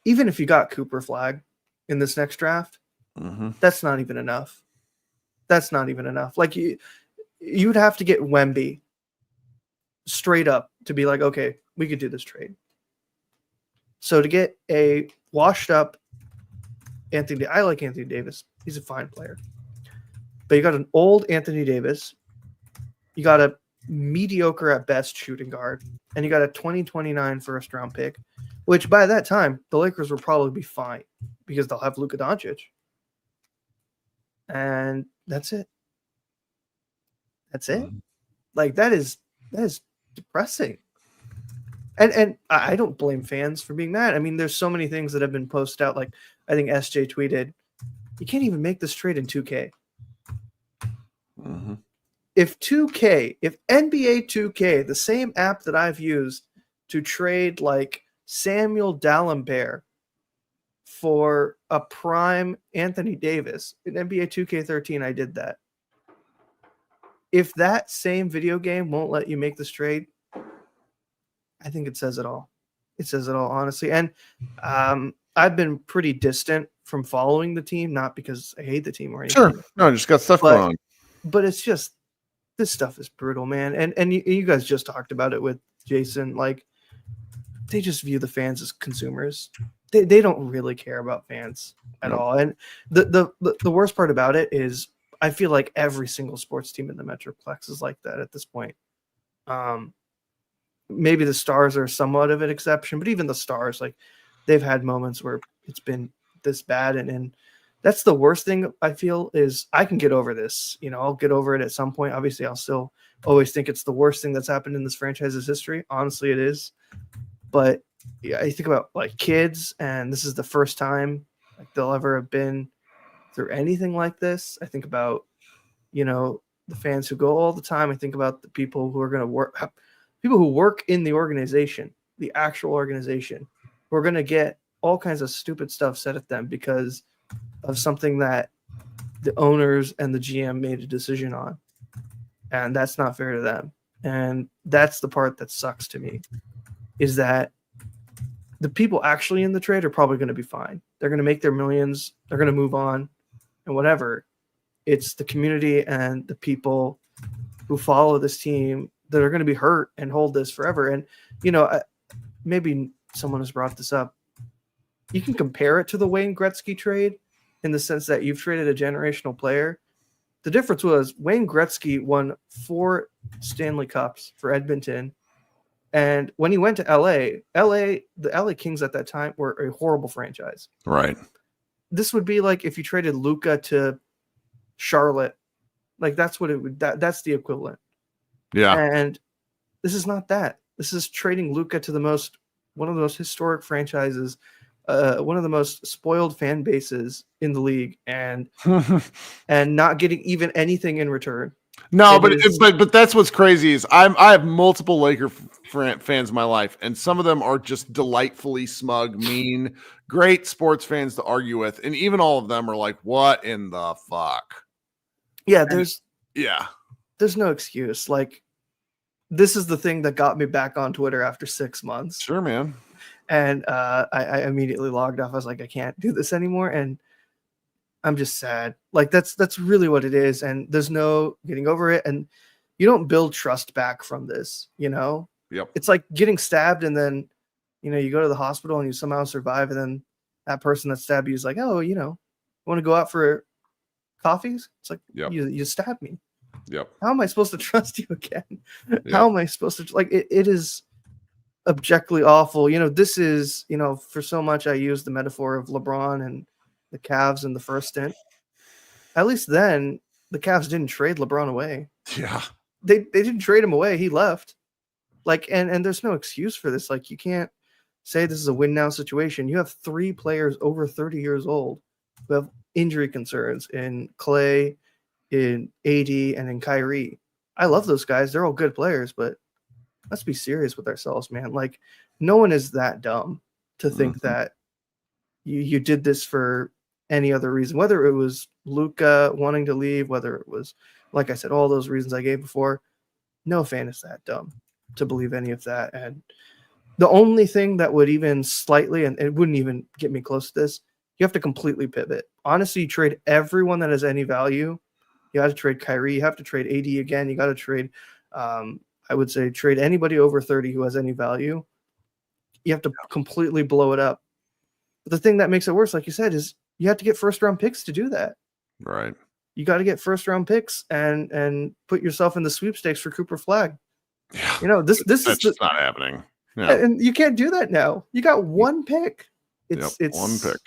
even if you got Cooper Flag in this next draft, that's not even enough. That's not even enough. Like you'd have to get Wemby straight up to be like, okay, we could do this trade. So to get a washed up I like Anthony Davis. He's a fine player. But you got an old Anthony Davis. You got a mediocre at best shooting guard. And you got a 2029 first round pick, which by that time, the Lakers will probably be fine because they'll have Luka Doncic. And that's it. That's it. Like that is depressing. And I don't blame fans for being mad. I mean, there's so many things that have been posted out. Like I think SJ tweeted, You can't even make this trade in 2K. Mm-hmm. If NBA 2K, the same app that I've used to trade like Samuel Dalembert for a prime Anthony Davis in NBA 2K13, I did that. If that same video game won't let you make this trade, I think it says it all. It says it all, honestly. And I've been pretty distant from following the team, not because I hate the team or anything. Sure. No, just got stuff going on. But it's just, this stuff is brutal, man. And you guys just talked about it with Jason. Like, they just view the fans as consumers. They don't really care about fans at all. And the worst part about it is I feel like every single sports team in the Metroplex is like that at this point. Maybe the Stars are somewhat of an exception, but even the Stars, like, they've had moments where it's been this bad. And that's the worst thing I feel is I can get over this. You know, I'll get over it at some point. Obviously, I'll still always think it's the worst thing that's happened in this franchise's history. Honestly, it is. But yeah, I think about like kids, and this is the first time like they'll ever have been through anything like this. I think about, you know, the fans who go all the time. I think about the people who are going to work, people who work in the organization, the actual organization, who are going to get all kinds of stupid stuff said at them because of something that the owners and the GM made a decision on. And that's not fair to them. And that's the part that sucks to me, is that the people actually in the trade are probably going to be fine. They're going to make their millions. They're going to move on and whatever. It's the community and the people who follow this team that are going to be hurt and hold this forever. And, you know, maybe someone has brought this up. You can compare it to the Wayne Gretzky trade in the sense that you've traded a generational player. The difference was Wayne Gretzky won 4 Stanley Cups for Edmonton. And when he went to the LA Kings at that time were a horrible franchise. Right. This would be like if you traded Luka to Charlotte. Like that's what it would, that's the equivalent. Yeah. And this is not that. This is trading Luka to one of the most historic franchises, one of the most spoiled fan bases in the league, and not getting even anything in return. No, but that's what's crazy is I have multiple Laker fans in my life, and some of them are just delightfully smug, mean, great sports fans to argue with, and even all of them are like, "What in the fuck?" Yeah, there's no excuse. Like, this is the thing that got me back on Twitter after 6 months. Sure, man. And I immediately logged off. I was like, I can't do this anymore, and I'm just sad. Like that's really what it is, and there's no getting over it. And you don't build trust back from this, you know? Yep. It's like getting stabbed, and then, you know, you go to the hospital and you somehow survive, and then that person that stabbed you is like, oh, you know, want to go out for coffees? It's like, yep. you stabbed me. Yep. How am I supposed to trust you again? Yep. How am I supposed to, like, it is objectively awful. You know, this is, you know, for so much I use the metaphor of LeBron and the Cavs in the first stint. At least then the Cavs didn't trade LeBron away. Yeah. They didn't trade him away. He left. Like, and there's no excuse for this. Like, you can't say this is a win now situation. You have 3 players over 30 years old who have injury concerns in Clay, in AD, and in Kyrie. I love those guys. They're all good players, but let's be serious with ourselves, man. Like, no one is that dumb to think that you did this for any other reason, whether it was Luka wanting to leave, whether it was, like I said, all those reasons I gave before. No fan is that dumb to believe any of that. And the only thing that would even slightly, and it wouldn't even get me close to this, you have to completely pivot. Honestly, you trade everyone that has any value. You got to trade Kyrie. You have to trade AD again. You got to trade, I would say, trade anybody over 30 who has any value. You have to completely blow it up. But the thing that makes it worse, like you said, is you have to get first-round picks to do that. Right. You got to get first-round picks and put yourself in the sweepstakes for Cooper Flag. Yeah. You know, this is just not happening. Yeah. And you can't do that now. You got one pick. It's one pick.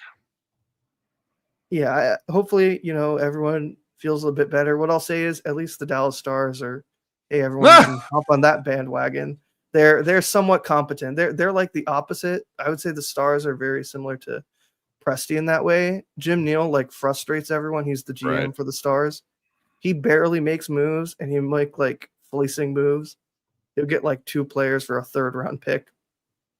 Yeah, hopefully, you know, everyone feels a bit better. What I'll say is at least the Dallas Stars are, hey, everyone can hop on that bandwagon. They're somewhat competent. They're like the opposite. I would say the Stars are very similar to Presti in that way. Jim Neal like frustrates everyone. He's the GM for the Stars. He barely makes moves, and he make like fleecing moves. He'll get like 2 players for a 3rd round pick,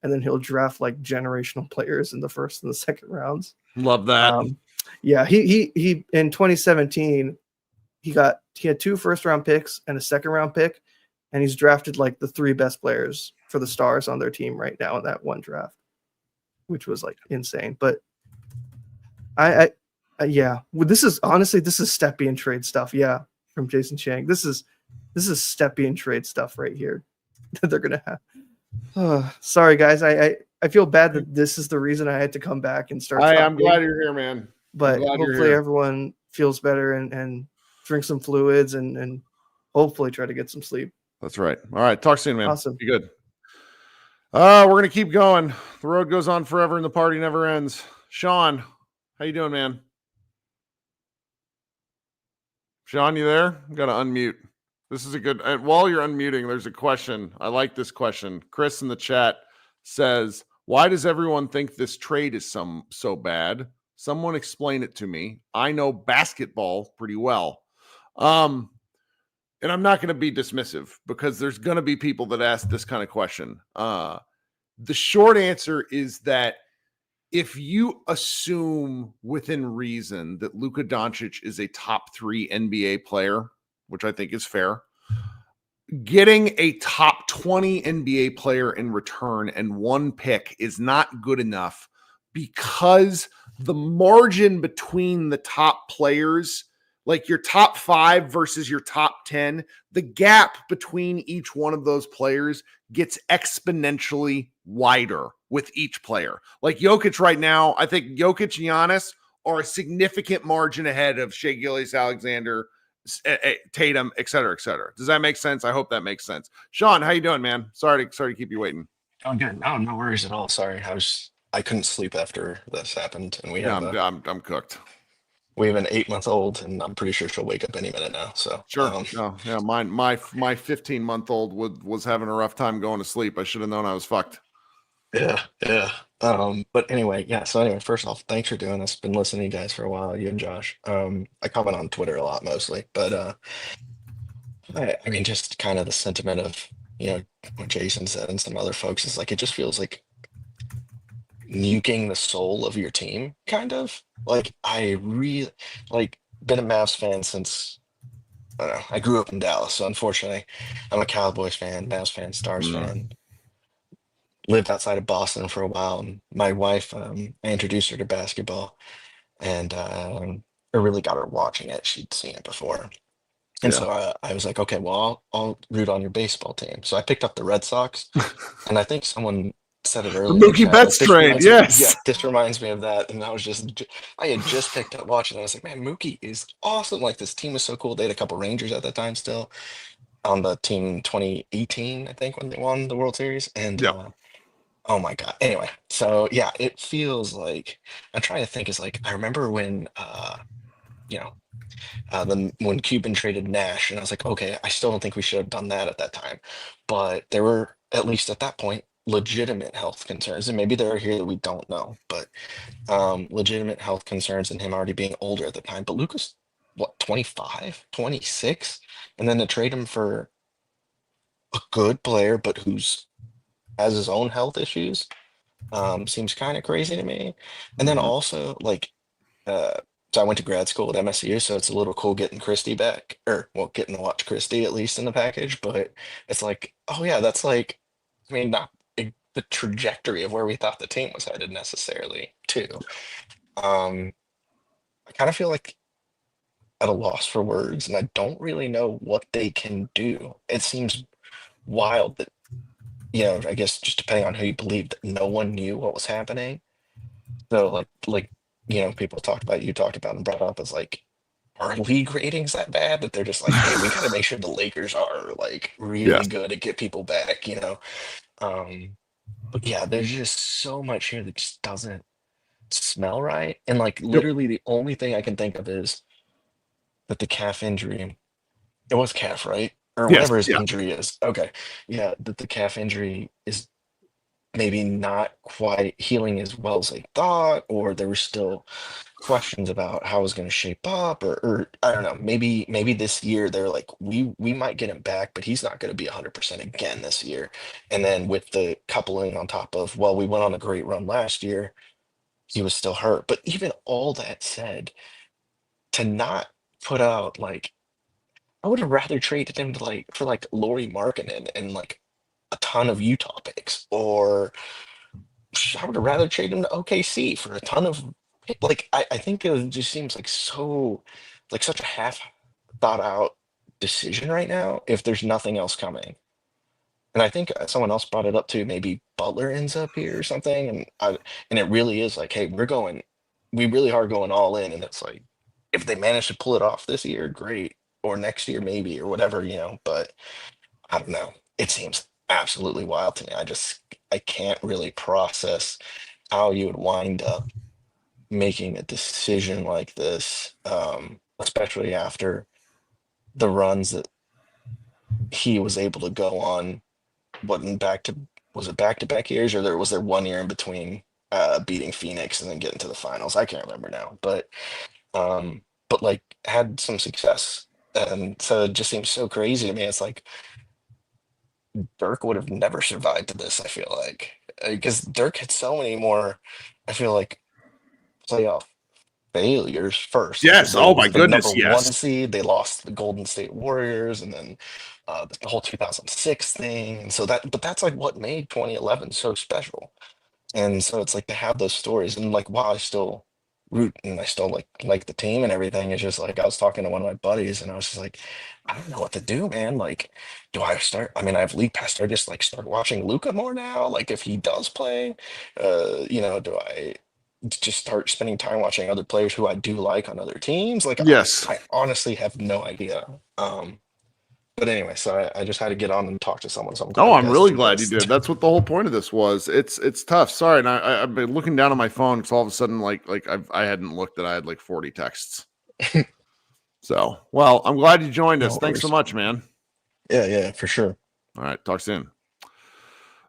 and then he'll draft like generational players in the 1st and the 2nd rounds. Love that. Yeah, he in 2017 he had 2 1st round picks and a 2nd round pick, and he's drafted like the 3 best players for the Stars on their team right now in that one draft, which was like insane. But yeah, well, this is Stepien trade stuff. Yeah, from Jason Chang. This is Stepien trade stuff right here that they're gonna have. Sorry guys, I feel bad that this is the reason I had to come back and start. I'm glad you're here, man. But hopefully everyone feels better and drink some fluids and hopefully try to get some sleep. That's right. All right, talk soon, man. Awesome. Be good. We're gonna keep going. The road goes on forever and the party never ends. Sean, how you doing, man? Sean, you there? Got to unmute. This is a good. And while you're unmuting, there's a question. I like this question. Chris in the chat says, "Why does everyone think this trade is so bad? Someone explain it to me. I know basketball pretty well." And I'm not going to be dismissive because there's going to be people that ask this kind of question. The short answer is that if you assume within reason that Luka Doncic is a top 3 NBA player, which I think is fair, getting a top 20 NBA player in return and 1 pick is not good enough because the margin between the top players, like your top 5 versus your top 10, the gap between each one of those players gets exponentially wider with each player. Like Jokic right now, I think Jokic and Giannis are a significant margin ahead of Shai Gilgeous-Alexander, Tatum, et cetera, et cetera. Does that make sense? I hope that makes sense. Sean, how you doing, man? Sorry to keep you waiting. I'm good. No worries at all. Sorry, I couldn't sleep after this happened, and we have I'm cooked. We have an 8-month-old, and I'm pretty sure she'll wake up any minute now. So sure. Yeah, my 15-month-old was having a rough time going to sleep. I should have known I was fucked. Yeah. But anyway, yeah. So anyway, first off, thanks for doing this. Been listening to you guys for a while, you and Josh. I comment on Twitter a lot mostly, but I mean, just kind of the sentiment of what Jason said and some other folks is like it just feels like nuking the soul of your team, kind of. Like I really been a Mavs fan since I don't know. I grew up in Dallas, so unfortunately, I'm a Cowboys fan, Mavs fan, Stars fan. Lived outside of Boston for a while, and my wife, I introduced her to basketball, and I really got her watching it. She'd seen it before, and so I was like, okay, well, I'll root on your baseball team. So I picked up the Red Sox, and I think someone said it earlier. Mookie Betts trade, yes. This reminds me of that, and I had just picked up watching it. I was like, man, Mookie is awesome. Like this team was so cool. They had a couple Rangers at the time still on the team 2018, I think, when they won the World Series, and. Oh my God. Anyway, so yeah, it feels like I'm trying to think is like I remember when when Cuban traded Nash, and I was like, okay, I still don't think we should have done that at that time. But there were, at least at that point, legitimate health concerns. And maybe there are here that we don't know, but legitimate health concerns and him already being older at the time. But Luka's what, 25, 26? And then to trade him for a good player, but who's has his own health issues, seems kind of crazy to me. And then also so I went to grad school at MSU, so it's a little cool getting Christie back, or well, getting to watch Christie at least in the package. But it's like, oh yeah, that's like, I mean, not the trajectory of where we thought the team was headed necessarily too. I kind of feel like at a loss for words, and I don't really know what they can do. It seems wild that I guess just depending on who you believe, that no one knew what was happening. So like people talked about, you talked about and brought up as like, are league ratings that bad that they're just like, hey, we gotta make sure the Lakers are like really good to get people back, but yeah, there's just so much here that just doesn't smell right. And like literally the only thing I can think of is that the calf injury, it was calf, right? Or whatever his injury is. Okay. Yeah, that the calf injury is maybe not quite healing as well as they thought, or there were still questions about how it was going to shape up, or I don't know, maybe this year they're like, we might get him back, but he's not going to be 100% again this year. And then with the coupling on top of, well, we went on a great run last year, he was still hurt. But even all that said, to not put out like, I would have rather traded him to like for like Lauri Markkanen and like a ton of Utah picks, or I would have rather trade him to OKC for a ton of like I think it just seems like so like such a half thought out decision right now if there's nothing else coming. And I think someone else brought it up too. Maybe Butler ends up here or something, and it really is like, hey, we really are going all in, and it's like if they manage to pull it off this year, great, or next year maybe, or whatever, But I don't know. It seems absolutely wild to me. I can't really process how you would wind up making a decision like this, especially after the runs that he was able to go on. Was it back to back years, or was there 1 year in between beating Phoenix and then getting to the finals? I can't remember now, but like had some success, and so it just seems so crazy to me. It's like Dirk would have never survived to this. I feel like because Dirk had so many more. I feel like playoff failures first. Like Yes. they Oh was my the number goodness. one Yes. seed. They lost to the Golden State Warriors, and then the whole 2006 thing. And so but that's like what made 2011 so special. And so it's like to have those stories, and like while I still root and I still like the team and everything, it's just like I was talking to one of my buddies and I was just like, I don't know what to do, man. Like, do I start? I mean, I have league pass. Do I just like start watching Luca more now? Like, if he does play, do I just start spending time watching other players who I do like on other teams? Like, Yes. I honestly have no idea. But anyway, so I just had to get on and talk to someone. So I'm glad Oh, you I'm guys really do glad you this. did. That's what the whole point of this was. It's tough. Sorry, and I've been looking down on my phone because all of a sudden, like I hadn't looked that I had like 40 texts. So, well, I'm glad you joined us. No Thanks so worries. much, man. Yeah, for sure. All right, talk soon.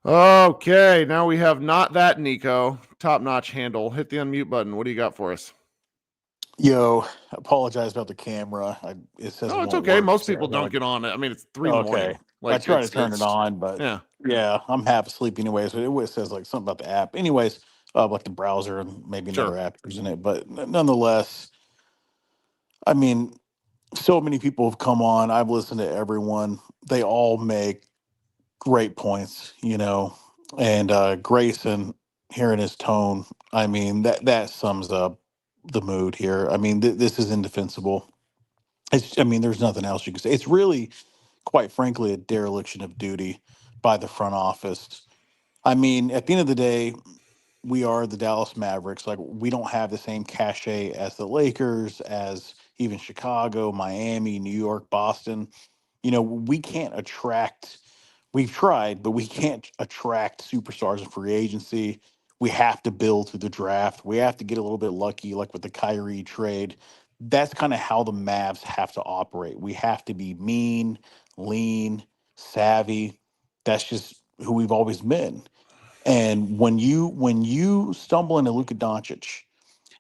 Okay, now we have not that Nico top notch handle. Hit the unmute button. What do you got for us? Yo, apologize about the camera. It says No, it it's won't okay. work. Most So people I don't gotta- get on it. I mean, it's 3 in the morning. Okay. I Like try to turn it on, but yeah. yeah, I'm half asleep anyways. But it says like something about the app. Anyways, like the browser and maybe another app using it. But nonetheless, I mean, so many people have come on. I've listened to everyone. They all make great points, And Grayson, hearing his tone, I mean, that sums up the mood here. I mean, this is indefensible. I mean, there's nothing else you can say. It's really, quite frankly, a dereliction of duty by the front office. I mean, at the end of the day, we are the Dallas Mavericks. Like, we don't have the same cachet as the Lakers, as even Chicago, Miami, New York, Boston. We can't attract, we've tried, but we can't attract superstars in free agency. We have to build through the draft. We have to get a little bit lucky, like with the Kyrie trade. That's kind of how the Mavs have to operate. We have to be mean, lean, savvy. That's just who we've always been. And when you stumble into Luka Doncic,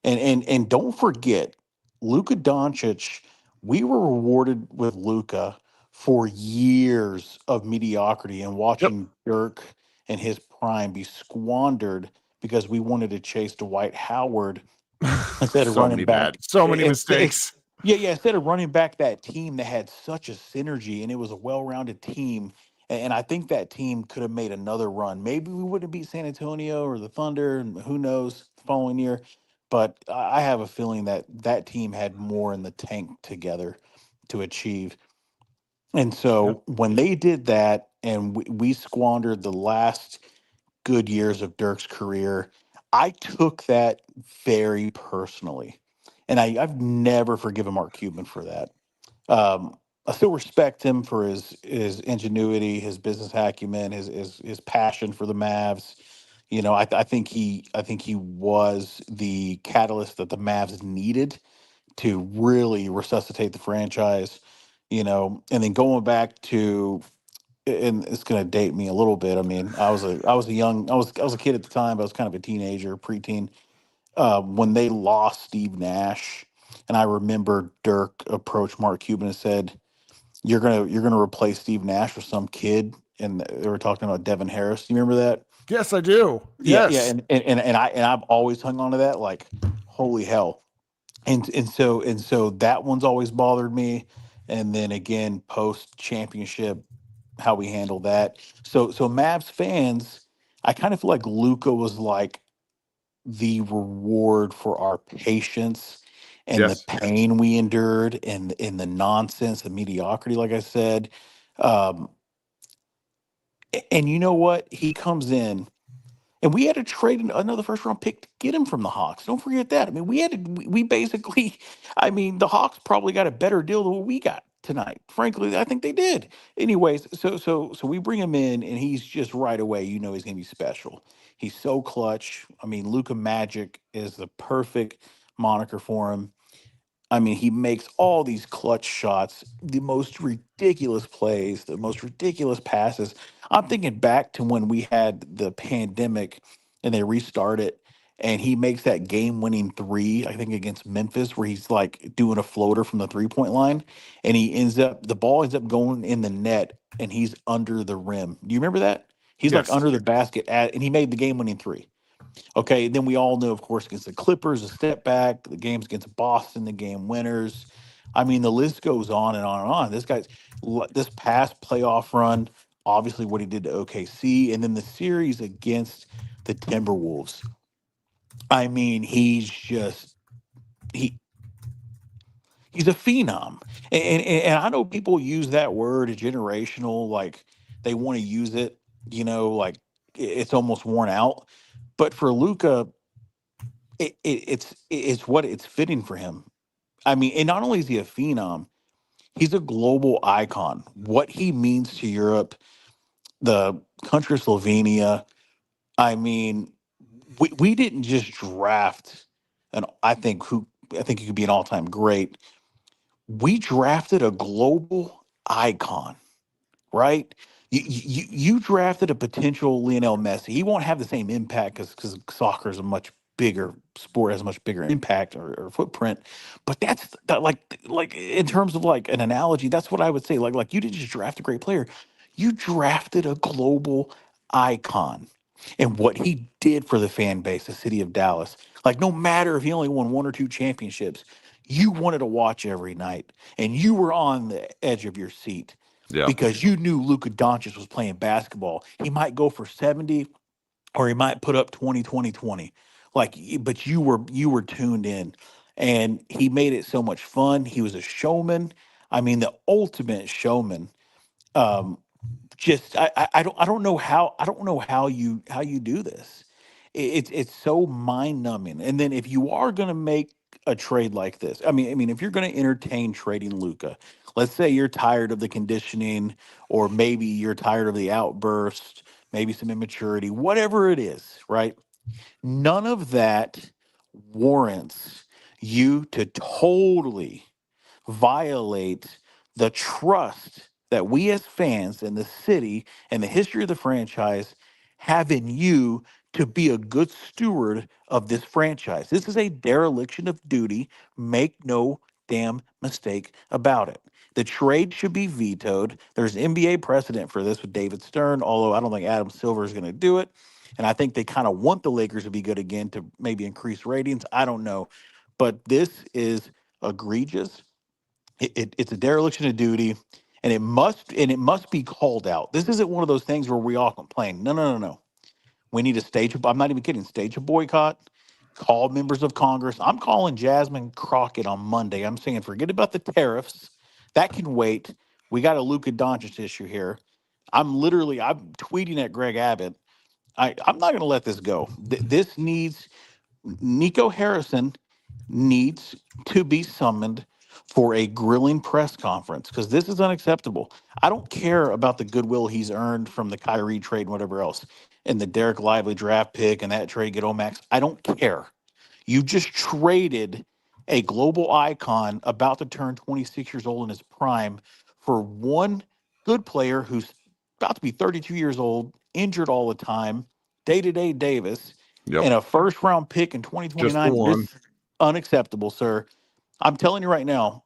and don't forget, Luka Doncic, we were rewarded with Luka for years of mediocrity and watching Dirk and his prime be squandered because we wanted to chase Dwight Howard instead of So running many back. so many mistakes. Yeah, instead of running back that team that had such a synergy and it was a well-rounded team. And I think that team could have made another run. Maybe we wouldn't beat San Antonio or the Thunder, and who knows, the following year. But I have a feeling that that team had more in the tank together to achieve. And so when they did that, and we squandered the last good years of Dirk's career, I took that very personally. And I've never forgiven Mark Cuban for that. I still respect him for his ingenuity, his business acumen, his passion for the Mavs. I think he was the catalyst that the Mavs needed to really resuscitate the franchise. And then going back to and it's going to date me a little bit. I mean, I was a kid at the time, but I was kind of a teenager, preteen, when they lost Steve Nash, and I remember Dirk approached Mark Cuban and said, "You're gonna replace Steve Nash with some kid," and they were talking about Devin Harris. Do you remember that? Yes, I do. Yeah, yeah, Yes. and I've always hung on to that, like, holy hell. And so that one's always bothered me. And then again, post championship, how we handle that. So Mavs fans, I kind of feel like Luca was like the reward for our patience and the Yes. pain we endured and the nonsense, the mediocrity, like I said. Um, and you know what? He comes in and we had to trade another first round pick to get him from the Hawks. Don't forget that. I mean, we basically, I mean, the Hawks probably got a better deal than what we got tonight. Frankly, I think they did. Anyways, so we bring him in and he's just right away, he's gonna be special. He's so clutch. I mean, Luca Magic is the perfect moniker for him. I mean, he makes all these clutch shots, the most ridiculous plays, the most ridiculous passes. I'm thinking back to when we had the pandemic and they restarted, and he makes that game winning three, I think against Memphis, where he's like doing a floater from the 3 point line, and the ball ends up going in the net and he's under the rim. Do you remember that? He's like Yes. under the basket and he made the game winning three. Okay, then we all know, of course, against the Clippers, a step back. The games against Boston, the game winners. I mean, the list goes on and on and on. This past playoff run, obviously what he did to OKC, and then the series against the Timberwolves. I mean, he he's a phenom, and I know people use that word generational, like they want to use it, like it's almost worn out. But for Luca, it's what it's fitting for him. I mean, and not only is he a phenom, he's a global icon. What he means to Europe, the country of Slovenia. I mean, we didn't just draft and I think he could be an all-time great. We drafted a global icon, right? You drafted a potential Lionel Messi. He won't have the same impact because soccer is a much bigger sport, has a much bigger impact or footprint. But that's that, like in terms of like an analogy, that's what I would say. Like you didn't just draft a great player, you drafted a global icon. And what he did for the fan base, the city of Dallas, like no matter if he only won one or two championships, you wanted to watch every night and you were on the edge of your seat Yeah. because you knew Luka Doncic was playing basketball. He might go for 70 or he might put up 20, 20, 20. But you were tuned in and he made it so much fun. He was a showman. I mean, the ultimate showman. Um, just I don't know how you do this. It's so mind numbing. And then if you are going to make a trade like this, I mean if you're going to entertain trading Luca, let's say you're tired of the conditioning, or maybe you're tired of the outburst, maybe some immaturity, whatever it is, right? None of that warrants you to totally violate the trust that we as fans and the city and the history of the franchise have in you to be a good steward of this franchise. This is a dereliction of duty. Make no damn mistake about it. The trade should be vetoed. There's NBA precedent for this with David Stern, although I don't think Adam Silver is going to do it. And I think they kind of want the Lakers to be good again to maybe increase ratings. I don't know. But this is egregious. It's a dereliction of duty, and it must be called out. This isn't one of those things where we all complain. No, no, no, no. We need to stage. I'm not even kidding. Stage a boycott. Call members of Congress. I'm calling Jasmine Crockett on Monday. I'm saying forget about the tariffs. That can wait. We got a Luka Doncic issue here. I'm tweeting at Greg Abbott. I'm not going to let this go. This needs Nico Harrison needs to be summoned for a grilling press conference because this is unacceptable. I don't care about the goodwill he's earned from the Kyrie trade and whatever else, and the Derek Lively draft pick and that trade get Omax. I don't care. You just traded a global icon about to turn 26 years old in his prime for one good player who's about to be 32 years old, injured all the time, day-to-day Davis, Yep. and a first-round pick in Just the 2029. one. This is unacceptable, sir. I'm telling you right now,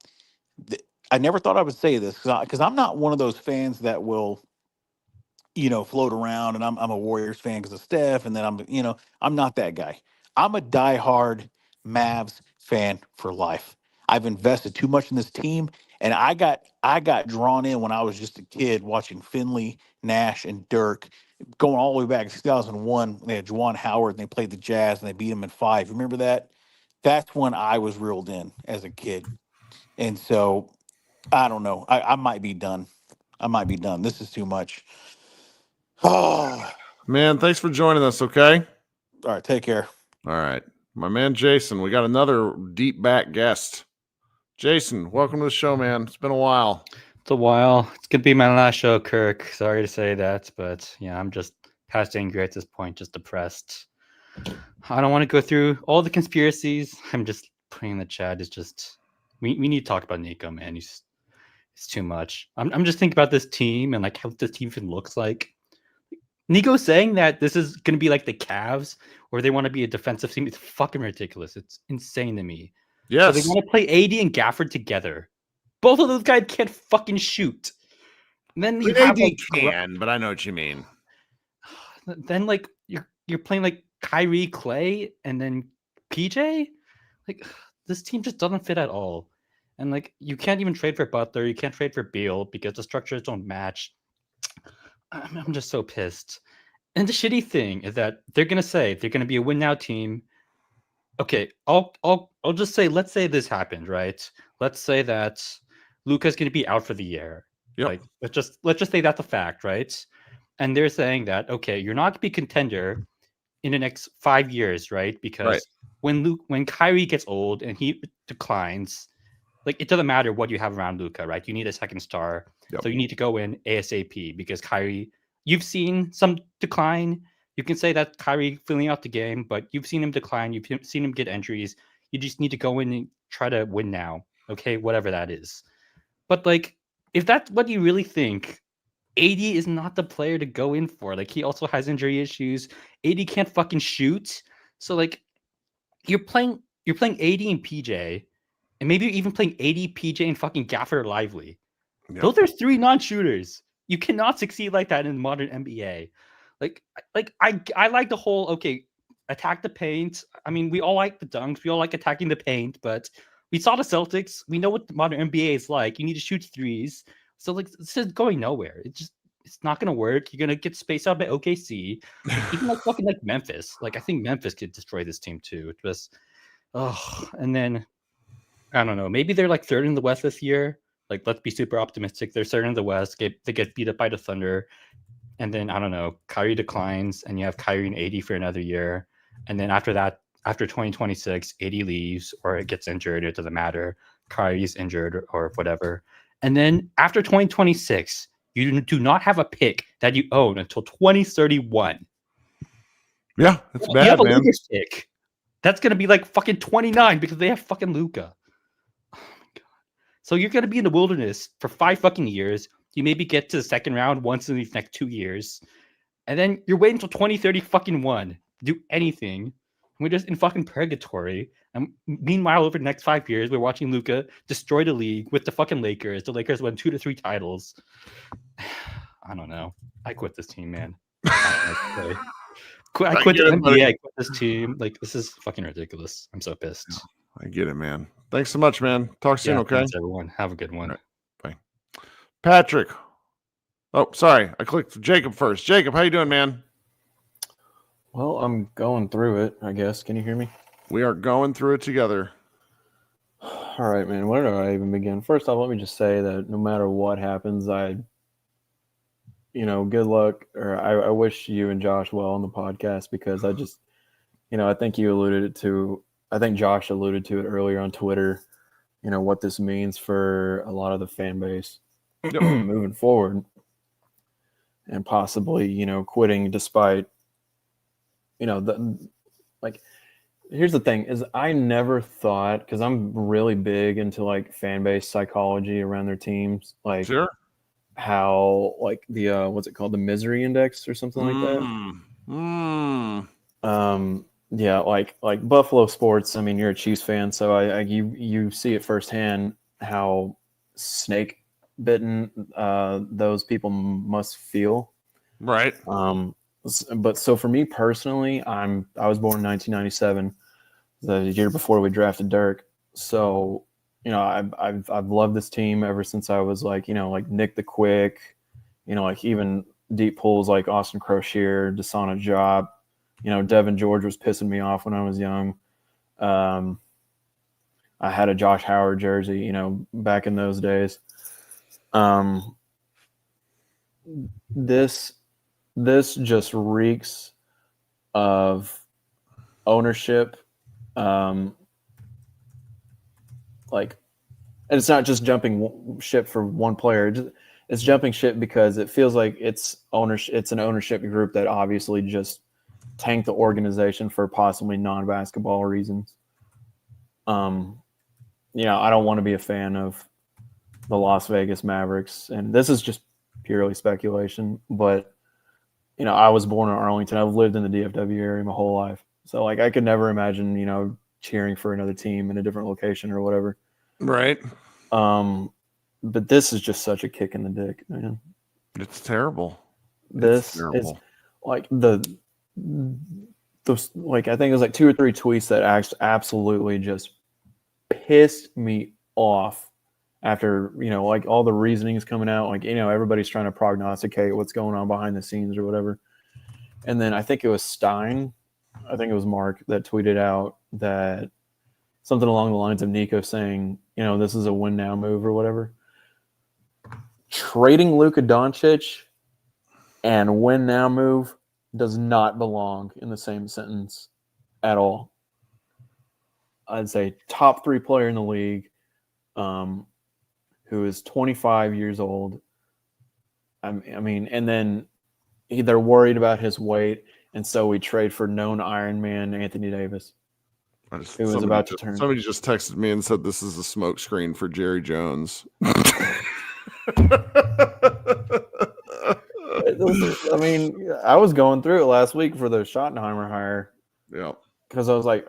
I never thought I would say this because I'm not one of those fans that will, float around and I'm a Warriors fan because of Steph, and then I'm not that guy. I'm a diehard Mavs fan for life. I've invested too much in this team, and I got drawn in when I was just a kid watching Finley, Nash, and Dirk, going all the way back to 2001. They had Juwan Howard, and they played the Jazz, and they beat them in 5. Remember that? That's when I was reeled in as a kid, and so I don't know. I might be done. This is too much. Oh, man, thanks for joining us. Okay. All right. Take care. All right. My man, Jason, we got another deep back guest. Jason, welcome to the show, man. It's been a while. It's a while. It's going to be my last show, Kirk. Sorry to say that, but yeah, I'm just past angry at this point, just depressed. I don't want to go through all the conspiracies. I'm just putting in the chat. It's just, we need to talk about Nico, man. It's too much. I'm just thinking about this team and like how this team even looks like. Nico saying that this is going to be like the Cavs or they want to be a defensive team. It's fucking ridiculous. It's insane to me. Yes. So they want to play AD and Gafford together. Both of those guys can't fucking shoot. And then you have, AD can, but I know what you mean. Then like you're playing like Kyrie, Clay, and then PJ. Like this team just doesn't fit at all. And like you can't even trade for Butler. You can't trade for Beal because the structures don't match. I'm just so pissed. And the shitty thing is that they're gonna say they're gonna be a win now team. Okay, I'll just say, let's say this happened, right? Let's say that Luka's gonna be out for the year. Yep. Like let's just say that's a fact, right? And they're saying that okay, you're not gonna be contender in the next 5 years, right? Because when Kyrie gets old and he declines, like it doesn't matter what you have around Luka, right? You need a second star. Yep. So you need to go in ASAP because Kyrie, you've seen some decline. You can say that Kyrie filling out the game, but you've seen him decline. You've seen him get injuries. You just need to go in and try to win now. Okay, whatever that is. But like, if that's what you really think, AD is not the player to go in for. Like, he also has injury issues. AD can't fucking shoot. So like, you're playing AD and PJ, and maybe you're even playing AD, PJ, and fucking Gafford Lively. Yep. Those are 3 non-shooters. You cannot succeed like that in modern NBA. Like I like the whole attack the paint. I mean, we all like the dunks. We all like attacking the paint, but we saw the Celtics. We know what the modern NBA is like. You need to shoot threes. So like this is going nowhere. It's not gonna work. You're gonna get spaced out by OKC. Even like fucking like Memphis. Like I think Memphis could destroy this team too. It was and then I don't know. Maybe they're like 3rd in the West this year. Like, let's be super optimistic. They're 3rd in the West. They get beat up by the Thunder. And then, I don't know, Kyrie declines, and you have Kyrie and AD for another year. And then after that, after 2026, AD leaves, or it gets injured. It doesn't matter. Kyrie's injured or whatever. And then after 2026, you do not have a pick that you own until 2031. Yeah, that's bad, you have a man. Luka pick. That's going to be like fucking 29 because they have fucking Luka. So you're going to be in the wilderness for 5 fucking years. You maybe get to the second round once in these next 2 years. And then you're waiting until 2030 fucking 1 to do anything. We're just in fucking purgatory. And meanwhile, over the next 5 years, we're watching Luka destroy the league with the fucking Lakers. The Lakers won 2 to 3 titles. I don't know. I quit this team, man. I quit the NBA. I quit this team. Like, this is fucking ridiculous. I'm so pissed. I get it, man. Thanks so much, man. Talk soon, okay? Thanks, everyone. Have a good one. Right. Bye. Patrick. Oh, sorry. I clicked Jacob first. Jacob, how you doing, man? Well, I'm going through it, I guess. Can you hear me? We are going through it together. All right, man. Where do I even begin? First off, let me just say that no matter what happens, good luck, or I wish you and Josh well on the podcast because I just, I think I think Josh alluded to it earlier on Twitter, what this means for a lot of the fan base moving forward and possibly, quitting despite, here's the thing is I never thought, because I'm really big into like fan base psychology around their teams. Like, sure. how like the what's it called, the misery index or something like that. Yeah, like Buffalo sports. I mean, you're a Chiefs fan, so you see it firsthand how snake bitten those people must feel. Right. But so for me personally, I was born in 1997, the year before we drafted Dirk. So I've loved this team ever since I was like like Nick the Quick, like even deep pulls like Austin Crocier, Desana Job. Devin George was pissing me off when I was young. I had a Josh Howard jersey, back in those days. This just reeks of ownership. Like, and it's not just jumping ship for one player. It's jumping ship because it feels like it's an ownership group that obviously just tank the organization for possibly non-basketball reasons. I don't want to be a fan of the Las Vegas Mavericks, and this is just purely speculation, but I was born in Arlington. I've lived in the DFW area my whole life. So like I could never imagine, cheering for another team in a different location or whatever. Right. But this is just such a kick in the dick, man. It's terrible. This is like those like I think it was like 2 or 3 tweets that absolutely just pissed me off after like all the reasonings coming out, like everybody's trying to prognosticate what's going on behind the scenes or whatever. And then I think it was Mark that tweeted out that something along the lines of Nico saying this is a win now move or whatever. Trading Luka Doncic and win now move does not belong in the same sentence at all. I'd say top 3 player in the league, who is 25 years old. I mean, and then they're worried about his weight, and so we trade for known Iron Man Anthony Davis, who was about to turn. Somebody just texted me and said this is a smoke screen for Jerry Jones. I mean, I was going through it last week for the Schottenheimer hire. Yeah. Because I was like,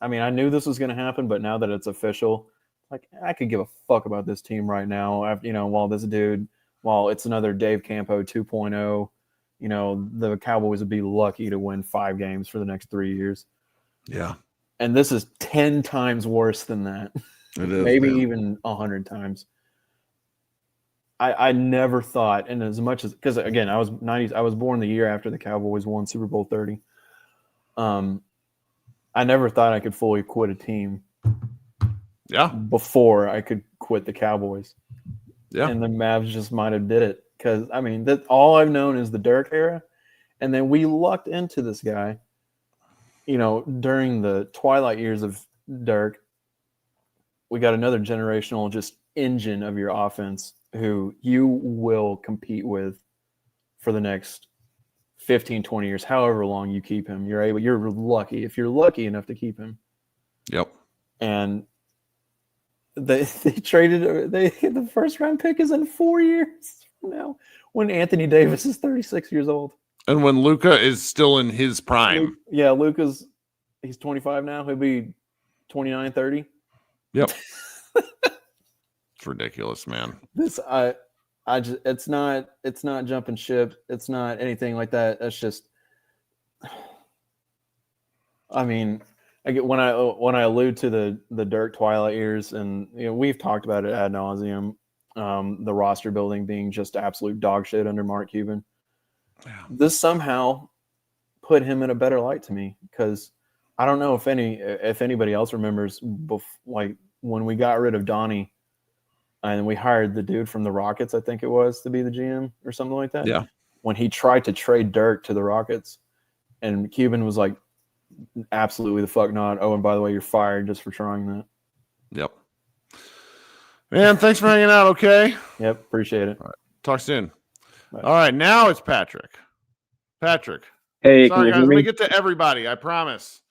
I mean, I knew this was going to happen, but now that it's official, like I could give a fuck about this team right now. While it's another Dave Campo 2.0, the Cowboys would be lucky to win 5 games for the next 3 years. Yeah. And this is 10 times worse than that. It is, maybe man. even 100 times. I never thought, and as much as, because again, I was born the year after the Cowboys won Super Bowl 30. I never thought I could fully quit a team. Yeah. Before I could quit the Cowboys. Yeah. And the Mavs just might have did it. Because, I mean, all I've known is the Dirk era. And then we lucked into this guy, during the twilight years of Dirk. We got another generational just engine of your offense who you will compete with for the next 15, 20 years, however long you keep him. You're lucky if you're lucky enough to keep him. Yep. And they traded the first round pick is in 4 years from now when Anthony Davis is 36 years old. And when Luka is still in his prime. Luka's he's 25 now. He'll be 29, 30. Yep. It's ridiculous, man. It's not jumping ship. It's not anything like that. That's just, I mean, when I allude to the Dirk twilight years, and we've talked about it ad nauseum, the roster building being just absolute dog shit under Mark Cuban. Yeah. This somehow put him in a better light to me, because I don't know if anybody else remembers, like when we got rid of Donnie and we hired the dude from the Rockets, I think it was, to be the GM or something like that. Yeah. When he tried to trade Dirk to the Rockets, and Cuban was like, absolutely the fuck not. Oh, and by the way, you're fired just for trying that. Yep. Man, thanks for hanging out, okay? Yep, appreciate it. All right. Talk soon. Bye. All right, now it's Patrick. Patrick. Hey, sorry, guys. Let me get to everybody. I promise.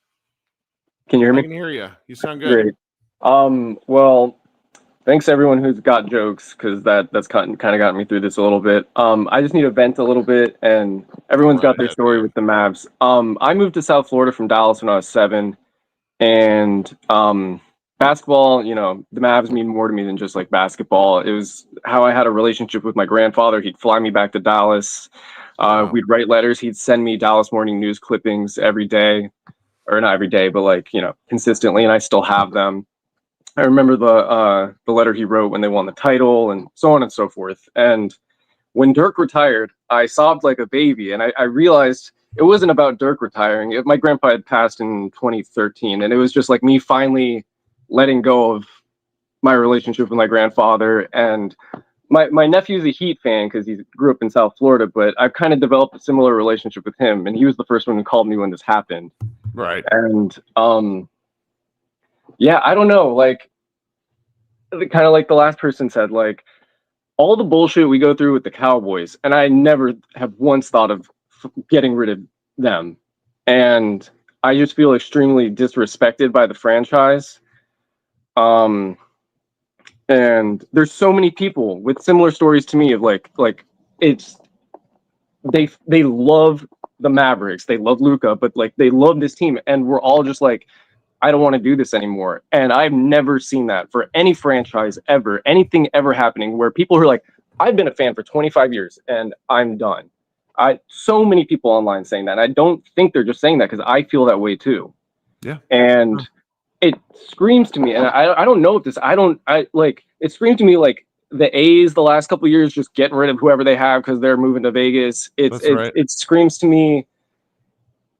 Can you hear me? I can hear you. You sound good. Great. Well, Thanks everyone who's got jokes, because that's kind of gotten me through this a little bit. I just need to vent a little bit, and everyone's got their story with the Mavs. I moved to South Florida from Dallas when I was 7, and basketball, you know, the Mavs mean more to me than just like basketball. It was how I had a relationship with my grandfather. He'd fly me back to Dallas. We'd write letters. He'd send me Dallas Morning News clippings every day, or not every day, but like, you know, consistently, and I still have them. I remember the letter he wrote when they won the title and so on and so forth. And when Dirk retired, I sobbed like a baby, and I realized it wasn't about Dirk retiring. My grandpa had passed in 2013, and it was just like me finally letting go of my relationship with my grandfather. And my nephew's a Heat fan because he grew up in South Florida, but I've kind of developed a similar relationship with him, and he was the first one who called me when this happened. Right. And yeah, I don't know, like, kind of like the last person said, like, all the bullshit we go through with the Cowboys, and I never have once thought of getting rid of them. And I just feel extremely disrespected by the franchise. And there's so many people with similar stories to me of like it's they love the Mavericks, they love Luka, but like they love this team, and we're all just like, I don't want to do this anymore. And I've never seen that for any franchise ever, anything ever happening where people are like, I've been a fan for 25 years and I'm done. So many people online saying that. And I don't think they're just saying that because I feel that way too. Yeah. And it screams to me, and I don't know if this, it screams to me like the A's the last couple of years just getting rid of whoever they have because they're moving to Vegas. It screams to me,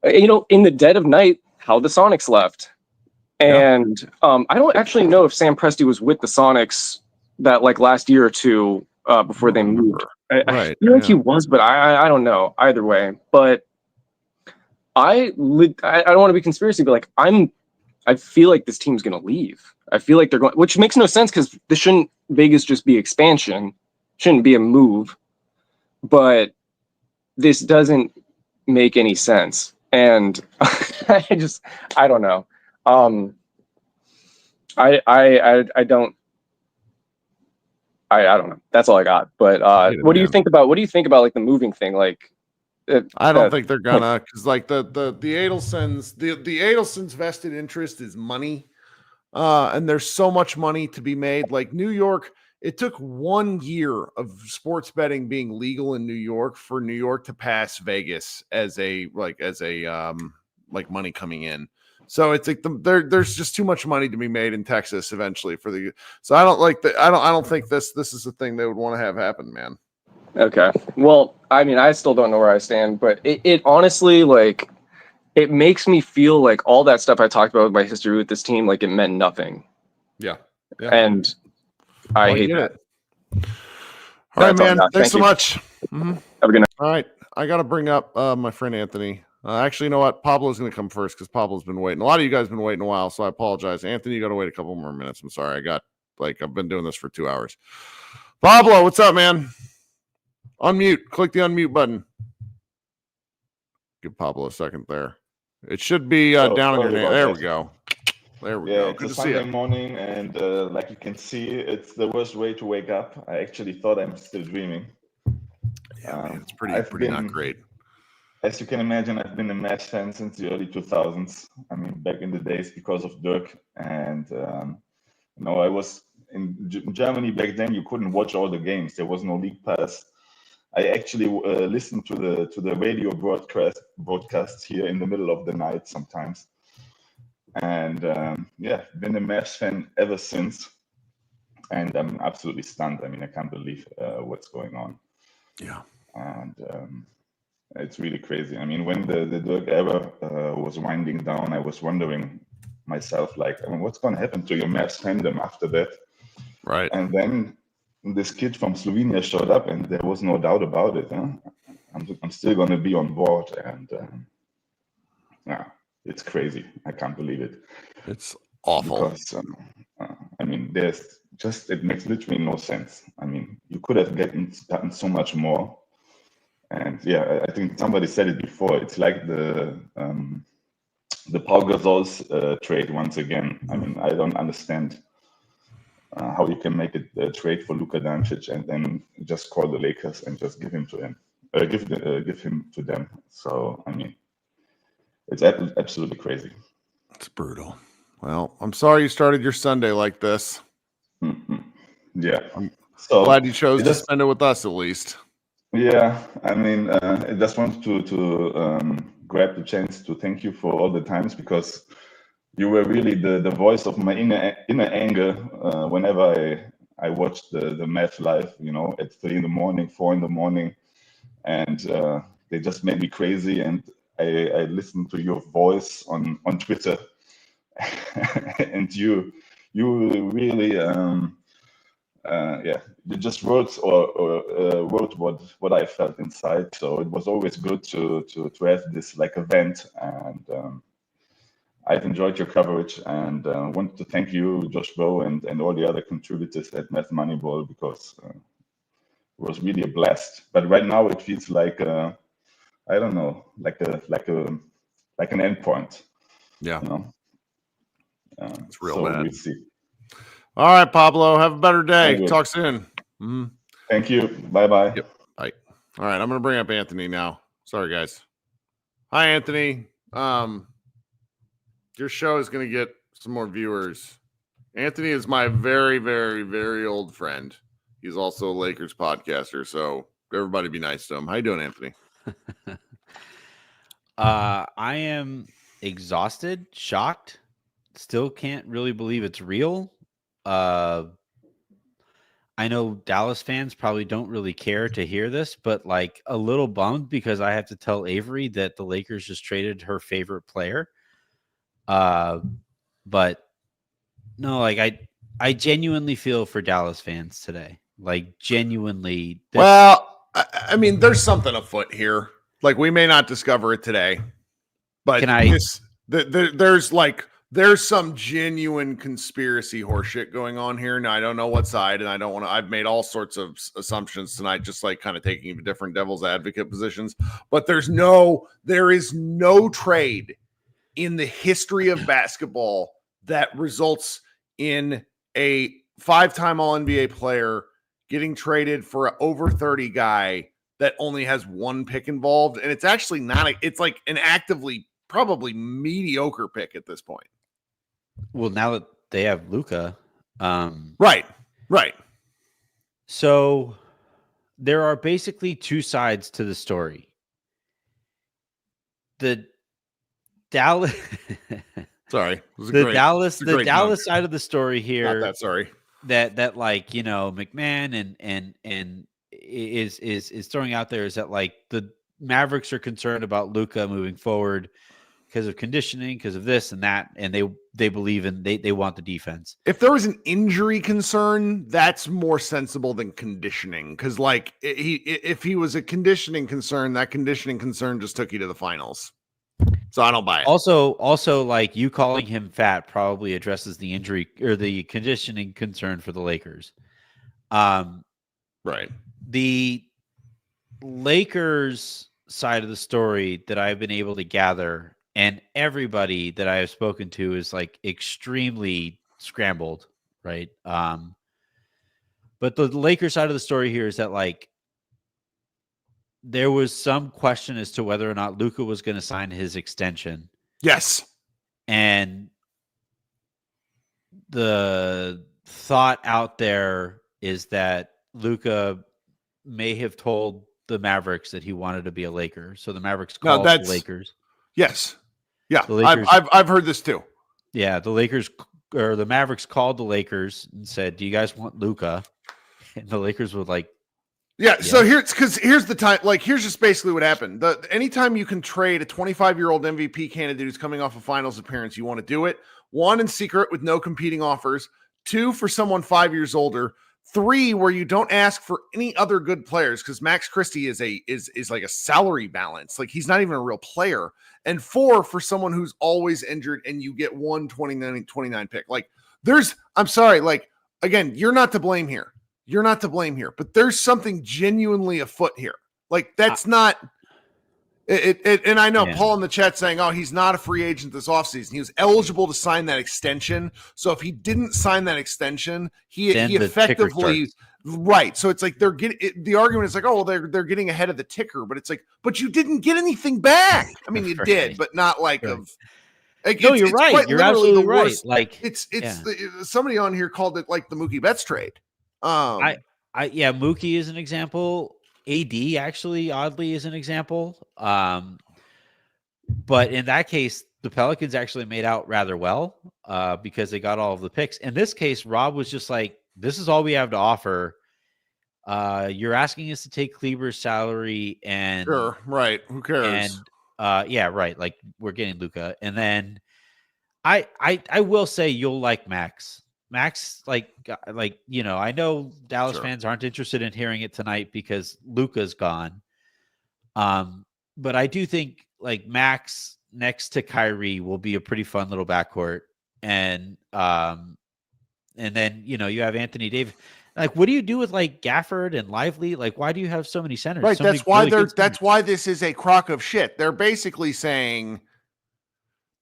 you know, in the dead of night, how the Sonics left. And I don't actually know if Sam Presti was with the Sonics that like last year or two before they moved. I feel like he was, but I don't know either way. But I don't want to be conspiracy, but like I feel like this team's gonna leave. I feel like they're going, which makes no sense because this shouldn't Vegas just be expansion, shouldn't be a move. But this doesn't make any sense, and I don't know. I don't know. That's all I got. But what do you think about like the moving thing? Like, I don't think they're gonna, because like the Adelsons vested interest is money, and there's so much money to be made. Like New York, it took 1 year of sports betting being legal in New York for New York to pass Vegas as a money coming in. So it's like there's just too much money to be made in Texas eventually so I don't think this is the thing they would want to have happen, man. Okay. Well, I mean, I still don't know where I stand, but it honestly, like, it makes me feel like all that stuff I talked about with my history with this team, like it meant nothing. Yeah. And I hate that. All right, man. Thanks so much. Have a good night. All right. I got to bring up my friend Anthony. Actually, you know what? Pablo's going to come first because Pablo's been waiting. A lot of you guys have been waiting a while, so I apologize. Anthony, you got to wait a couple more minutes. I'm sorry. I've been doing this for 2 hours. Pablo, what's up, man? Unmute. Click the unmute button. Give Pablo a second there. It should be down in your name. There we go. There we go. Good It's to a see Sunday you. morning, and like you can see, it's the worst way to wake up. I actually thought I'm still dreaming. Yeah, man, it's pretty not great. As you can imagine, I've been a Mavs fan since the early 2000s. I mean, back in the days because of Dirk. And, I was in Germany back then. You couldn't watch all the games. There was no league pass. I actually listened to the radio broadcasts here in the middle of the night sometimes. And been a Mavs fan ever since. And I'm absolutely stunned. I mean, I can't believe what's going on. Yeah. And it's really crazy. I mean, when the Dirk era was winding down, I was wondering myself, like, I mean, what's going to happen to your Mavs fandom after that? Right. And then this kid from Slovenia showed up, and there was no doubt about it. Huh? I'm still going to be on board, and it's crazy. I can't believe it. It's awful. Because I mean, it makes literally no sense. I mean, you could have gotten so much more. And yeah, I think somebody said it before. It's like the Pau Gasol's trade once again. I mean, I don't understand how you can make a trade for Luka Doncic and then just call the Lakers and just give him to him, give him to them. So I mean, it's absolutely crazy. It's brutal. Well, I'm sorry you started your Sunday like this. Mm-hmm. Yeah. I'm so glad you chose to spend it with us at least. Yeah, I mean, I just wanted to grab the chance to thank you for all the times, because you were really the voice of my inner anger whenever I watched the Mavs live, at 3 a.m, 4 a.m, and they just made me crazy. And I listened to your voice on Twitter, and you really you just wrote wrote what I felt inside. So it was always good to have this like event, and I've enjoyed your coverage, and wanted to thank you, Josh Bow, and all the other contributors at Math Moneyball, because it was really a blast. But right now it feels like I don't know, like an endpoint. Yeah, it's real so bad. We'll see. All right, Pablo, have a better day. Talk soon. Mm-hmm. Thank you. Bye-bye. Yep. Bye. All right, I'm going to bring up Anthony now. Sorry, guys. Hi, Anthony. Your show is going to get some more viewers. Anthony is my very, very, very old friend. He's also a Lakers podcaster, so everybody be nice to him. How you doing, Anthony? I am exhausted, shocked. Still can't really believe it's real. I know Dallas fans probably don't really care to hear this, but like a little bummed because I have to tell Avery that the Lakers just traded her favorite player. But no, like I genuinely feel for Dallas fans today. Like genuinely. Well, I mean, there's something afoot here. Like we may not discover it today, but there's some genuine conspiracy horseshit going on here. Now, I don't know what side, and I've made all sorts of assumptions tonight, just like kind of taking different devil's advocate positions. But there is no trade in the history of basketball that results in a 5-time All-NBA player getting traded for an over 30 guy that only has one pick involved. And it's actually it's like an actively probably mediocre pick at this point. Well, now that they have Luka. Right. So there are basically two sides to the story. The Dallas sorry. The Dallas side of the story here. Not that sorry. That like, McMahon and is throwing out there is that like the Mavericks are concerned about Luka moving forward because of conditioning, because of this and that, and they believe in they want the defense. If there was an injury concern, that's more sensible than conditioning, because like if he was a conditioning concern, that conditioning concern just took you to the finals. So I don't buy it. Also, like you calling him fat probably addresses the injury or the conditioning concern for the Lakers. Right. The Lakers side of the story that I've been able to gather, and everybody that I have spoken to is like extremely scrambled, right? But the Lakers side of the story here is that like there was some question as to whether or not Luka was going to sign his extension. Yes. And the thought out there is that Luka may have told the Mavericks that he wanted to be a Laker. So the Mavericks called the Lakers. Yes. Yeah. The Lakers, I've heard this too. Yeah. The Mavericks called the Lakers and said, "Do you guys want Luka?" And the Lakers were like, yeah. So here's the time. Like, here's just basically what happened. Anytime you can trade a 25-year-old MVP candidate who's coming off a finals appearance, you want to do it. 1, in secret with no competing offers. 2, for someone 5 years older. 3, where you don't ask for any other good players, because Max Christie is like a salary balance. Like, he's not even a real player. And 4, for someone who's always injured, and you get 29 pick. Like, I'm sorry. Like, again, you're not to blame here. You're not to blame here, but there's something genuinely afoot here. Like, that's not. And I know Yeah. Paul in the chat saying, "Oh, he's not a free agent this offseason. He was eligible to sign that extension. So if he didn't sign that extension, he the ticker effectively starts. right. So it's like they're getting the argument is like, oh, well, they're getting ahead of the ticker, but it's like, but you didn't get anything back. I mean, you did, but not like Right. of. Like, No, you're it's right. quite You're literally absolutely the right. worst. Like, it's yeah. Somebody on here called it like the Mookie Betts trade. Yeah, Mookie is an example. AD actually, oddly, is an example. But in that case, the Pelicans actually made out rather well because they got all of the picks. In this case, Rob was just like, "This is all we have to offer. You're asking us to take Kleber's salary, and Sure, right? Who cares? And yeah, right. Like we're getting Luka, and then I will say you'll like Max. Max, like I know Dallas fans aren't interested in hearing it tonight because Luka's gone. But I do think like Max next to Kyrie will be a pretty fun little backcourt, and then you have Anthony Davis. Like, what do you do with like Gafford and Lively? Like, why do you have so many centers? Right. So That's many why really good that's why this is a crock of shit. They're basically saying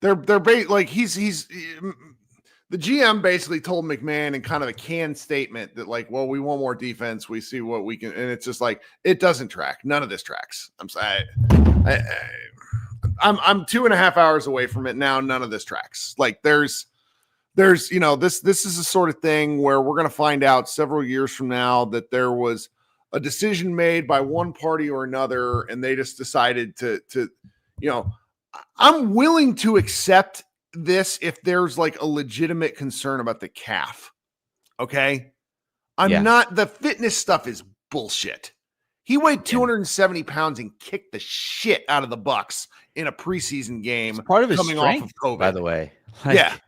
like he's the GM basically told McMahon in kind of a canned statement that like, well, we want more defense. We see what we can, and it's just like it doesn't track. None of this tracks. I'm sorry. I'm 2.5 hours away from it now. None of this tracks. Like there's this is the sort of thing where we're going to find out several years from now that there was a decision made by one party or another, and they just decided to I'm willing to accept this if there's like a legitimate concern about the calf. Okay. I'm not, the fitness stuff is bullshit. He weighed 270 pounds and kicked the shit out of the Bucks in a preseason game. It's part of his coming strength, off of COVID, by the way.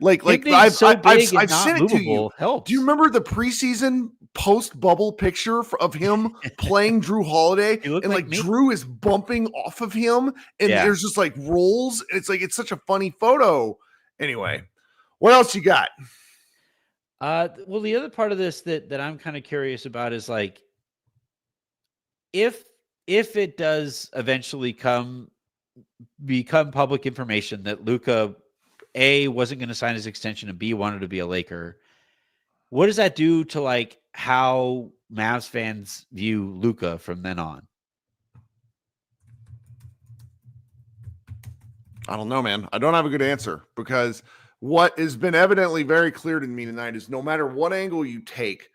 Like I've sent it to you. Helps. Do you remember the preseason post bubble picture of him playing Drew Holiday? And like Drew is bumping off of him, and there's just like rolls. It's like it's such a funny photo. Anyway, what else you got? Well, the other part of this that I'm kind of curious about is like if it does eventually become public information that Luka A wasn't going to sign his extension and B wanted to be a Laker, what does that do to like how Mavs fans view Luka from then on? I don't know, man. I don't have a good answer because what has been evidently very clear to me tonight is no matter what angle you take,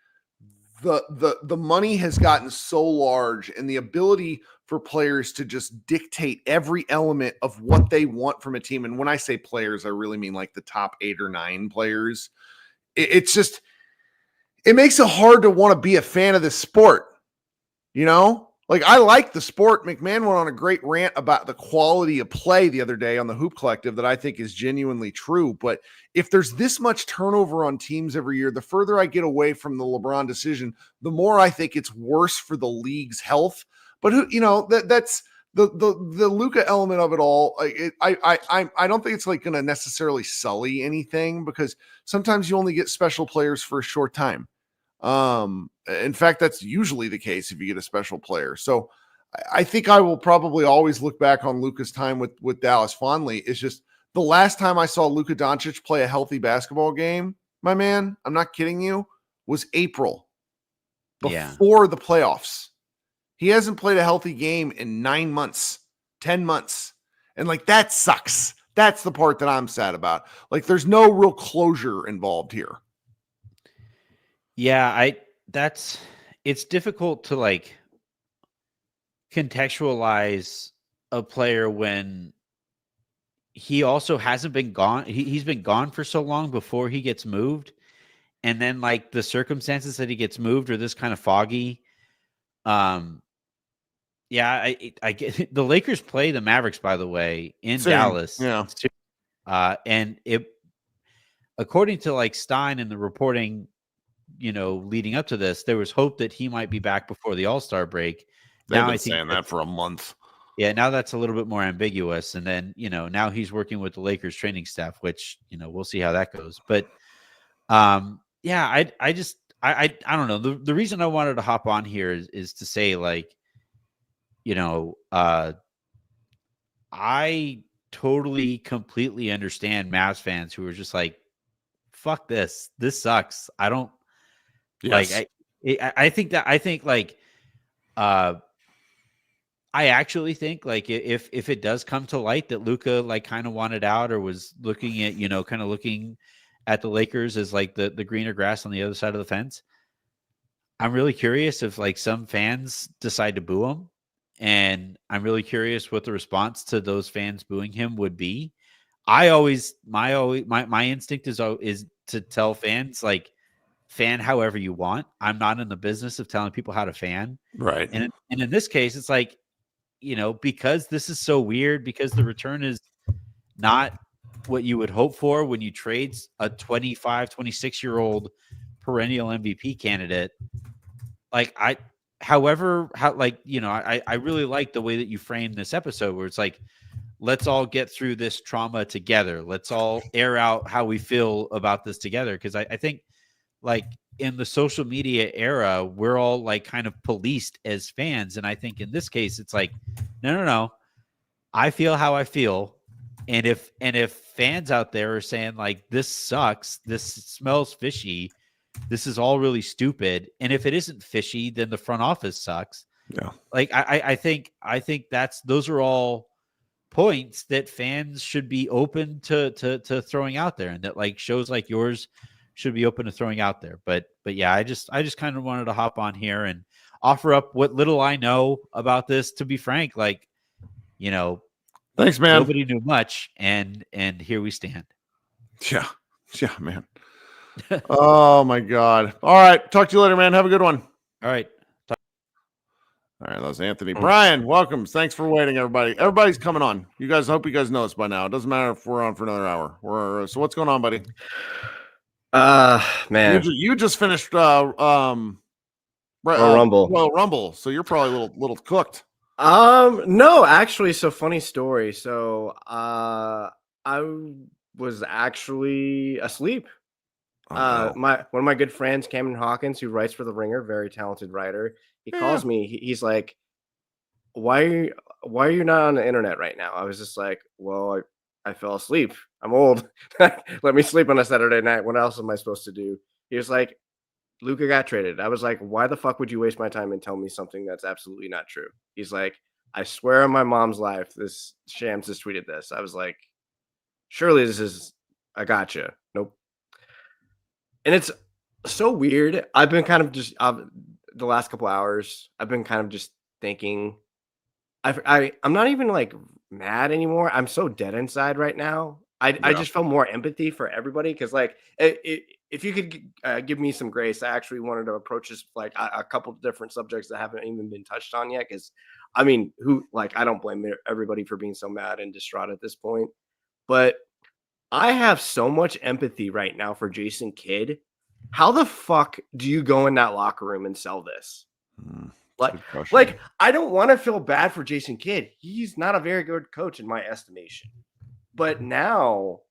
the money has gotten so large, and the ability for players to just dictate every element of what they want from a team. And when I say players, I really mean like the top 8 or 9 players. It's just, it makes it hard to want to be a fan of this sport. Like I like the sport. McMahon went on a great rant about the quality of play the other day on the Hoop Collective that I think is genuinely true. But if there's this much turnover on teams every year, the further I get away from the LeBron decision, the more I think it's worse for the league's health. But that's the Luka element of it all. I don't think it's like going to necessarily sully anything because sometimes you only get special players for a short time. In fact, that's usually the case if you get a special player. So I think I will probably always look back on Luka's time with Dallas fondly. It's just the last time I saw Luka Doncic play a healthy basketball game, my man, I'm not kidding you, was April before the playoffs. He hasn't played a healthy game in 9 months, 10 months. And like, that sucks. That's the part that I'm sad about. Like, there's no real closure involved here. Yeah, it's difficult to like contextualize a player when he also hasn't been gone. He's been gone for so long before he gets moved. And then like the circumstances that he gets moved are this kind of foggy. Yeah, I get the Lakers play the Mavericks, by the way, in Dallas. Yeah. And it, according to like Stein and the reporting, leading up to this, there was hope that he might be back before the All-Star break. They've been saying that for a month. Yeah, now that's a little bit more ambiguous. And then, now he's working with the Lakers training staff, which, we'll see how that goes. But yeah, I don't know. The reason I wanted to hop on here is to say like, I totally, completely understand Mavs fans who are just like, fuck this. This sucks. I don't Yes. I think like, I actually think like if it does come to light that Luka like kind of wanted out or was looking at, kind of looking at the Lakers as like the greener grass on the other side of the fence, I'm really curious if like some fans decide to boo him. And I'm really curious what the response to those fans booing him would be. My instinct is to tell fans like, fan however you want. I'm not in the business of telling people how to fan. Right. And in this case, it's like, because this is so weird, because the return is not what you would hope for when you trade a 25, 26-year-old perennial MVP candidate. Like I really like the way that you framed this episode where it's like, let's all get through this trauma together. Let's all air out how we feel about this together. Cause I think like in the social media era, we're all like kind of policed as fans. And I think in this case, it's like, no. I feel how I feel. And if fans out there are saying like, this sucks, this smells fishy, this is all really stupid. And if it isn't fishy, then the front office sucks. Yeah. Like I think those are all points that fans should be open to throwing out there, and that like shows like yours should be open to throwing out there. But yeah, I just kind of wanted to hop on here and offer up what little I know about this. To be frank, like, thanks, man. Nobody knew much, and here we stand. Yeah, man. Oh my God. All right. Talk to you later, man. Have a good one. All right. All right. That was Anthony. Brian, welcome. Thanks for waiting, everybody. Everybody's coming on. You guys, hope you guys know us by now. It doesn't matter if we're on for another hour. So what's going on, buddy? Man, you just finished Rumble. Rumble. So you're probably a little cooked. No, actually, so funny story. So I was actually asleep. No. One of my good friends, Cameron Hawkins, who writes for The Ringer, very talented writer, he calls me. He's like, why are you not on the internet right now? I was just like, well, I fell asleep. I'm old. Let me sleep on a Saturday night. What else am I supposed to do? He was like, Luka got traded. I was like, why the fuck would you waste my time and tell me something that's absolutely not true? He's like, I swear on my mom's life, this Shams just tweeted this. I was like, surely this is a gotcha. Nope. And it's so weird. I've been kind of just the last couple hours, I've been kind of just thinking, I'm not even like mad anymore. I'm so dead inside right now. I just felt more empathy for everybody because like if you could give me some grace, I actually wanted to approach this like a couple of different subjects that haven't even been touched on yet. Because I mean, I don't blame everybody for being so mad and distraught at this point, but I have so much empathy right now for Jason Kidd. How the fuck do you go in that locker room and sell this? Like I don't want to feel bad for Jason Kidd. He's not a very good coach in my estimation. But now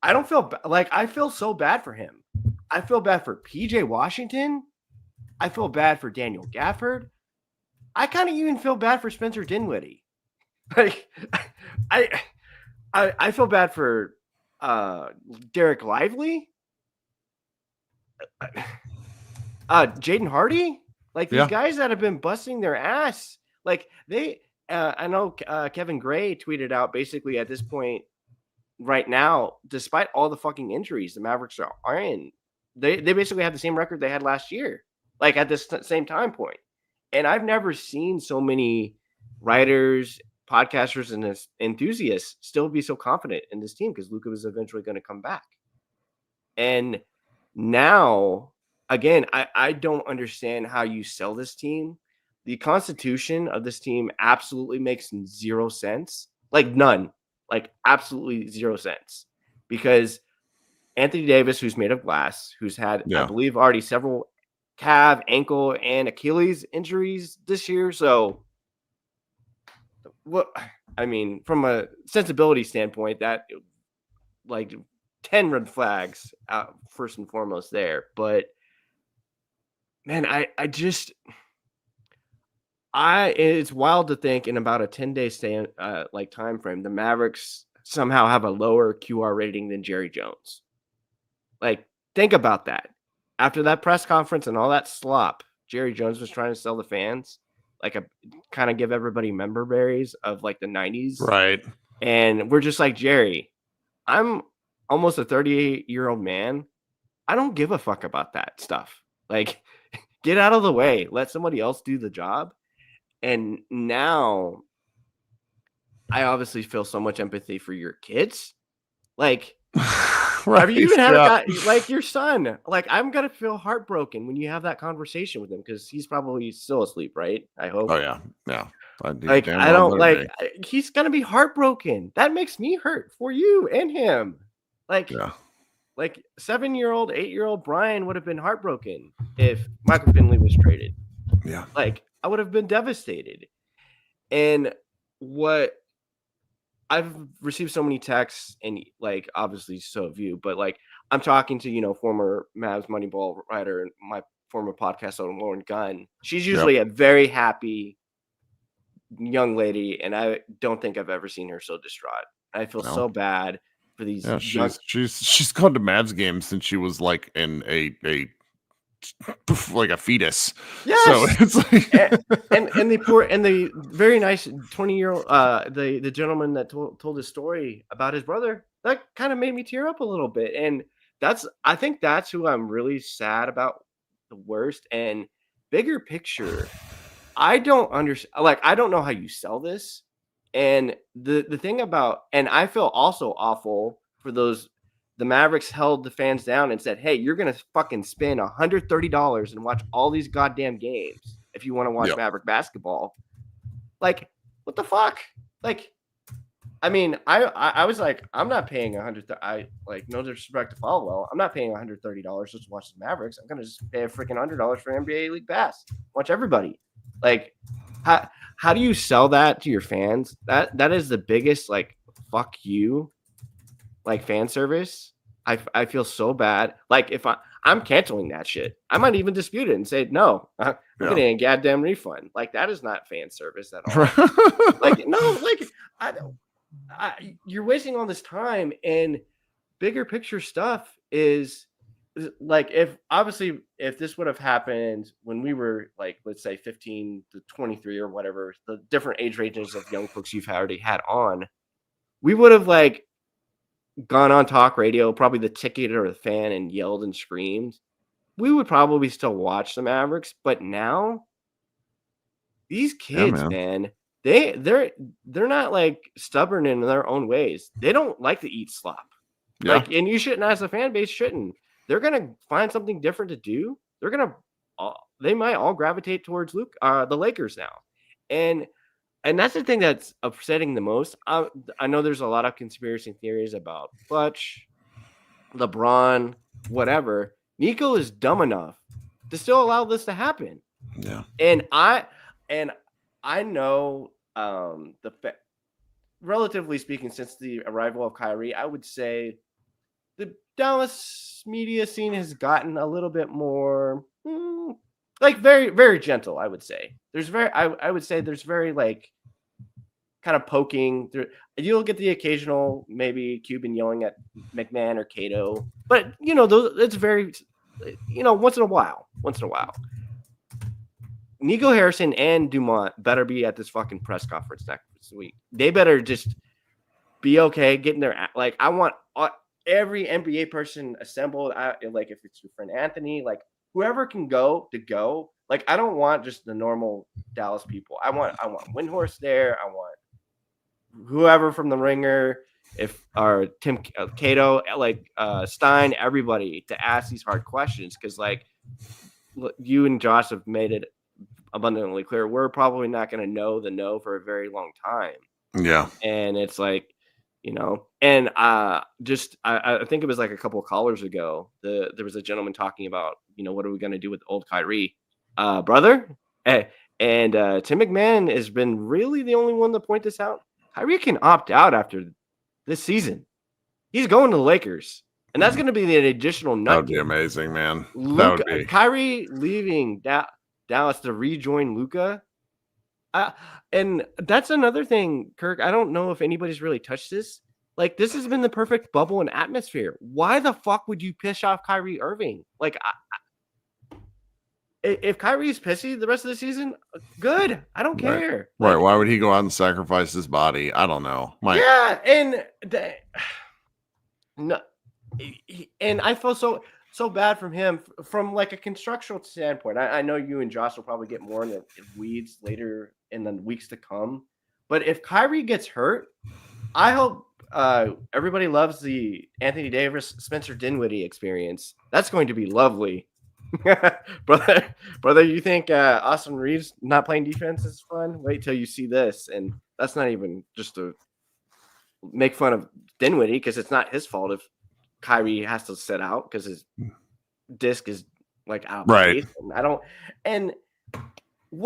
I don't feel like I feel so bad for him. I feel bad for PJ Washington. I feel bad for Daniel Gafford. I kind of even feel bad for Spencer Dinwiddie. Like I feel bad for Derek Lively. Jaden Hardy. Like these guys that have been busting their ass. Like they I know Kevin Gray tweeted out basically at this point right now, despite all the fucking injuries the Mavericks are in, they basically have the same record they had last year, like at this same time point. And I've never seen so many writers, podcasters, and enthusiasts still be so confident in this team because Luka was eventually going to come back. And now, again, I don't understand how you sell this team. The constitution of this team absolutely makes zero sense. Like none. Like absolutely 0 cents. Because Anthony Davis, who's made of glass, who's had, I believe, already several calf, ankle, and Achilles injuries this year. So, what I mean, from a sensibility standpoint, that like 10 red flags first and foremost there. But man, It's wild to think in about a 10-day time frame, the Mavericks somehow have a lower QR rating than Jerry Jones. Like, think about that. After that press conference and all that slop, Jerry Jones was trying to sell the fans, kind of give everybody member berries of like the 90s. Right. And we're just like, Jerry, I'm almost a 38-year-old man. I don't give a fuck about that stuff. Like, get out of the way. Let somebody else do the job. And now I obviously feel so much empathy for your kids. Like, have you even had a guy like your son? Like, I'm gonna feel heartbroken when you have that conversation with him because he's probably still asleep, right? I hope. Oh yeah, yeah. Like, I don't like. He's gonna be heartbroken. That makes me hurt for you and him. Like, like 7-year-old, 8-year-old Brian would have been heartbroken if Michael Finley was traded. Yeah, like I would have been devastated. And what I've received so many texts, and like obviously so have you, but like I'm talking to former Mavs Moneyball writer and my former podcast owner Lauren Gunn. She's usually a very happy young lady, and I don't think I've ever seen her so distraught. I feel so bad for these. Yeah, she's gone to Mavs games since she was like in a like a fetus. Yes. So it's like and the very nice 20-year-old the gentleman that told his story about his brother, that kind of made me tear up a little bit. And I think that's who I'm really sad about the worst. And bigger picture, I don't understand. Like, I don't know how you sell this. And the thing about, and I feel also awful for those. The Mavericks held the fans down and said, hey, you're going to fucking spend $130 and watch all these goddamn games if you want to watch Maverick basketball. Like, what the fuck? Like, I mean, I was like, I'm not paying no disrespect to Falwell. I'm not paying $130 just to watch the Mavericks. I'm going to just pay a freaking $100 for NBA League Pass. Watch everybody. Like, how do you sell that to your fans? That is the biggest, like, fuck you. Like, fan service. I feel so bad. Like, if I'm canceling that shit, I might even dispute it and say, no, I'm getting a goddamn refund. Like, that is not fan service at all. Like, no, like, you're wasting all this time. And bigger picture stuff is like, if this would have happened when we were like, let's say 15 to 23 or whatever, the different age ranges of young folks you've already had on, we would have like gone on talk radio, probably the ticket or the fan, and yelled and screamed. We would probably still watch the Mavericks, but now these kids, man, they're not like stubborn in their own ways. They don't like to eat slop. Like, and you shouldn't, as a fan base, shouldn't. They're gonna find something different to do. They might all gravitate towards the Lakers now, and that's the thing that's upsetting the most. I know there's a lot of conspiracy theories about Butch, LeBron, whatever. Nico is dumb enough to still allow this to happen. Yeah. And I know relatively speaking, since the arrival of Kyrie, I would say the Dallas media scene has gotten a little bit more like very, very gentle, I would say. I would say there's very like kind of poking. You'll get the occasional maybe Cuban yelling at McMahon or Cato, but it's very, once in a while. Nico Harrison and Dumont better be at this fucking press conference next week. They better just be okay getting their, like, I want every NBA person assembled. Like, if it's your friend Anthony, like whoever can go to go. Like, I don't want just the normal Dallas people. I want Windhorst there. I want whoever from the Ringer, or Tim Cato, like Stein, everybody to ask these hard questions, because like you and Josh have made it abundantly clear, we're probably not going to know the no for a very long time. Yeah, and it's like, and I think it was like a couple of callers ago, there was a gentleman talking about, what are we going to do with old Kyrie, brother? And Tim McMahon has been really the only one to point this out. Kyrie can opt out after this season. He's going to the Lakers, and that's going to be the additional nut. That would be amazing, man. That would be. Kyrie leaving Dallas to rejoin Luka. And that's another thing, Kirk. I don't know if anybody's really touched this. Like, this has been the perfect bubble and atmosphere. Why the fuck would you piss off Kyrie Irving? Like, if Kyrie's pissy the rest of the season, good. I don't care. Right. Why would he go out and sacrifice his body? I don't know. Yeah, and no, and I feel so bad from him from like a constructional standpoint. I know you and Josh will probably get more in the weeds later in the weeks to come. But if Kyrie gets hurt, I hope everybody loves the Anthony Davis, Spencer Dinwiddie experience. That's going to be lovely. brother, you think Austin Reeves not playing defense is fun? Wait till you see this. And that's not even just to make fun of Dinwiddie, because it's not his fault if Kyrie has to sit out because his disc is like out of place. And we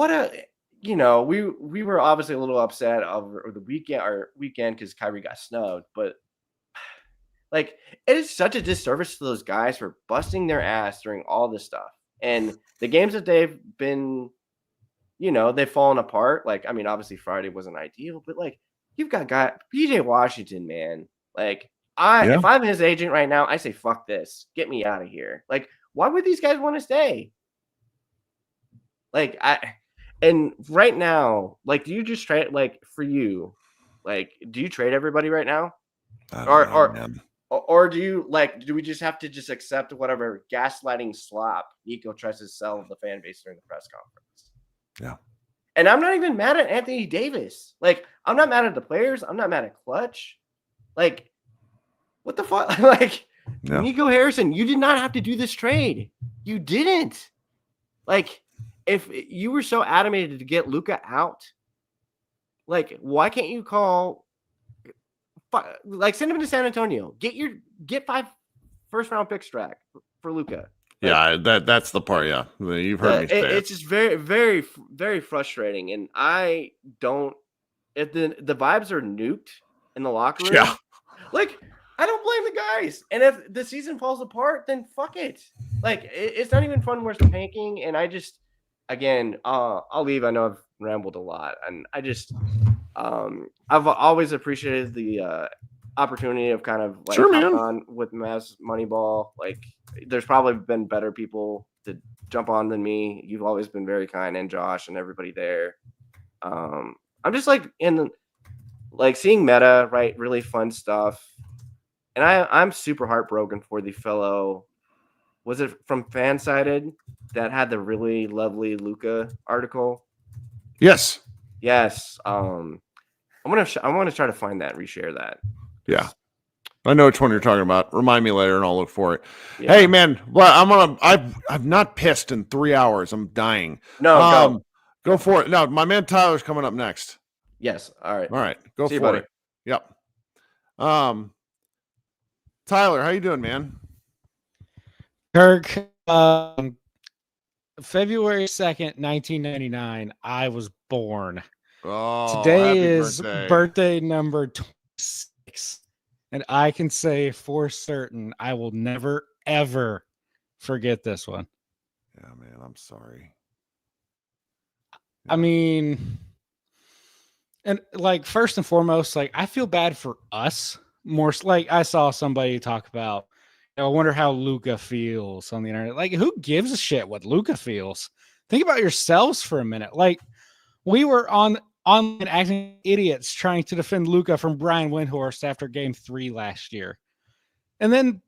were obviously a little upset over the weekend because Kyrie got snubbed, but like, it is such a disservice to those guys for busting their ass during all this stuff. And the games that they've been, they've fallen apart. Like, I mean, obviously Friday wasn't ideal, but like, you've got PJ Washington, man. Like, if I'm his agent right now, I say, fuck this. Get me out of here. Like, why would these guys want to stay? Like, and right now, like, do you just trade, like, for you, like, do you trade everybody right now? Or do you do we just have to just accept whatever gaslighting slop Nico tries to sell the fan base during the press conference? Yeah. And I'm not even mad at Anthony Davis. Like, I'm not mad at the players. I'm not mad at Clutch. Like, what the fuck? Like, Nico Harrison, you did not have to do this trade. You didn't. Like, if you were so adamant to get Luka out, like, why can't you send him to San Antonio? Get 5 first-round picks for Luka. Yeah, that's the part. Yeah, you've heard me say it. It's just very, very, very frustrating, and I don't. If the vibes are nuked in the locker room, like, I don't blame the guys. And if the season falls apart, then fuck it. Like, it's not even fun. We're tanking, and I just, again, I'll leave. I know I've rambled a lot, and I just, I've always appreciated the opportunity of kind of like hopping on with Mavs Moneyball. Like, there's probably been better people to jump on than me. You've always been very kind, and Josh and everybody there. I'm just like seeing Meta, right? Really fun stuff. And I'm super heartbroken for the fellow. Was it from Fansided that had the really lovely Luka article? Yes. I want to try to find that, reshare that. Yeah. I know which one you're talking about. Remind me later and I'll look for it. Yeah. Hey man, well, I've not pissed in 3 hours. I'm dying. No, go for it. No, my man Tyler's coming up next. Yes. All right. Go for it. Yep. Tyler, how you doing, man? Kirk, February 2nd, 1999, I was born. Oh, today is birthday number 26. And I can say for certain I will never, ever forget this one. Yeah, man, I'm sorry. I mean, and like, first and foremost, like, I feel bad for us more. Like, I saw somebody talk about, I wonder how Luka feels on the internet. Like, who gives a shit what Luka feels? Think about yourselves for a minute. Like, we were online acting idiots trying to defend Luka from Brian Windhorst after game 3 last year. And then,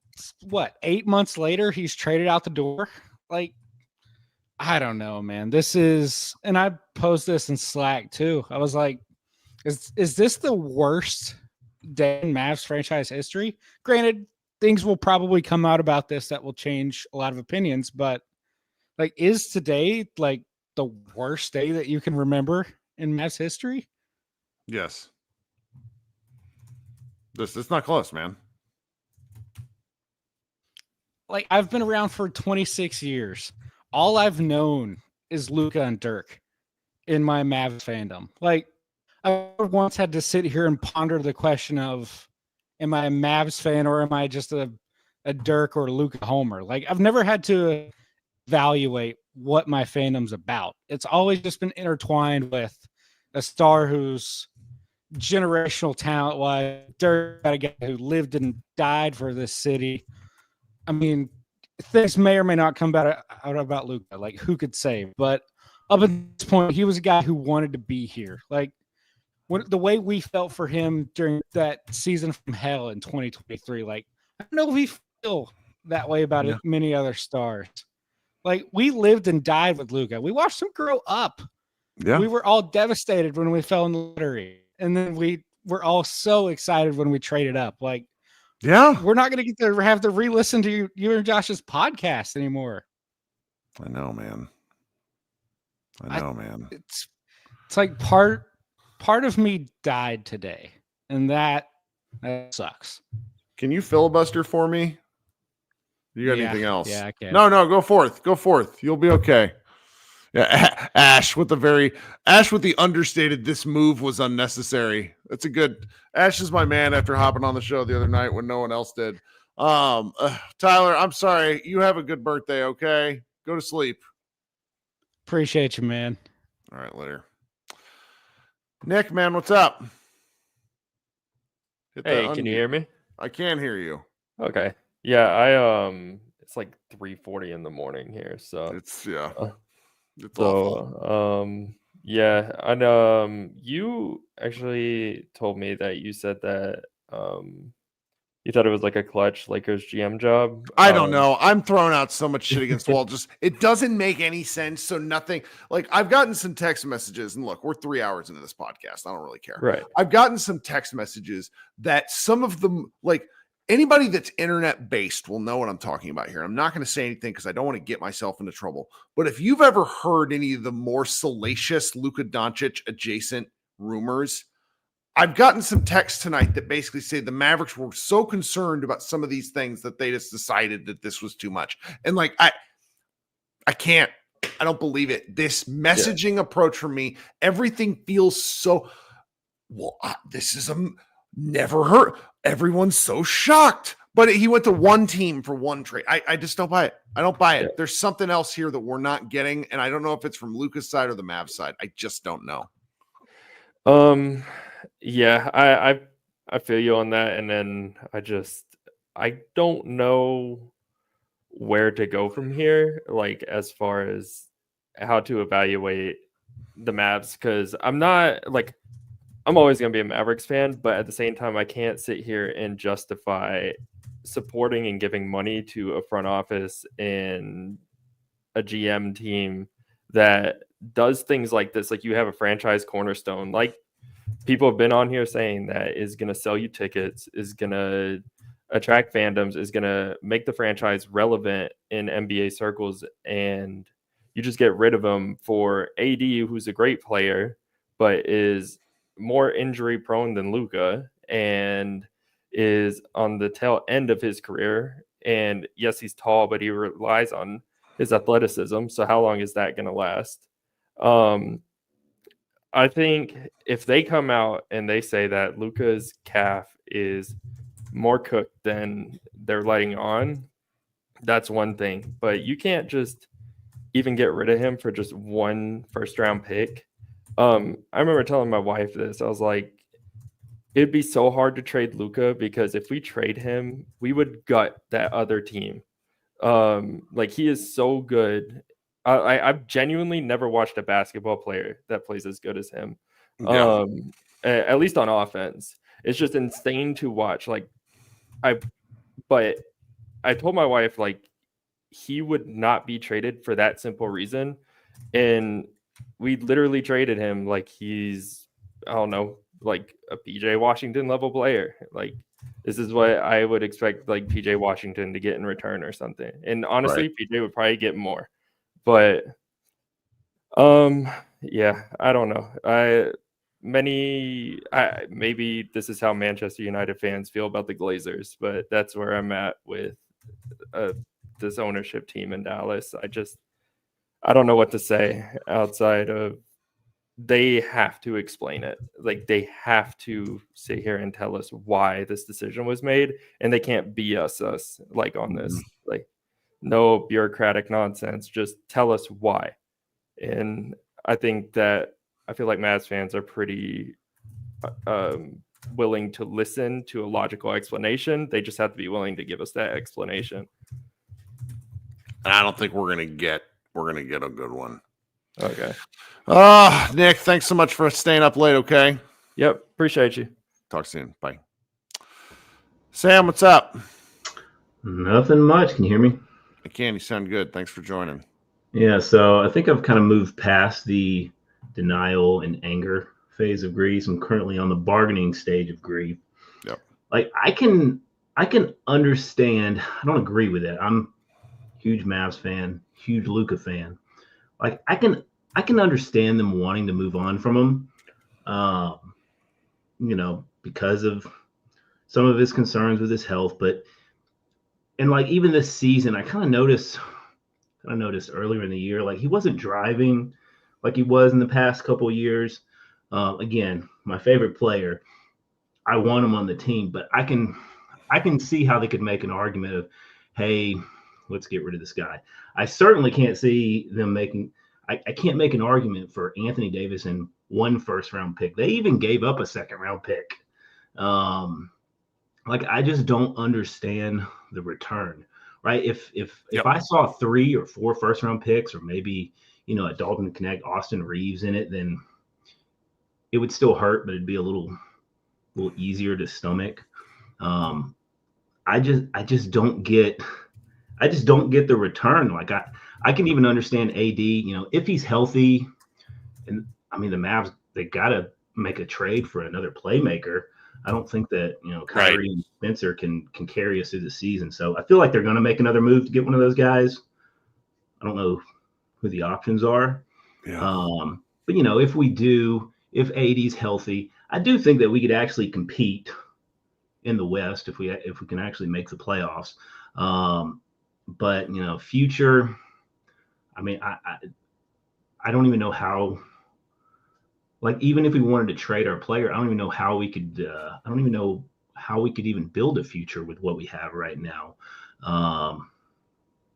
8 months later, he's traded out the door? Like, I don't know, man. This is, and I posed this in Slack too. I was like, is this the worst day in Mavs franchise history? Granted, things will probably come out about this that will change a lot of opinions, but like, is today like the worst day that you can remember in Mavs history? Yes. It's not close, man. Like, I've been around for 26 years. All I've known is Luka and Dirk in my Mavs fandom. Like, I once had to sit here and ponder the question of, am I a Mavs fan or am I just a Dirk or Luka homer? Like, I've never had to evaluate what my fandom's about. It's always just been intertwined with a star who's generational talent wise, a guy who lived and died for this city. I mean, things may or may not come out about Luka. Like, who could say? But up at this point, he was a guy who wanted to be here. Like, the way we felt for him during that season from hell in 2023, like, I don't know if we feel that way about it, many other stars. Like, we lived and died with Luka. We watched him grow up. Yeah. We were all devastated when we fell in the lottery. And then we were all so excited when we traded up. Like, we're not going to get to have to re-listen to you and Josh's podcast anymore. I know, man. Man. It's like part of me died today, and that sucks. Can you filibuster for me? You got anything else? Yeah, I can. No, go forth. Go forth. You'll be okay. Yeah, Ash with the understated, this move was unnecessary. That's a good. Ash is my man after hopping on the show the other night when no one else did. Tyler, I'm sorry. You have a good birthday, okay? Go to sleep. Appreciate you, man. All right, later. Nick, man, what's up? Hey, can you hear me? I can hear you. Okay. Yeah, it's like 3:40 in the morning here, so it's awful. Yeah, and you actually told me that you said that you thought it was like a clutch Lakers GM job. I don't know. I'm throwing out so much shit against the wall. Just it doesn't make any sense. So nothing. Like, I've gotten some text messages, and look, we're 3 hours into this podcast. I don't really care. Right. I've gotten some text messages that some of them, like, anybody that's internet based will know what I'm talking about here. I'm not going to say anything because I don't want to get myself into trouble. But if you've ever heard any of the more salacious Luka Doncic adjacent rumors, I've gotten some texts tonight that basically say the Mavericks were so concerned about some of these things that they just decided that this was too much. And like, I don't believe it. This messaging approach from me, everything feels so, this is never heard. Everyone's so shocked, but he went to one team for one trade. I just don't buy it. I don't buy it. Yeah. There's something else here that we're not getting. And I don't know if it's from Luka's side or the Mavs side. I just don't know. Yeah, I feel you on that. And then I don't know where to go from here, like as far as how to evaluate the Mavs, because I'm always going to be a Mavericks fan, but at the same time, I can't sit here and justify supporting and giving money to a front office and a GM team that does things like this. Like, you have a franchise cornerstone, like people have been on here saying, that is going to sell you tickets, is going to attract fandoms, is going to make the franchise relevant in NBA circles, and you just get rid of them for AD, who's a great player, but is more injury prone than Luka and is on the tail end of his career. And yes, he's tall, but he relies on his athleticism. So how long is that going to last? I think if they come out and they say that Luka's calf is more cooked than they're letting on, that's one thing. But you can't just even get rid of him for just one first-round pick. I remember telling my wife this. I was like, it'd be so hard to trade Luka, because if we trade him, we would gut that other team. Like, he is so good. I've genuinely never watched a basketball player that plays as good as him. Yeah. At least on offense. It's just insane to watch. But I told my wife, like, he would not be traded for that simple reason. And we literally traded him like he's, I don't know, like a PJ Washington level player. Like, this is what I would expect, like, PJ Washington to get in return or something. And honestly, right, PJ would probably get more. But yeah, I don't know. Maybe this is how Manchester United fans feel about the Glazers, but that's where I'm at with this ownership team in Dallas. I don't know what to say outside of, they have to explain it. Like, they have to sit here and tell us why this decision was made, and they can't BS us like on this. Like, no bureaucratic nonsense. Just tell us why. And I think that I feel like Mavs fans are pretty willing to listen to a logical explanation. They just have to be willing to give us that explanation. And I don't think we're gonna get a good one. Okay. Nick, thanks so much for staying up late. Okay. Yep. Appreciate you. Talk soon. Bye. Sam, what's up? Nothing much. Can you hear me? I can. You sound good. Thanks for joining. Yeah. So I think I've kind of moved past the denial and anger phase of grief. I'm currently on the bargaining stage of grief. Yep. Like I can understand. I don't agree with it. I'm a huge Mavs fan, huge Luka fan. Like I can understand them wanting to move on from him. Because of some of his concerns with his health, and like even this season, I kind of noticed earlier in the year, like he wasn't driving like he was in the past couple of years. Again, my favorite player, I want him on the team, but I can see how they could make an argument of, hey, let's get rid of this guy. I certainly can't see them making. I can't make an argument for Anthony Davis and 1 first-round pick. They even gave up a second-round pick. Like I just don't understand the return, right? If I saw 3 or 4 first-round picks, or maybe a Dalton Connect, Austin Reeves in it, then it would still hurt, but it'd be a little easier to stomach. I just don't get the return. Like I can even understand AD, if he's healthy, and I mean the Mavs, they gotta make a trade for another playmaker. I don't think that Kyrie and Spencer can carry us through the season. So I feel like they're gonna make another move to get one of those guys. I don't know who the options are. Yeah. But if AD's healthy, I do think that we could actually compete in the West if we can actually make the playoffs. But future, I mean, I don't even know how. Like even if we wanted to trade our player, I don't even know how we could. I don't even know how we could even build a future with what we have right now.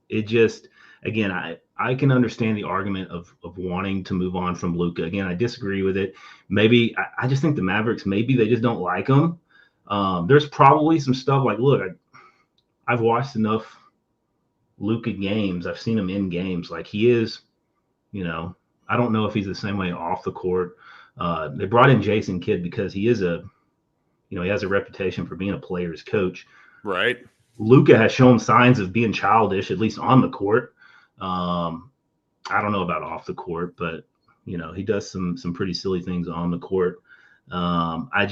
It just, again, I can understand the argument of wanting to move on from Luka. Again, I disagree with it. Maybe I just think the Mavericks, maybe they just don't like him. There's probably some stuff like, look, I've watched enough Luka games. I've seen him in games. Like he is, I don't know if he's the same way off the court. They brought in Jason Kidd because he is he has a reputation for being a player's coach. Right. Luka has shown signs of being childish, at least on the court. I don't know about off the court, but he does some pretty silly things on the court. I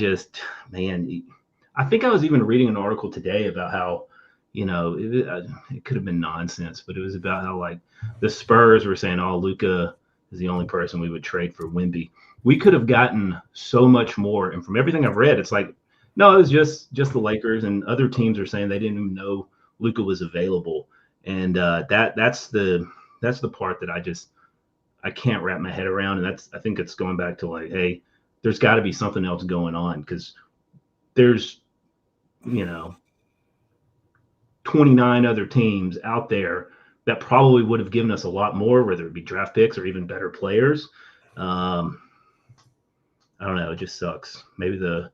think I was even reading an article today about how, it could have been nonsense, but it was about how like the Spurs were saying, oh, Luka is the only person we would trade for Wemby. We could have gotten so much more. And from everything I've read, it's like, no, it was just the Lakers, and other teams are saying they didn't even know Luka was available. And that's the part that I can't wrap my head around. And I think it's going back to like, hey, there's got to be something else going on, because there's 29 other teams out there that probably would have given us a lot more, whether it be draft picks or even better players. I don't know. It just sucks. Maybe the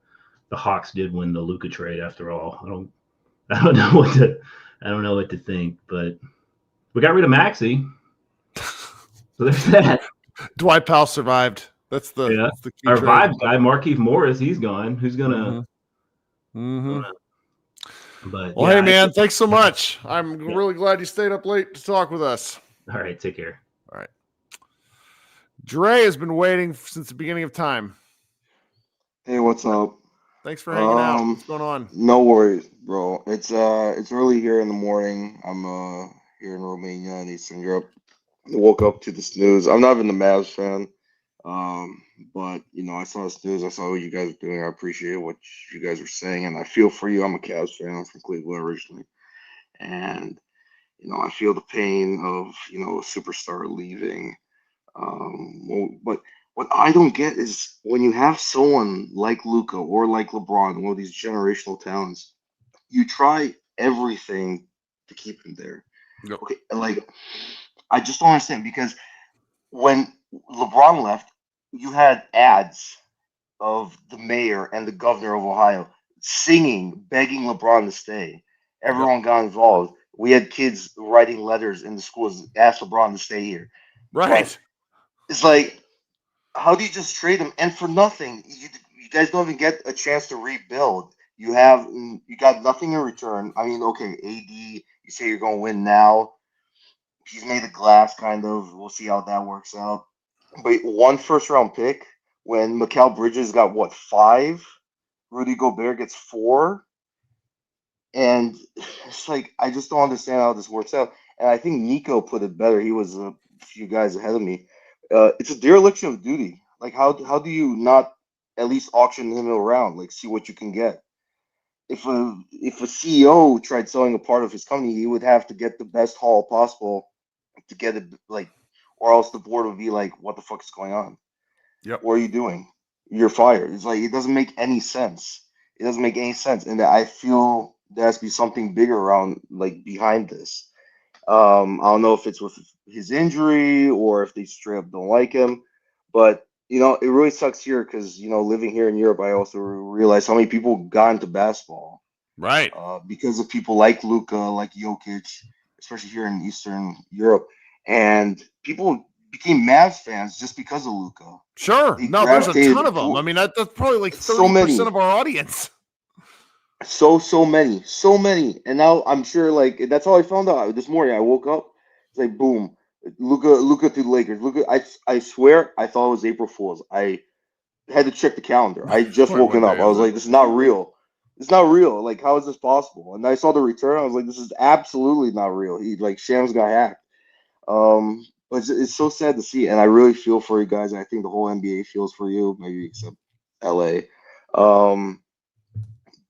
Hawks did win the Luka trade after all. I don't know what to think, but we got rid of Maxey. So there's that. Dwight Powell survived. That's the key. Our trade. vibe guy, Markieff Morris, he's gone. Who's gonna? But Well, hey man, thanks so much. I'm really glad you stayed up late to talk with us. All right, take care. All right. Dre has been waiting since the beginning of time. Hey, what's up? Thanks for hanging out. What's going on? No worries, bro. It's early here in the morning. I'm here in Romania in Eastern Europe. I woke up to the snooze. I'm not even a Mavs fan. But I saw the snooze. I saw what you guys are doing. I appreciate what you guys are saying, and I feel for you. I'm a Cavs fan. I'm from Cleveland originally, and I feel the pain of a superstar leaving. But what I don't get is when you have someone like Luka or like LeBron, one of these generational talents, you try everything to keep him there. Yep. Okay, like I just don't understand, because when LeBron left, you had ads of the mayor and the governor of Ohio singing, begging LeBron to stay. Everyone got involved. We had kids writing letters in the schools, ask LeBron to stay here. Right. But it's like, how do you just trade him and for nothing? You guys don't even get a chance to rebuild. You got nothing in return. I mean, okay, AD, you say you're going to win now. He's made of glass, kind of. We'll see how that works out. But one first round pick when Mikal Bridges got what, 5? Rudy Gobert gets 4. And it's like, I just don't understand how this works out. And I think Nico put it better. He was a few guys ahead of me. It's a dereliction of duty. Like, how do you not at least auction him around? Like, see what you can get. If a CEO tried selling a part of his company, he would have to get the best haul possible to get it, like, or else the board would be like, "What the fuck is going on? Yep. What are you doing? You're fired." It's like, it doesn't make any sense. It doesn't make any sense, and I feel there has to be something bigger around, like, behind this. I don't know if it's with his injury or if they straight up don't like him, but it really sucks here because living here in Europe, I also realize how many people got into basketball, right? Because of people like Luka, like Jokic, especially here in Eastern Europe, and people became Mavs fans just because of Luka. Sure, no, there's a ton of them. I mean, that's probably like 30% of our audience. So many, and now I'm sure, like, that's all I found out this morning. I woke up, it's like, boom, Luka to the Lakers. Luka, I swear, I thought it was April Fool's. I had to check the calendar. I just woken up. I was like, this is not real. It's not real. Like, how is this possible? And I saw the return. I was like, this is absolutely not real. Shams got hacked. But it's so sad to see, and I really feel for you guys. I think the whole NBA feels for you, maybe except LA.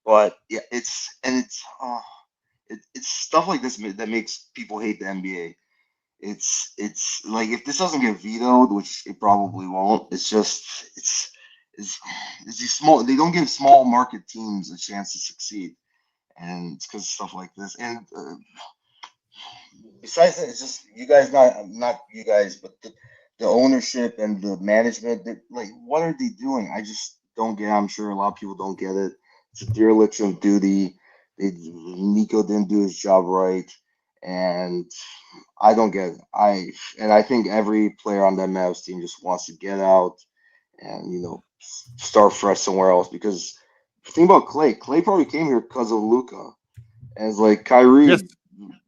But yeah, it's stuff like this that makes people hate the NBA. It's like, if this doesn't get vetoed, which it probably won't, it's these small. They don't give small market teams a chance to succeed, and it's because of stuff like this. And besides that, it's just you guys, not you guys, but the ownership and the management. Like, what are they doing? I just don't get it. I'm sure a lot of people don't get it. It's a dereliction of duty. Nico didn't do his job right, and I don't get it. I think every player on that Mavs team just wants to get out and start fresh somewhere else. Because think about Clay. Clay probably came here because of Luka, and it's like Kyrie. Yes.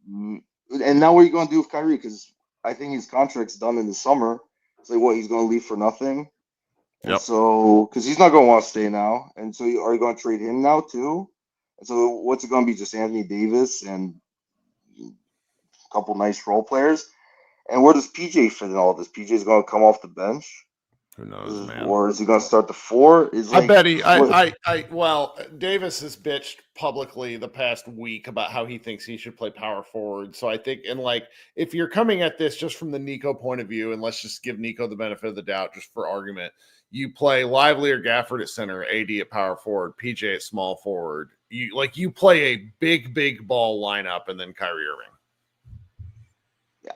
And now what are you going to do with Kyrie? Because I think his contract's done in the summer. It's like, what, he's going to leave for nothing? Yep. So, because he's not going to want to stay now. And so, are you going to trade him now too? And so, what's it going to be? Just Anthony Davis and a couple nice role players? And where does PJ fit in all this? PJ's going to come off the bench? Who knows, man? Or is he going to start the 4? I bet he. Well, Davis has bitched publicly the past week about how he thinks he should play power forward. So I think, and like, if you're coming at this just from the Nico point of view, and let's just give Nico the benefit of the doubt, just for argument, you play Lively or Gafford at center, AD at power forward, PJ at small forward. You play a big ball lineup, and then Kyrie Irving.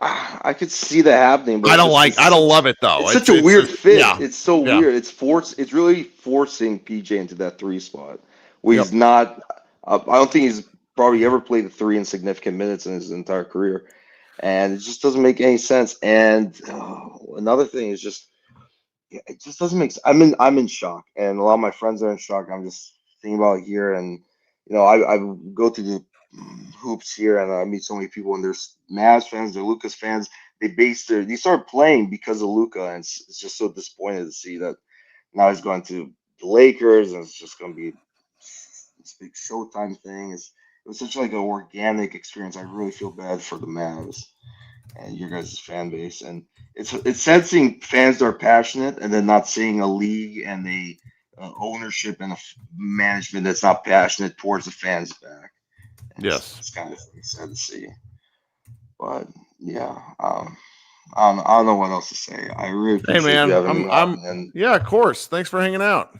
I could see that happening, but I don't love it though. It's such a weird fit. Yeah. It's so weird. It's really forcing PJ into that 3 spot. Where he's not. I don't think he's probably ever played the 3 in significant minutes in his entire career, and it just doesn't make any sense. And another thing is just, it just doesn't make sense. I'm in shock, and a lot of my friends are in shock. I'm just thinking about it here, and I go to the hoops here, and I meet so many people, and there's Mavs fans, they're Lucas fans. They start playing because of Luka, and it's just so disappointing to see that now he's going to the Lakers, and it's just going to be this big Showtime thing. It was such like an organic experience. I really feel bad for the Mavs and your guys' fan base, and it's sad seeing fans that are passionate and then not seeing a league and a ownership and a management that's not passionate towards the fans back. Yes, it's kind of sad to see, but yeah, I don't know what else to say. I really appreciate you having me on. Yeah, of course. Thanks for hanging out.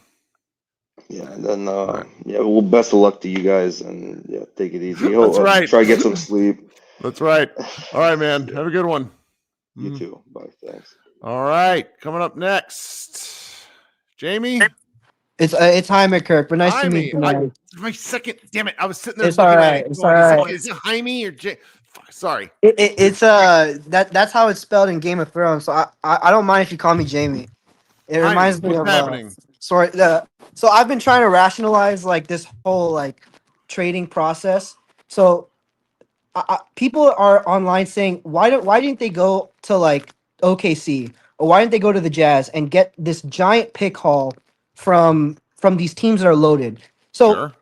Yeah, and then well, best of luck to you guys, and take it easy. That's right. Try to get some sleep. That's right. All right, man. Have a good one. You too. Bye. Thanks. All right, coming up next, Jamie. It's Jaime, Kirk, but nice to meet you, I, man. my second, damn it! I was sitting there It's looking all at right. it. It's Going, all right. is it Jaime or Jay? Sorry. It's that's how it's spelled in Game of Thrones. So I don't mind if you call me Jamie. It Jaime, reminds me what's of happening? sorry. So I've been trying to rationalize like this whole like trading process. So people are online saying why didn't they go to like OKC or why didn't they go to the Jazz and get this giant pick haul from these teams that are loaded? So Sure.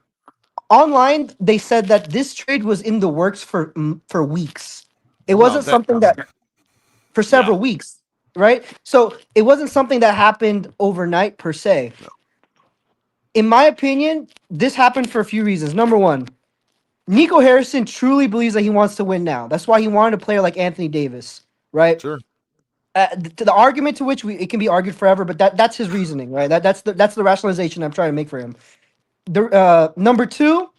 online they said that this trade was in the works for weeks. It wasn't something that for several weeks, right? So it wasn't something that happened overnight per se. In my opinion, this happened for a few reasons. Number one, Nico Harrison truly believes that he wants to win now. That's why he wanted a player like Anthony Davis, right? Sure. To the argument to which it can be argued forever, but that's his reasoning, right? That's the rationalization I'm trying to make for him. Number two,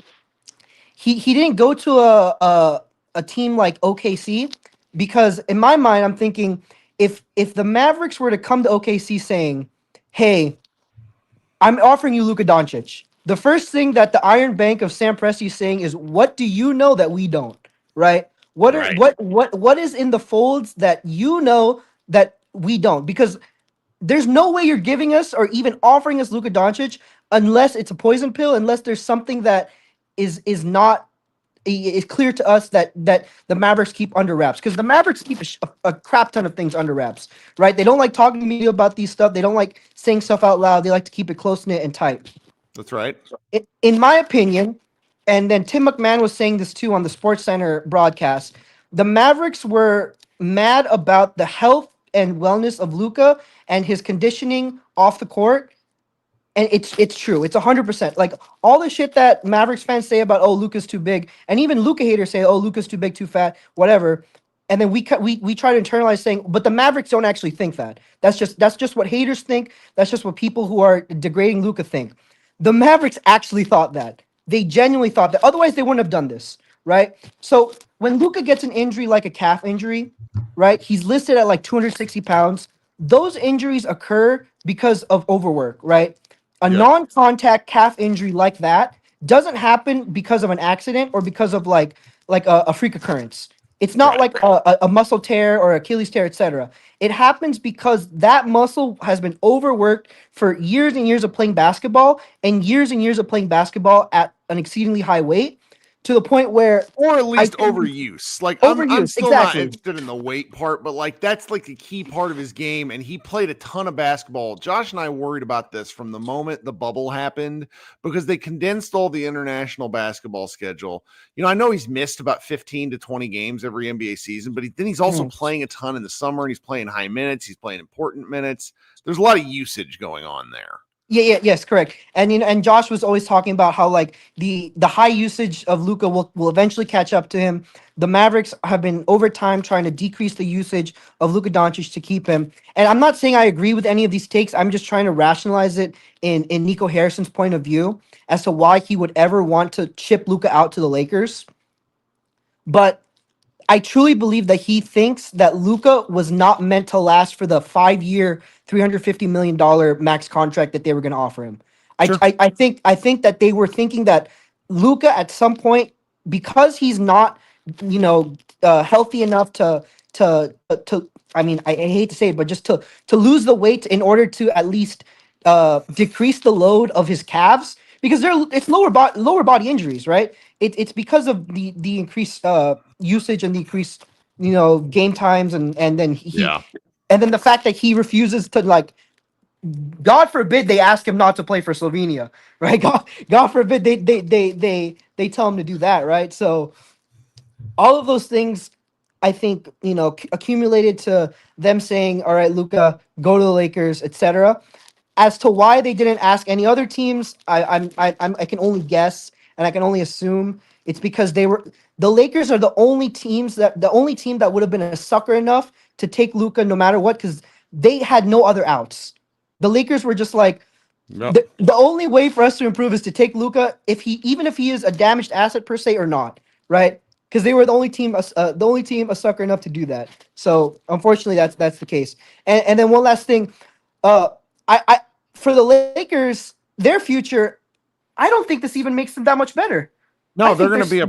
he didn't go to a team like OKC because in my mind I'm thinking if the Mavericks were to come to OKC saying, "Hey, I'm offering you Luka Doncic," the first thing that the Iron Bank of Sam Presti is saying is, "What do you know that we don't?" Right? What is in the folds that you know that we don't? Because there's no way you're giving us or even offering us Luka Doncic unless it's a poison pill, unless there's something that is not is clear to us that the Mavericks keep under wraps, because the Mavericks keep a crap ton of things under wraps, right? They don't like talking to media about these stuff. They don't like saying stuff out loud. They like to keep it close knit and tight. That's right. In my opinion, and then Tim McMahon was saying this too on the Sports Center broadcast, the Mavericks were mad about the health and wellness of Luka and his conditioning off the court. And it's true. It's 100%. Like all the shit that Mavericks fans say about, oh, Luka's too big, and even Luka haters say, oh, Luka's too big, too fat, whatever. And then we try to internalize saying, but the Mavericks don't actually think that. That's just what haters think. That's just what people who are degrading Luka think. The Mavericks actually thought that. They genuinely thought that. Otherwise, they wouldn't have done this, right? So when Luka gets an injury like a calf injury, right? He's listed at like 260 pounds. Those injuries occur because of overwork, right? A non-contact calf injury like that doesn't happen because of an accident or because of like a freak occurrence. It's not like a muscle tear or Achilles tear, etc. It happens because that muscle has been overworked for years and years of playing basketball and years of playing basketball at an exceedingly high weight, to the point where, or at least overuse. Like I'm still not interested in the weight part, but like that's like the key part of his game. And he played a ton of basketball. Josh and I worried about this from the moment the bubble happened because they condensed all the international basketball schedule. You know, I know he's missed about 15 to 20 games every NBA season, but then he's also playing a ton in the summer and he's playing high minutes. He's playing important minutes. There's a lot of usage going on there. Yes, correct. And and Josh was always talking about how like the high usage of Luka will eventually catch up to him. The Mavericks have been over time trying to decrease the usage of Luka Doncic to keep him. And I'm not saying I agree with any of these takes. I'm just trying to rationalize it in Nico Harrison's point of view as to why he would ever want to ship Luka out to the Lakers. But I truly believe that he thinks that Luka was not meant to last for the 5-year, $350 million max contract that they were going to offer him. Sure. I think that they were thinking that Luka at some point, because he's not, healthy enough to I mean, I hate to say it, but just to lose the weight in order to at least decrease the load of his calves, because it's lower body injuries, right? It's because of the increased usage and the increased game times and then and then the fact that he refuses to, like, God forbid they ask him not to play for Slovenia, right? God forbid they tell him to do that, right? So all of those things, I think, accumulated to them saying, all right, Luka, go to the Lakers, etc. As to why they didn't ask any other teams, I can only guess and I can only assume it's because the Lakers are the only team that would have been a sucker enough to take Luka no matter what, because they had no other outs. The Lakers were just like, the only way for us to improve is to take Luka, even if he is a damaged asset per se or not, right? because they were the only team a sucker enough to do that. So unfortunately, that's the case. And then one last thing, I for the Lakers, their future, I don't think this even makes them that much better. No, they're going to be they're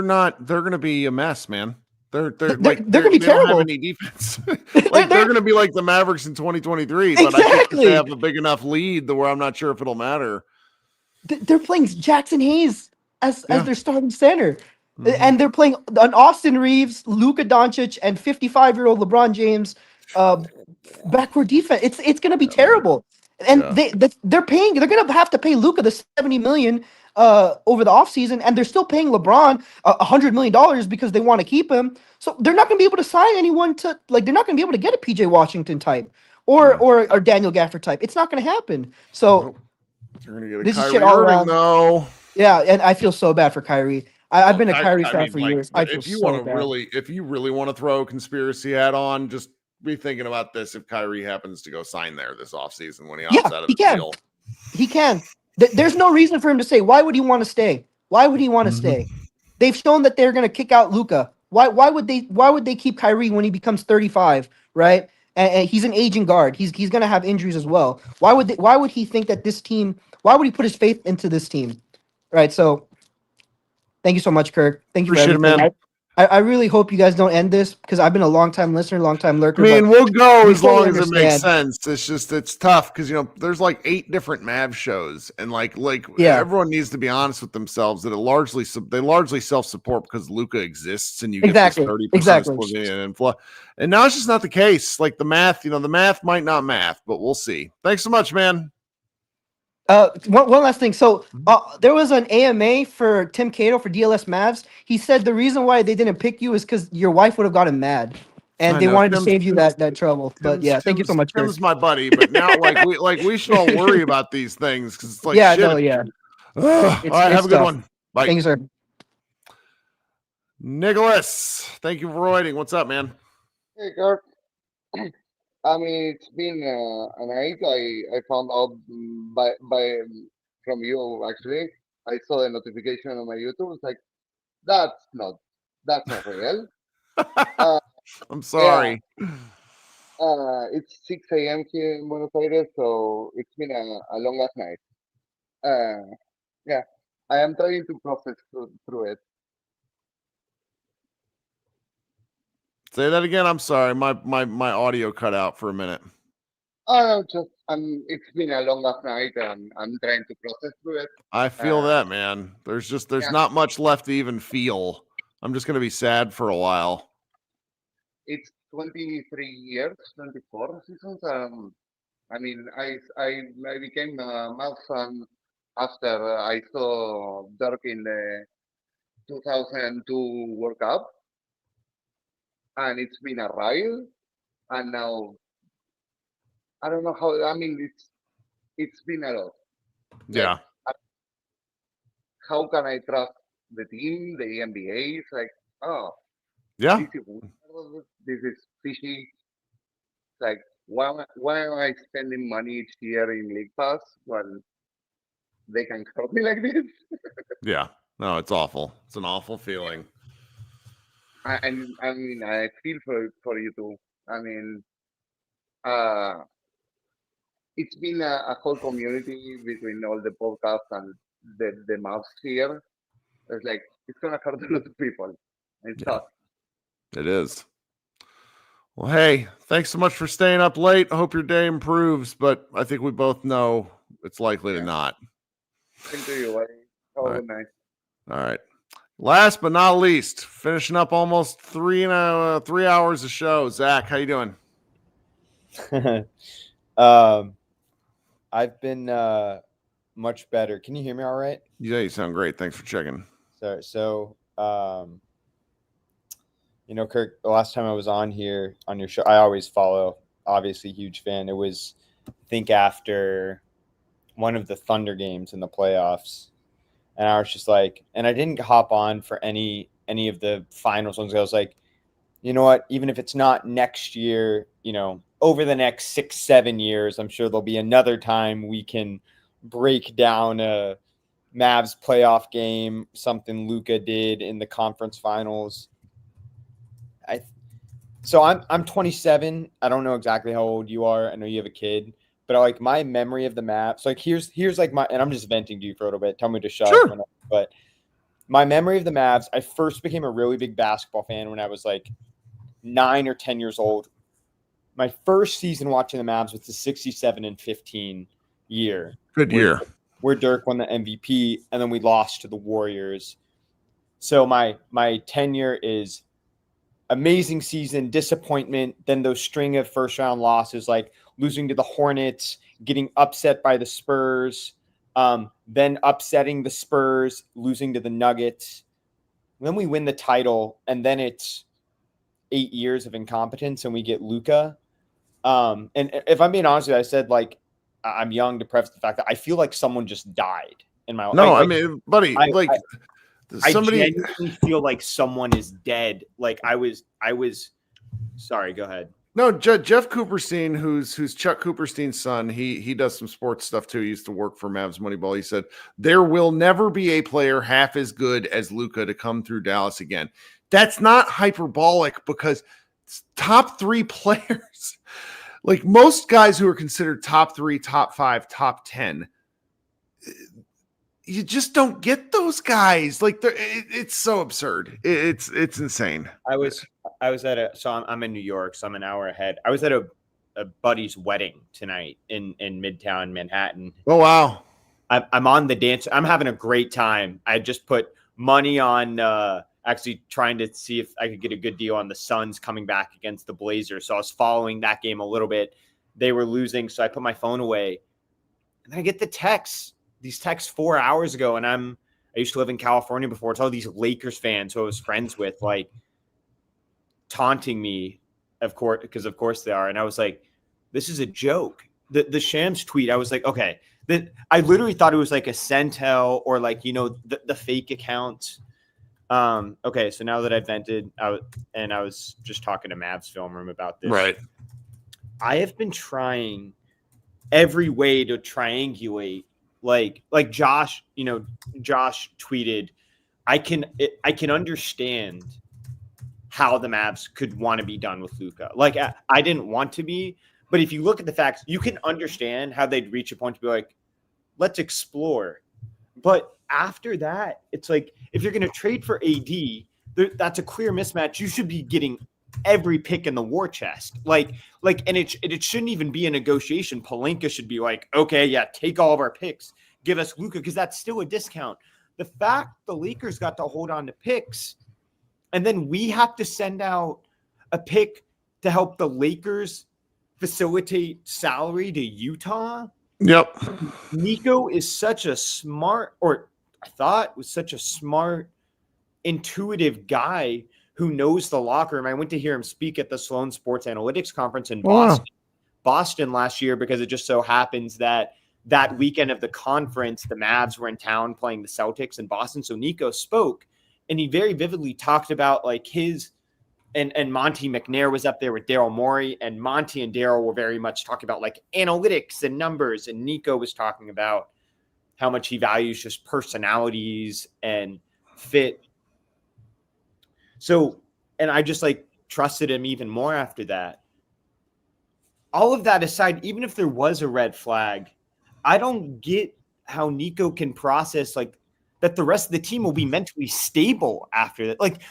going to be a mess, man. They're going to be they don't have terrible. any defense. Like they're going to be like the Mavericks in 2023, but I think that they have a big enough lead to where I'm not sure if it'll matter. They're playing Jackson Hayes as their starting center. And they're playing an Austin Reeves, Luka Doncic, and 55-year-old LeBron James backward defense. It's going to be terrible. And they're paying. They're going to have to pay Luka the $70 million over the offseason, and they're still paying LeBron $100 million because they want to keep him. So they're not going to be able to sign anyone to like. They're not going to be able to get a PJ Washington type or Daniel Gafford type. It's not going to happen. So you're going to get a this is Kyrie shit all Irving, around. though. Yeah, and I feel so bad for Kyrie. I've been a Kyrie fan for years. I feel if you so want to bad. if you really want to throw a conspiracy hat on, just be thinking about this. If Kyrie happens to go sign there this offseason when he opts out of the deal, he can. There's no reason for him to stay. Why would he want to stay? Why would he want to stay? They've shown that they're going to kick out Luka. Why would they keep Kyrie when he becomes 35, right? And he's an aging guard. He's going to have injuries as well. Why would he think that this team? Why would he put his faith into this team? Right? So thank you so much, Kirk. Thank you Appreciate for everything. it, man. I really hope you guys don't end this because I've been a long time listener, long time lurker. I mean, but we'll go we as long fully as it makes understand. sense. It's tough because there's like 8 different Mav shows, and like Yeah. everyone needs to be honest with themselves that they largely self-support because Luka exists, and you Exactly. get this 30% Exactly. Slovenian inflow. And now it's just not the case. Like the math might not math, but we'll see. Thanks so much, man. One last thing. So there was an AMA for Tim Cato for DLS Mavs. He said the reason why they didn't pick you is because your wife would have gotten mad, and they wanted to save you that trouble. But yeah, thank you so much, Kirk. Tim's my buddy, but now we should all worry about these things because it's like yeah, shit. no, yeah. All right, have a good tough. one. Bye. Thank you, sir. Nicholas, thank you for waiting. What's up, man? Hey, Kirk. I mean, it's been a night. I found out from you actually. I saw the notification on my YouTube. It's like that's not real. I'm sorry. Yeah. It's 6 a.m. here in Buenos Aires, so it's been a long ass night. Yeah, I am trying to process through it. Say that again. I'm sorry. My audio cut out for a minute. Oh, no, it's been a long ass night, and I'm trying to process through it. I feel that, man. There's not much left to even feel. I'm just gonna be sad for a while. It's 23 years, 24 seasons. I mean, I became a Mavs fan after I saw Dirk in the 2002 World Cup, and it's been a ride. And now I don't know how. I mean, it's been a lot. Yeah. How can I trust the team, the NBA? It's like, oh, yeah, this is fishy. It's like, why am I spending money each year in League Pass when they can help me like this? Yeah, no, it's awful. It's an awful feeling. I mean, I feel for you too. I mean, it's been a whole community between all the podcasts and the Mavs here. It's like it's gonna hurt a lot of people. It's tough. It is. Well, hey, thanks so much for staying up late. I hope your day improves, but I think we both know it's likely to not. Same to you, buddy. Have a good night. All right. Last but not least, finishing up almost 3 hours of show. Zach, how you doing? I've been much better. Can you hear me all right? Yeah, you sound great. Thanks for checking. So Kirk, the last time I was on here on your show, I always follow, obviously huge fan. It was, I think, after one of the Thunder games in the playoffs. And I was just like, and I didn't hop on for any of the finals ones. I was like, you know what, even if it's not next year, over the next 6-7 years, I'm sure there'll be another time we can break down a Mavs playoff game, something Luka did in the conference finals. So I'm 27. I don't know exactly how old you are. I know you have a kid, but like my memory of the Mavs. So like here's like my, and I'm just venting to you for a little bit. Tell me to shut up. But my memory of the Mavs, I first became a really big basketball fan when I was like 9 or 10 years old. My first season watching the Mavs was the 67-15 year. Good year. Where Dirk won the MVP, and then we lost to the Warriors. So my tenure is amazing season, disappointment, then those string of first-round losses, like losing to the Hornets, getting upset by the Spurs, then upsetting the Spurs, losing to the Nuggets. Then we win the title, and then it's 8 years of incompetence, and we get Luka. And if I'm being honest with you, I said, like, I'm young to preface the fact that I feel like someone just died in my life. No, like, I mean, buddy, somebody. I genuinely feel like someone is dead. Like I was. Sorry, go ahead. No, Jeff Cooperstein, who's Chuck Cooperstein's son, he does some sports stuff too. He used to work for Mavs Moneyball. He said there will never be a player half as good as Luka to come through Dallas again. That's not hyperbolic because top 3 players. Like most guys who are considered top 3, top 5, top 10, you just don't get those guys. Like it's so absurd. It's insane. I was I'm in New York, so I'm an hour ahead. I was at a buddy's wedding tonight in Midtown Manhattan. Oh wow! I'm on the dance. I'm having a great time. I just put money on actually trying to see if I could get a good deal on the Suns coming back against the Blazers. So I was following that game a little bit. They were losing, so I put my phone away. And then I get these texts 4 hours ago, and I used to live in California before. It's all these Lakers fans who I was friends with, like, taunting me, of course, because of course they are. And I was like, this is a joke. The Shams tweet, I was like, okay. I literally thought it was like a Centel or like, the fake accounts. Okay, so now that I've vented, I was just talking to Mavs Film Room about this. Right. I have been trying every way to triangulate, like Josh, Josh tweeted, I can understand how the Mavs could want to be done with Luka. Like I didn't want to be, but if you look at the facts, you can understand how they'd reach a point to be like, let's explore. But after that, it's like, if you're going to trade for AD, that's a clear mismatch. You should be getting every pick in the war chest. And it shouldn't even be a negotiation. Pelinka should be like, okay, yeah, take all of our picks. Give us Luka, because that's still a discount. The fact the Lakers got to hold on to picks, and then we have to send out a pick to help the Lakers facilitate salary to Utah. Yep. Nico is such a smart, or I thought was such a smart, intuitive guy who knows the locker room. I went to hear him speak at the Sloan Sports Analytics Conference in Boston last year, because it just so happens that weekend of the conference, the Mavs were in town playing the Celtics in Boston. So Nico spoke, and he very vividly talked about like his and Monty McNair was up there with Daryl Morey, and Monty and Daryl were very much talking about like analytics and numbers. And Nico was talking about how much he values just personalities and fit. So, and I just like trusted him even more after that. All of that aside, even if there was a red flag, I don't get how Nico can process like that the rest of the team will be mentally stable after that. Like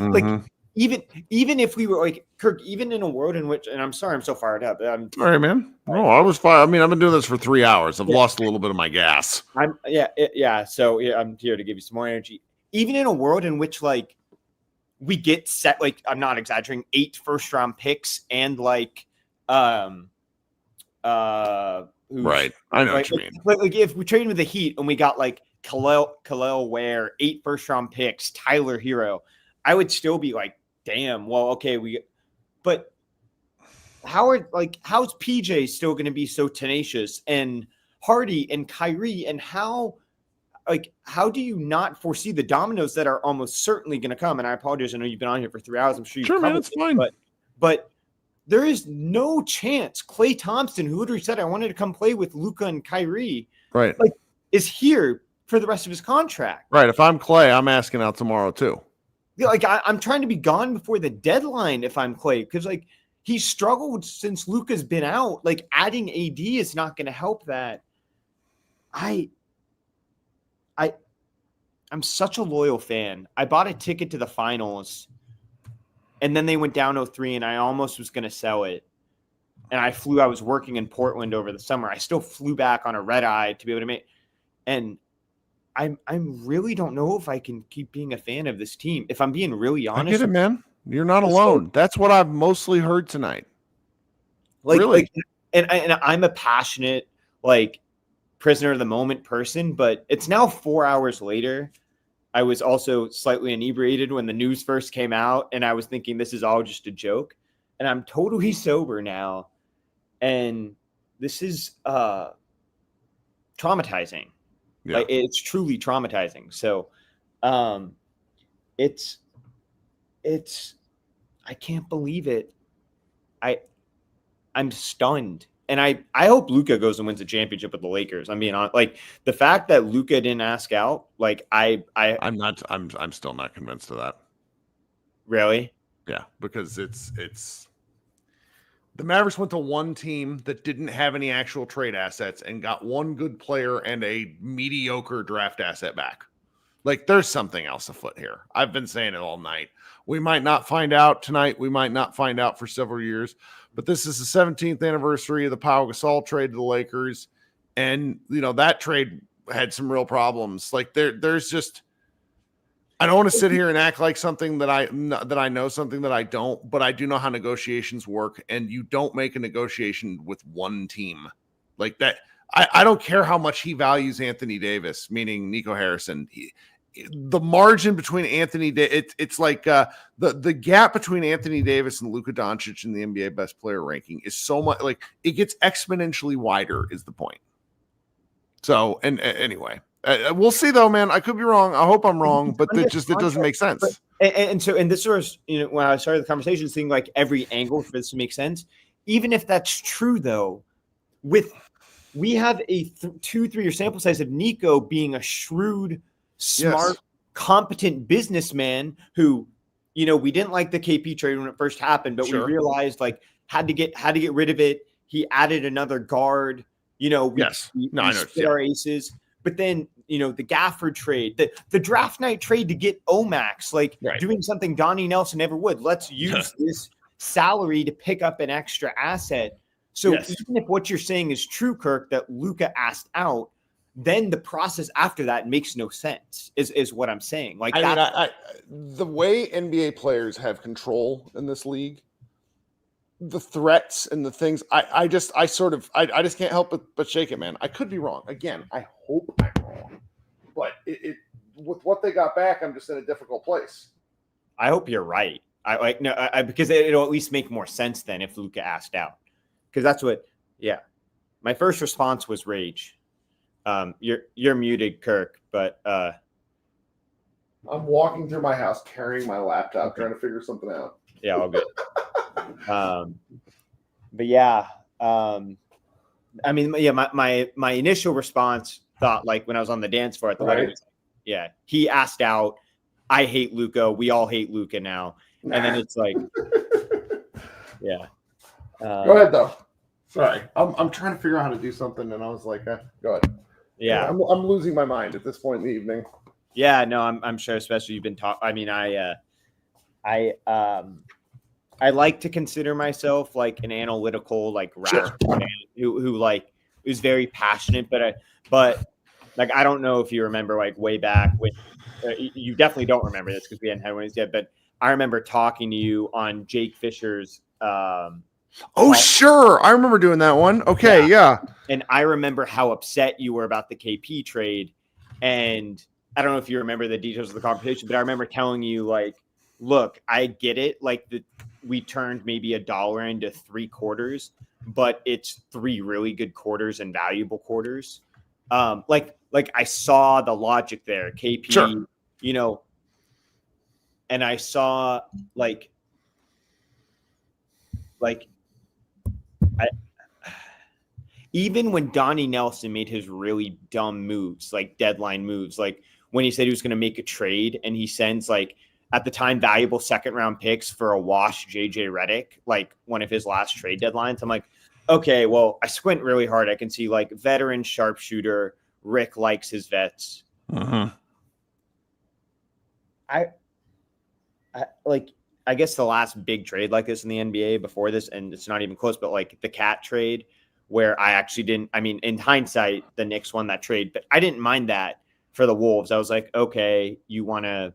even if we were like Kirk, even in a world in which, and I'm sorry, I'm so fired up. All right, man. Oh, I was fine. I mean, I've been doing this for 3 hours. I've lost a little bit of my gas. So I'm here to give you some more energy. Even in a world in which like we get set, like I'm not exaggerating, 8 first-round picks and like right. I know what you mean. Like if we traded with the Heat and we got like Khalil Ware, 8 first-round picks, Tyler Hero, I would still be like, damn, well, okay, but how's PJ still going to be so tenacious, and Hardy and Kyrie, and how do you not foresee the dominoes that are almost certainly going to come? And I apologize, I know you've been on here for 3 hours. I'm sure man, it's fine. But there is no chance Klay Thompson, who literally said I wanted to come play with Luka and Kyrie, right, like is here for the rest of his contract. Right. If I'm Clay, I'm asking out tomorrow too. Like I'm trying to be gone before the deadline if I'm Clay, because like he struggled since Luka's been out. Like adding AD is not going to help that. I'm such a loyal fan. I bought a ticket to the finals, and then they went down 0-3, and I almost was going to sell it. And I was working in Portland over the summer. I still flew back on a red eye to be able to make. And I really don't know if I can keep being a fan of this team. If I'm being really honest. I get it, man. You're not alone. That's what I've mostly heard tonight. Really? And I'm a passionate, like, prisoner of the moment person, but it's now 4 hours later. I was also slightly inebriated when the news first came out, and I was thinking this is all just a joke. And I'm totally sober now. And this is traumatizing. Yeah. Like, it's truly traumatizing. So it's I can't believe it. I'm stunned. And I hope Luka goes and wins a championship with the Lakers. I mean, like the fact that Luka didn't ask out, like I'm still not convinced of that. Really? Yeah, because it's the Mavericks went to one team that didn't have any actual trade assets and got one good player and a mediocre draft asset back. Like there's something else afoot here. I've been saying it all night. We might not find out tonight. We might not find out for several years. But this is the 17th anniversary of the Pau Gasol trade to the Lakers. And, you know, that trade had some real problems. Like there's just, I don't want to sit here and act like something that I know something that I don't, but I do know how negotiations work. And you don't make a negotiation with one team like that. I don't care how much he values Anthony Davis, meaning Nico Harrison. The margin between it's like the gap between Anthony Davis and Luka Doncic in the NBA best player ranking is so much, like it gets exponentially wider is the point. So, and anyway, we'll see though, man. I could be wrong. I hope I'm wrong, but it doesn't make sense. And this was, you know, when I started the conversation, seeing like every angle for this to make sense. Even if that's true though, we have a 2-3 year sample size of Nico being a shrewd, smart, competent businessman who, you know, we didn't like the KP trade when it first happened, but we realized like had to get rid of it. He added another guard. You know, we split our aces. But then, you know, the Gafford trade, the draft night trade to get Omax, like doing something Donnie Nelson never would. Let's use this salary to pick up an extra asset. So even if what you're saying is true, Kirk, that Luka asked out, then the process after that makes no sense, is what I'm saying. Like the way NBA players have control in this league, the threats and the things, I just can't help but shake it, man. I could be wrong. Again, I hope I'm wrong. But it with what they got back, I'm just in a difficult place. I hope you're right. Because it'll at least make more sense than if Luka asked out. Because that's what, my first response was rage. You're muted, Kirk, but I'm walking through my house carrying my laptop, trying to figure something out. Yeah, all good. But yeah, I mean, my initial response thought, like when I was on the dance floor at the wedding, he asked out. I hate Luka. We all hate Luka now. And then it's like, go ahead though. Sorry, I'm trying to figure out how to do something, and I was like, go ahead. Yeah, I'm losing my mind at this point in the evening. Yeah, no, I'm sure. Especially you've been talking. I mean, I like to consider myself like an analytical, like rational man who like is very passionate, but like I don't know if you remember like way back when you definitely don't remember this because we hadn't had one yet, but I remember talking to you on Jake Fisher's. Sure. I remember doing that one. Okay. Yeah. And I remember how upset you were about the KP trade. And I don't know if you remember the details of the conversation, but I remember telling you like, look, I get it. Like we turned maybe $1 into 3 quarters, but it's 3 really good quarters and valuable quarters. Like I saw the logic there, KP, you know, and I saw like even when Donnie Nelson made his really dumb moves, like deadline moves, like when he said he was going to make a trade and he sends like at the time valuable second round picks for a wash JJ Redick, like one of his last trade deadlines. I'm like, okay, well, I squint really hard. I can see like veteran sharpshooter. Rick likes his vets. I guess the last big trade like this in the NBA before this, and it's not even close, but like the Cat trade, where I actually didn't. I mean, in hindsight, the Knicks won that trade, but I didn't mind that for the Wolves. I was like, okay, you want to,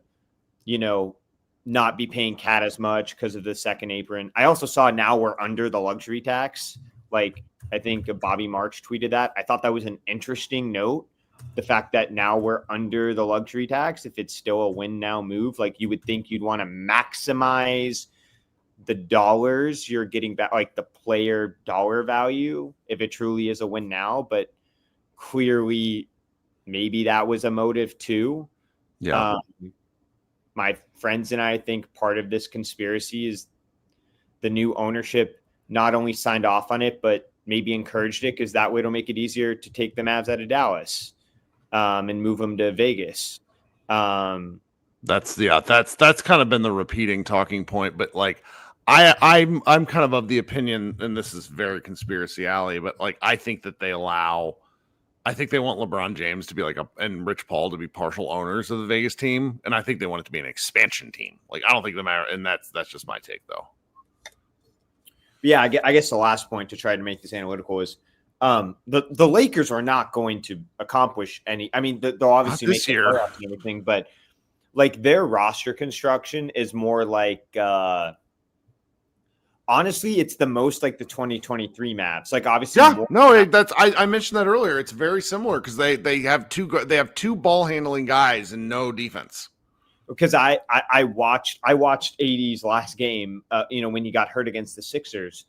not be paying Cat as much because of the second apron. I also saw now we're under the luxury tax. Like I think Bobby Marks tweeted that. I thought that was an interesting note. The fact that now we're under the luxury tax, if it's still a win now move, like you would think you'd want to maximize the dollars you're getting back, like the player dollar value, if it truly is a win now. But clearly, maybe that was a motive too. Yeah. My friends and I think part of this conspiracy is the new ownership not only signed off on it, but maybe encouraged it because that way it'll make it easier to take the Mavs out of Dallas. And move them to Vegas. That's kind of been the repeating talking point. But like, I'm kind of the opinion, and this is very conspiracy alley, but like, I think that I think they want LeBron James to be like and Rich Paul to be partial owners of the Vegas team, and I think they want it to be an expansion team. Like, I don't think the matter, and that's just my take though. Yeah, I guess the last point to try to make this analytical is. The Lakers are not going to accomplish any. I mean, they'll obviously make the playoffs and everything, but like their roster construction is more like. Honestly, it's the most like the 2023 Mavs. Like obviously, I mentioned that earlier. It's very similar because they have two ball handling guys and no defense. Because I watched AD's last game. When he got hurt against the Sixers.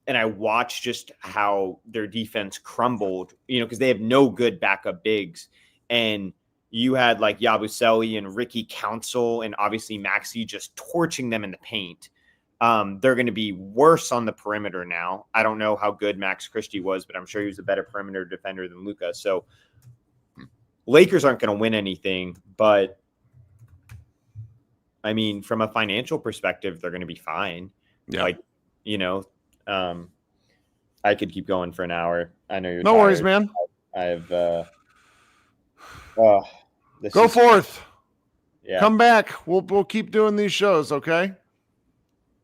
And I watched just how their defense crumbled, because they have no good backup bigs. And you had like Yabusele and Ricky Council and obviously Maxey just torching them in the paint. They're going to be worse on the perimeter now. I don't know how good Max Christie was, but I'm sure he was a better perimeter defender than Luka. So Lakers aren't going to win anything, but I mean, from a financial perspective, they're going to be fine. Yeah. I could keep going for an hour. I know you're no tired. worries, man. I've go forth. Yeah. Come back. We'll keep doing these shows, okay?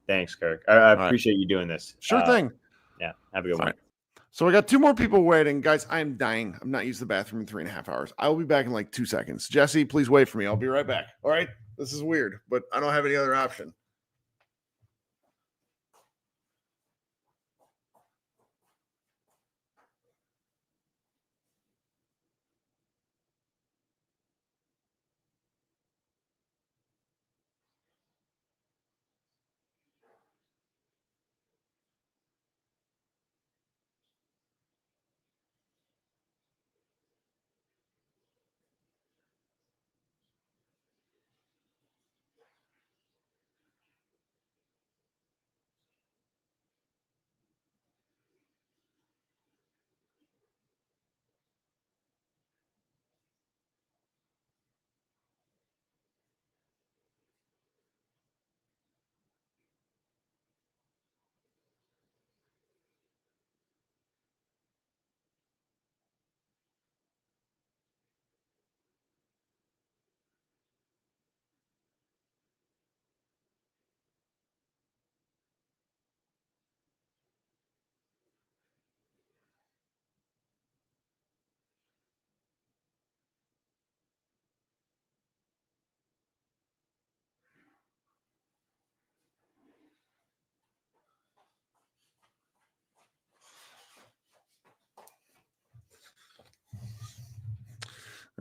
Thanks, Kirk. I appreciate you doing this. Sure thing. Yeah. Have a good one. Right. So we got two more people waiting. Guys, I am dying. I'm not using the bathroom in 3.5 hours. I will be back in like 2 seconds. Jesse, please wait for me. I'll be right back. All right. This is weird, but I don't have any other option.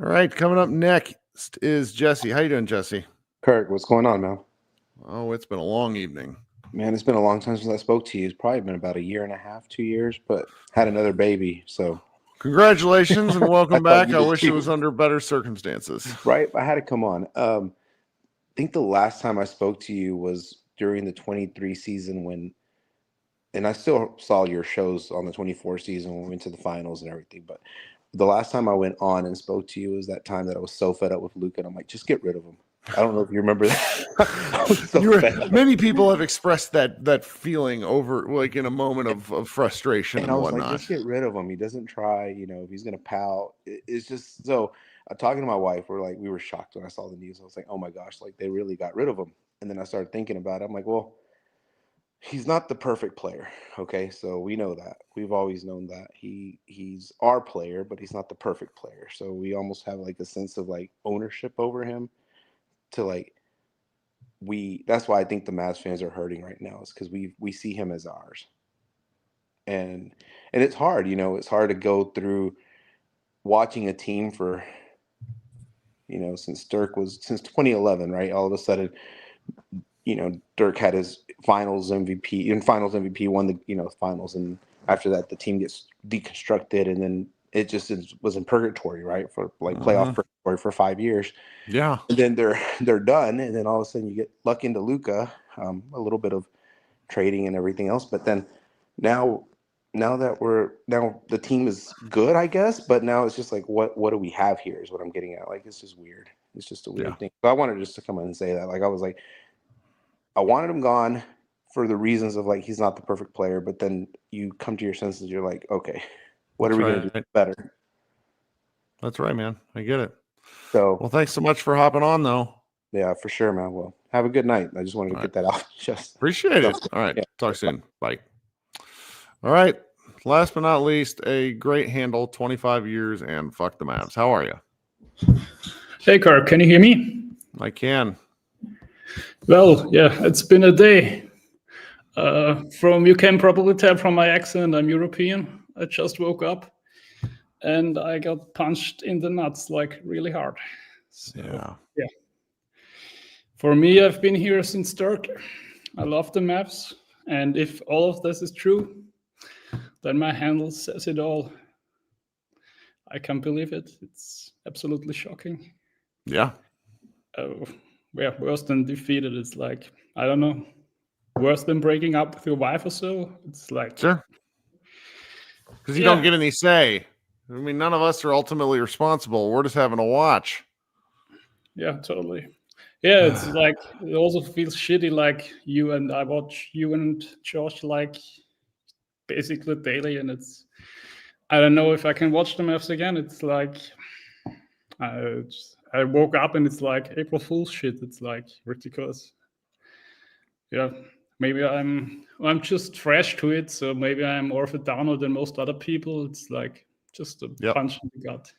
All right, coming up next is Jesse. How you doing, Jesse? Kirk, what's going on, man? Oh, it's been a long evening. Man, it's been a long time since I spoke to you. It's probably been about 1.5 years, 2 years, but had another baby, so. Congratulations and welcome back. I wish it was under better circumstances. Right? I had to come on. I think the last time I spoke to you was during the 23 season when and I still saw your shows on the 24 season when we went to the finals and everything. But the last time I went on and spoke to you was that time that I was so fed up with Luka, and I'm like, just get rid of him. I don't know if you remember that. I was so fed up. Many people have expressed that feeling over, like, in a moment of frustration And and I was like, whatnot. just get rid of him. He doesn't try, if he's gonna pout. It's just so. Talking to my wife, we were shocked when I saw the news. I was like, oh my gosh, like they really got rid of him. And then I started thinking about it. I'm like, well, he's not the perfect player. Okay, so we know that. We've always known that. He's our player, but he's not the perfect player. So we almost have like a sense of like ownership over him to like that's why I think the Mavs fans are hurting right now, is because we see him as ours. And it's hard, it's hard to go through watching a team for since 2011, right? All of a sudden, Dirk had his finals MVP, won the finals, and after that the team gets deconstructed, and then it just was in purgatory, right? For like playoff purgatory for 5 years. Yeah. And then they're done, and then all of a sudden you get luck into Luka, a little bit of trading and everything else, but then now the team is good, I guess, but now it's just like what do we have here is what I'm getting at. Like, it's just weird. It's just a weird thing. So I wanted just to come in and say that. Like, I was like, I wanted him gone for the reasons of like he's not the perfect player, but then you come to your senses, you're like, okay, what are we gonna do better? That's right, man. I get it. So, well, thanks so much for hopping on, though. Yeah, for sure, man. Well, have a good night. I just wanted to get that out. Just appreciate it. All right. Talk soon. Bye. All right. Last but not least, a great handle, 25 years, and fuck the Mavs. How are you? Hey, Kirk, can you hear me? I can. Well, yeah, it's been a day. You can probably tell from my accent, I'm European. I just woke up and I got punched in the nuts, like really hard. So, yeah. For me, I've been here since Dirk. I love the Mavs. And if all of this is true, then my handle says it all. I can't believe it. It's absolutely shocking. Yeah. Yeah, worse than defeated. It's like, I don't know, worse than breaking up with your wife or so. It's like, sure, because you don't get any say. I mean, none of us are ultimately responsible. We're just having to watch. Yeah, totally. Yeah, it's like, it also feels shitty. Like I watch you and Josh like basically daily, and I don't know if I can watch the Mavs again. It's like I woke up and it's like April Fool's shit. It's like ridiculous. Yeah, maybe I'm just fresh to it, so maybe I'm more of a downer than most other people. It's like just a punch in the gut.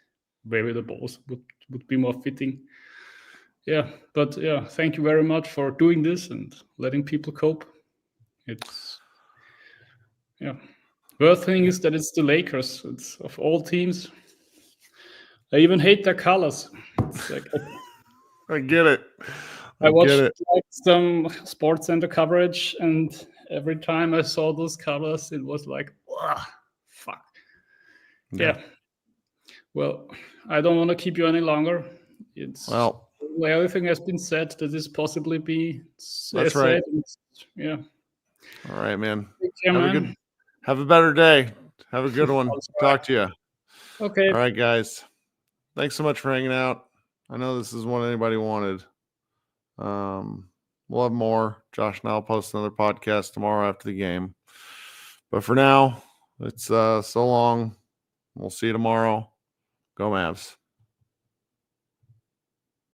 Maybe the balls would be more fitting. Yeah, but yeah, thank you very much for doing this and letting people cope. It's worst thing is that it's the Lakers. It's of all teams. I even hate their colors. It's like, I get it. I watched like some Sports Center coverage, and every time I saw those colors, it was like, fuck. Yeah. Well, I don't want to keep you any longer. Everything has been said that this possibly be that's right. Yeah. All right, man. Take care, have a better day. Have a good one. Talk to you. Okay. All right, guys. Thanks so much for hanging out. I know this is what anybody wanted. We'll have more. Josh and I'll post another podcast tomorrow after the game. But for now, it's so long. We'll see you tomorrow. Go Mavs.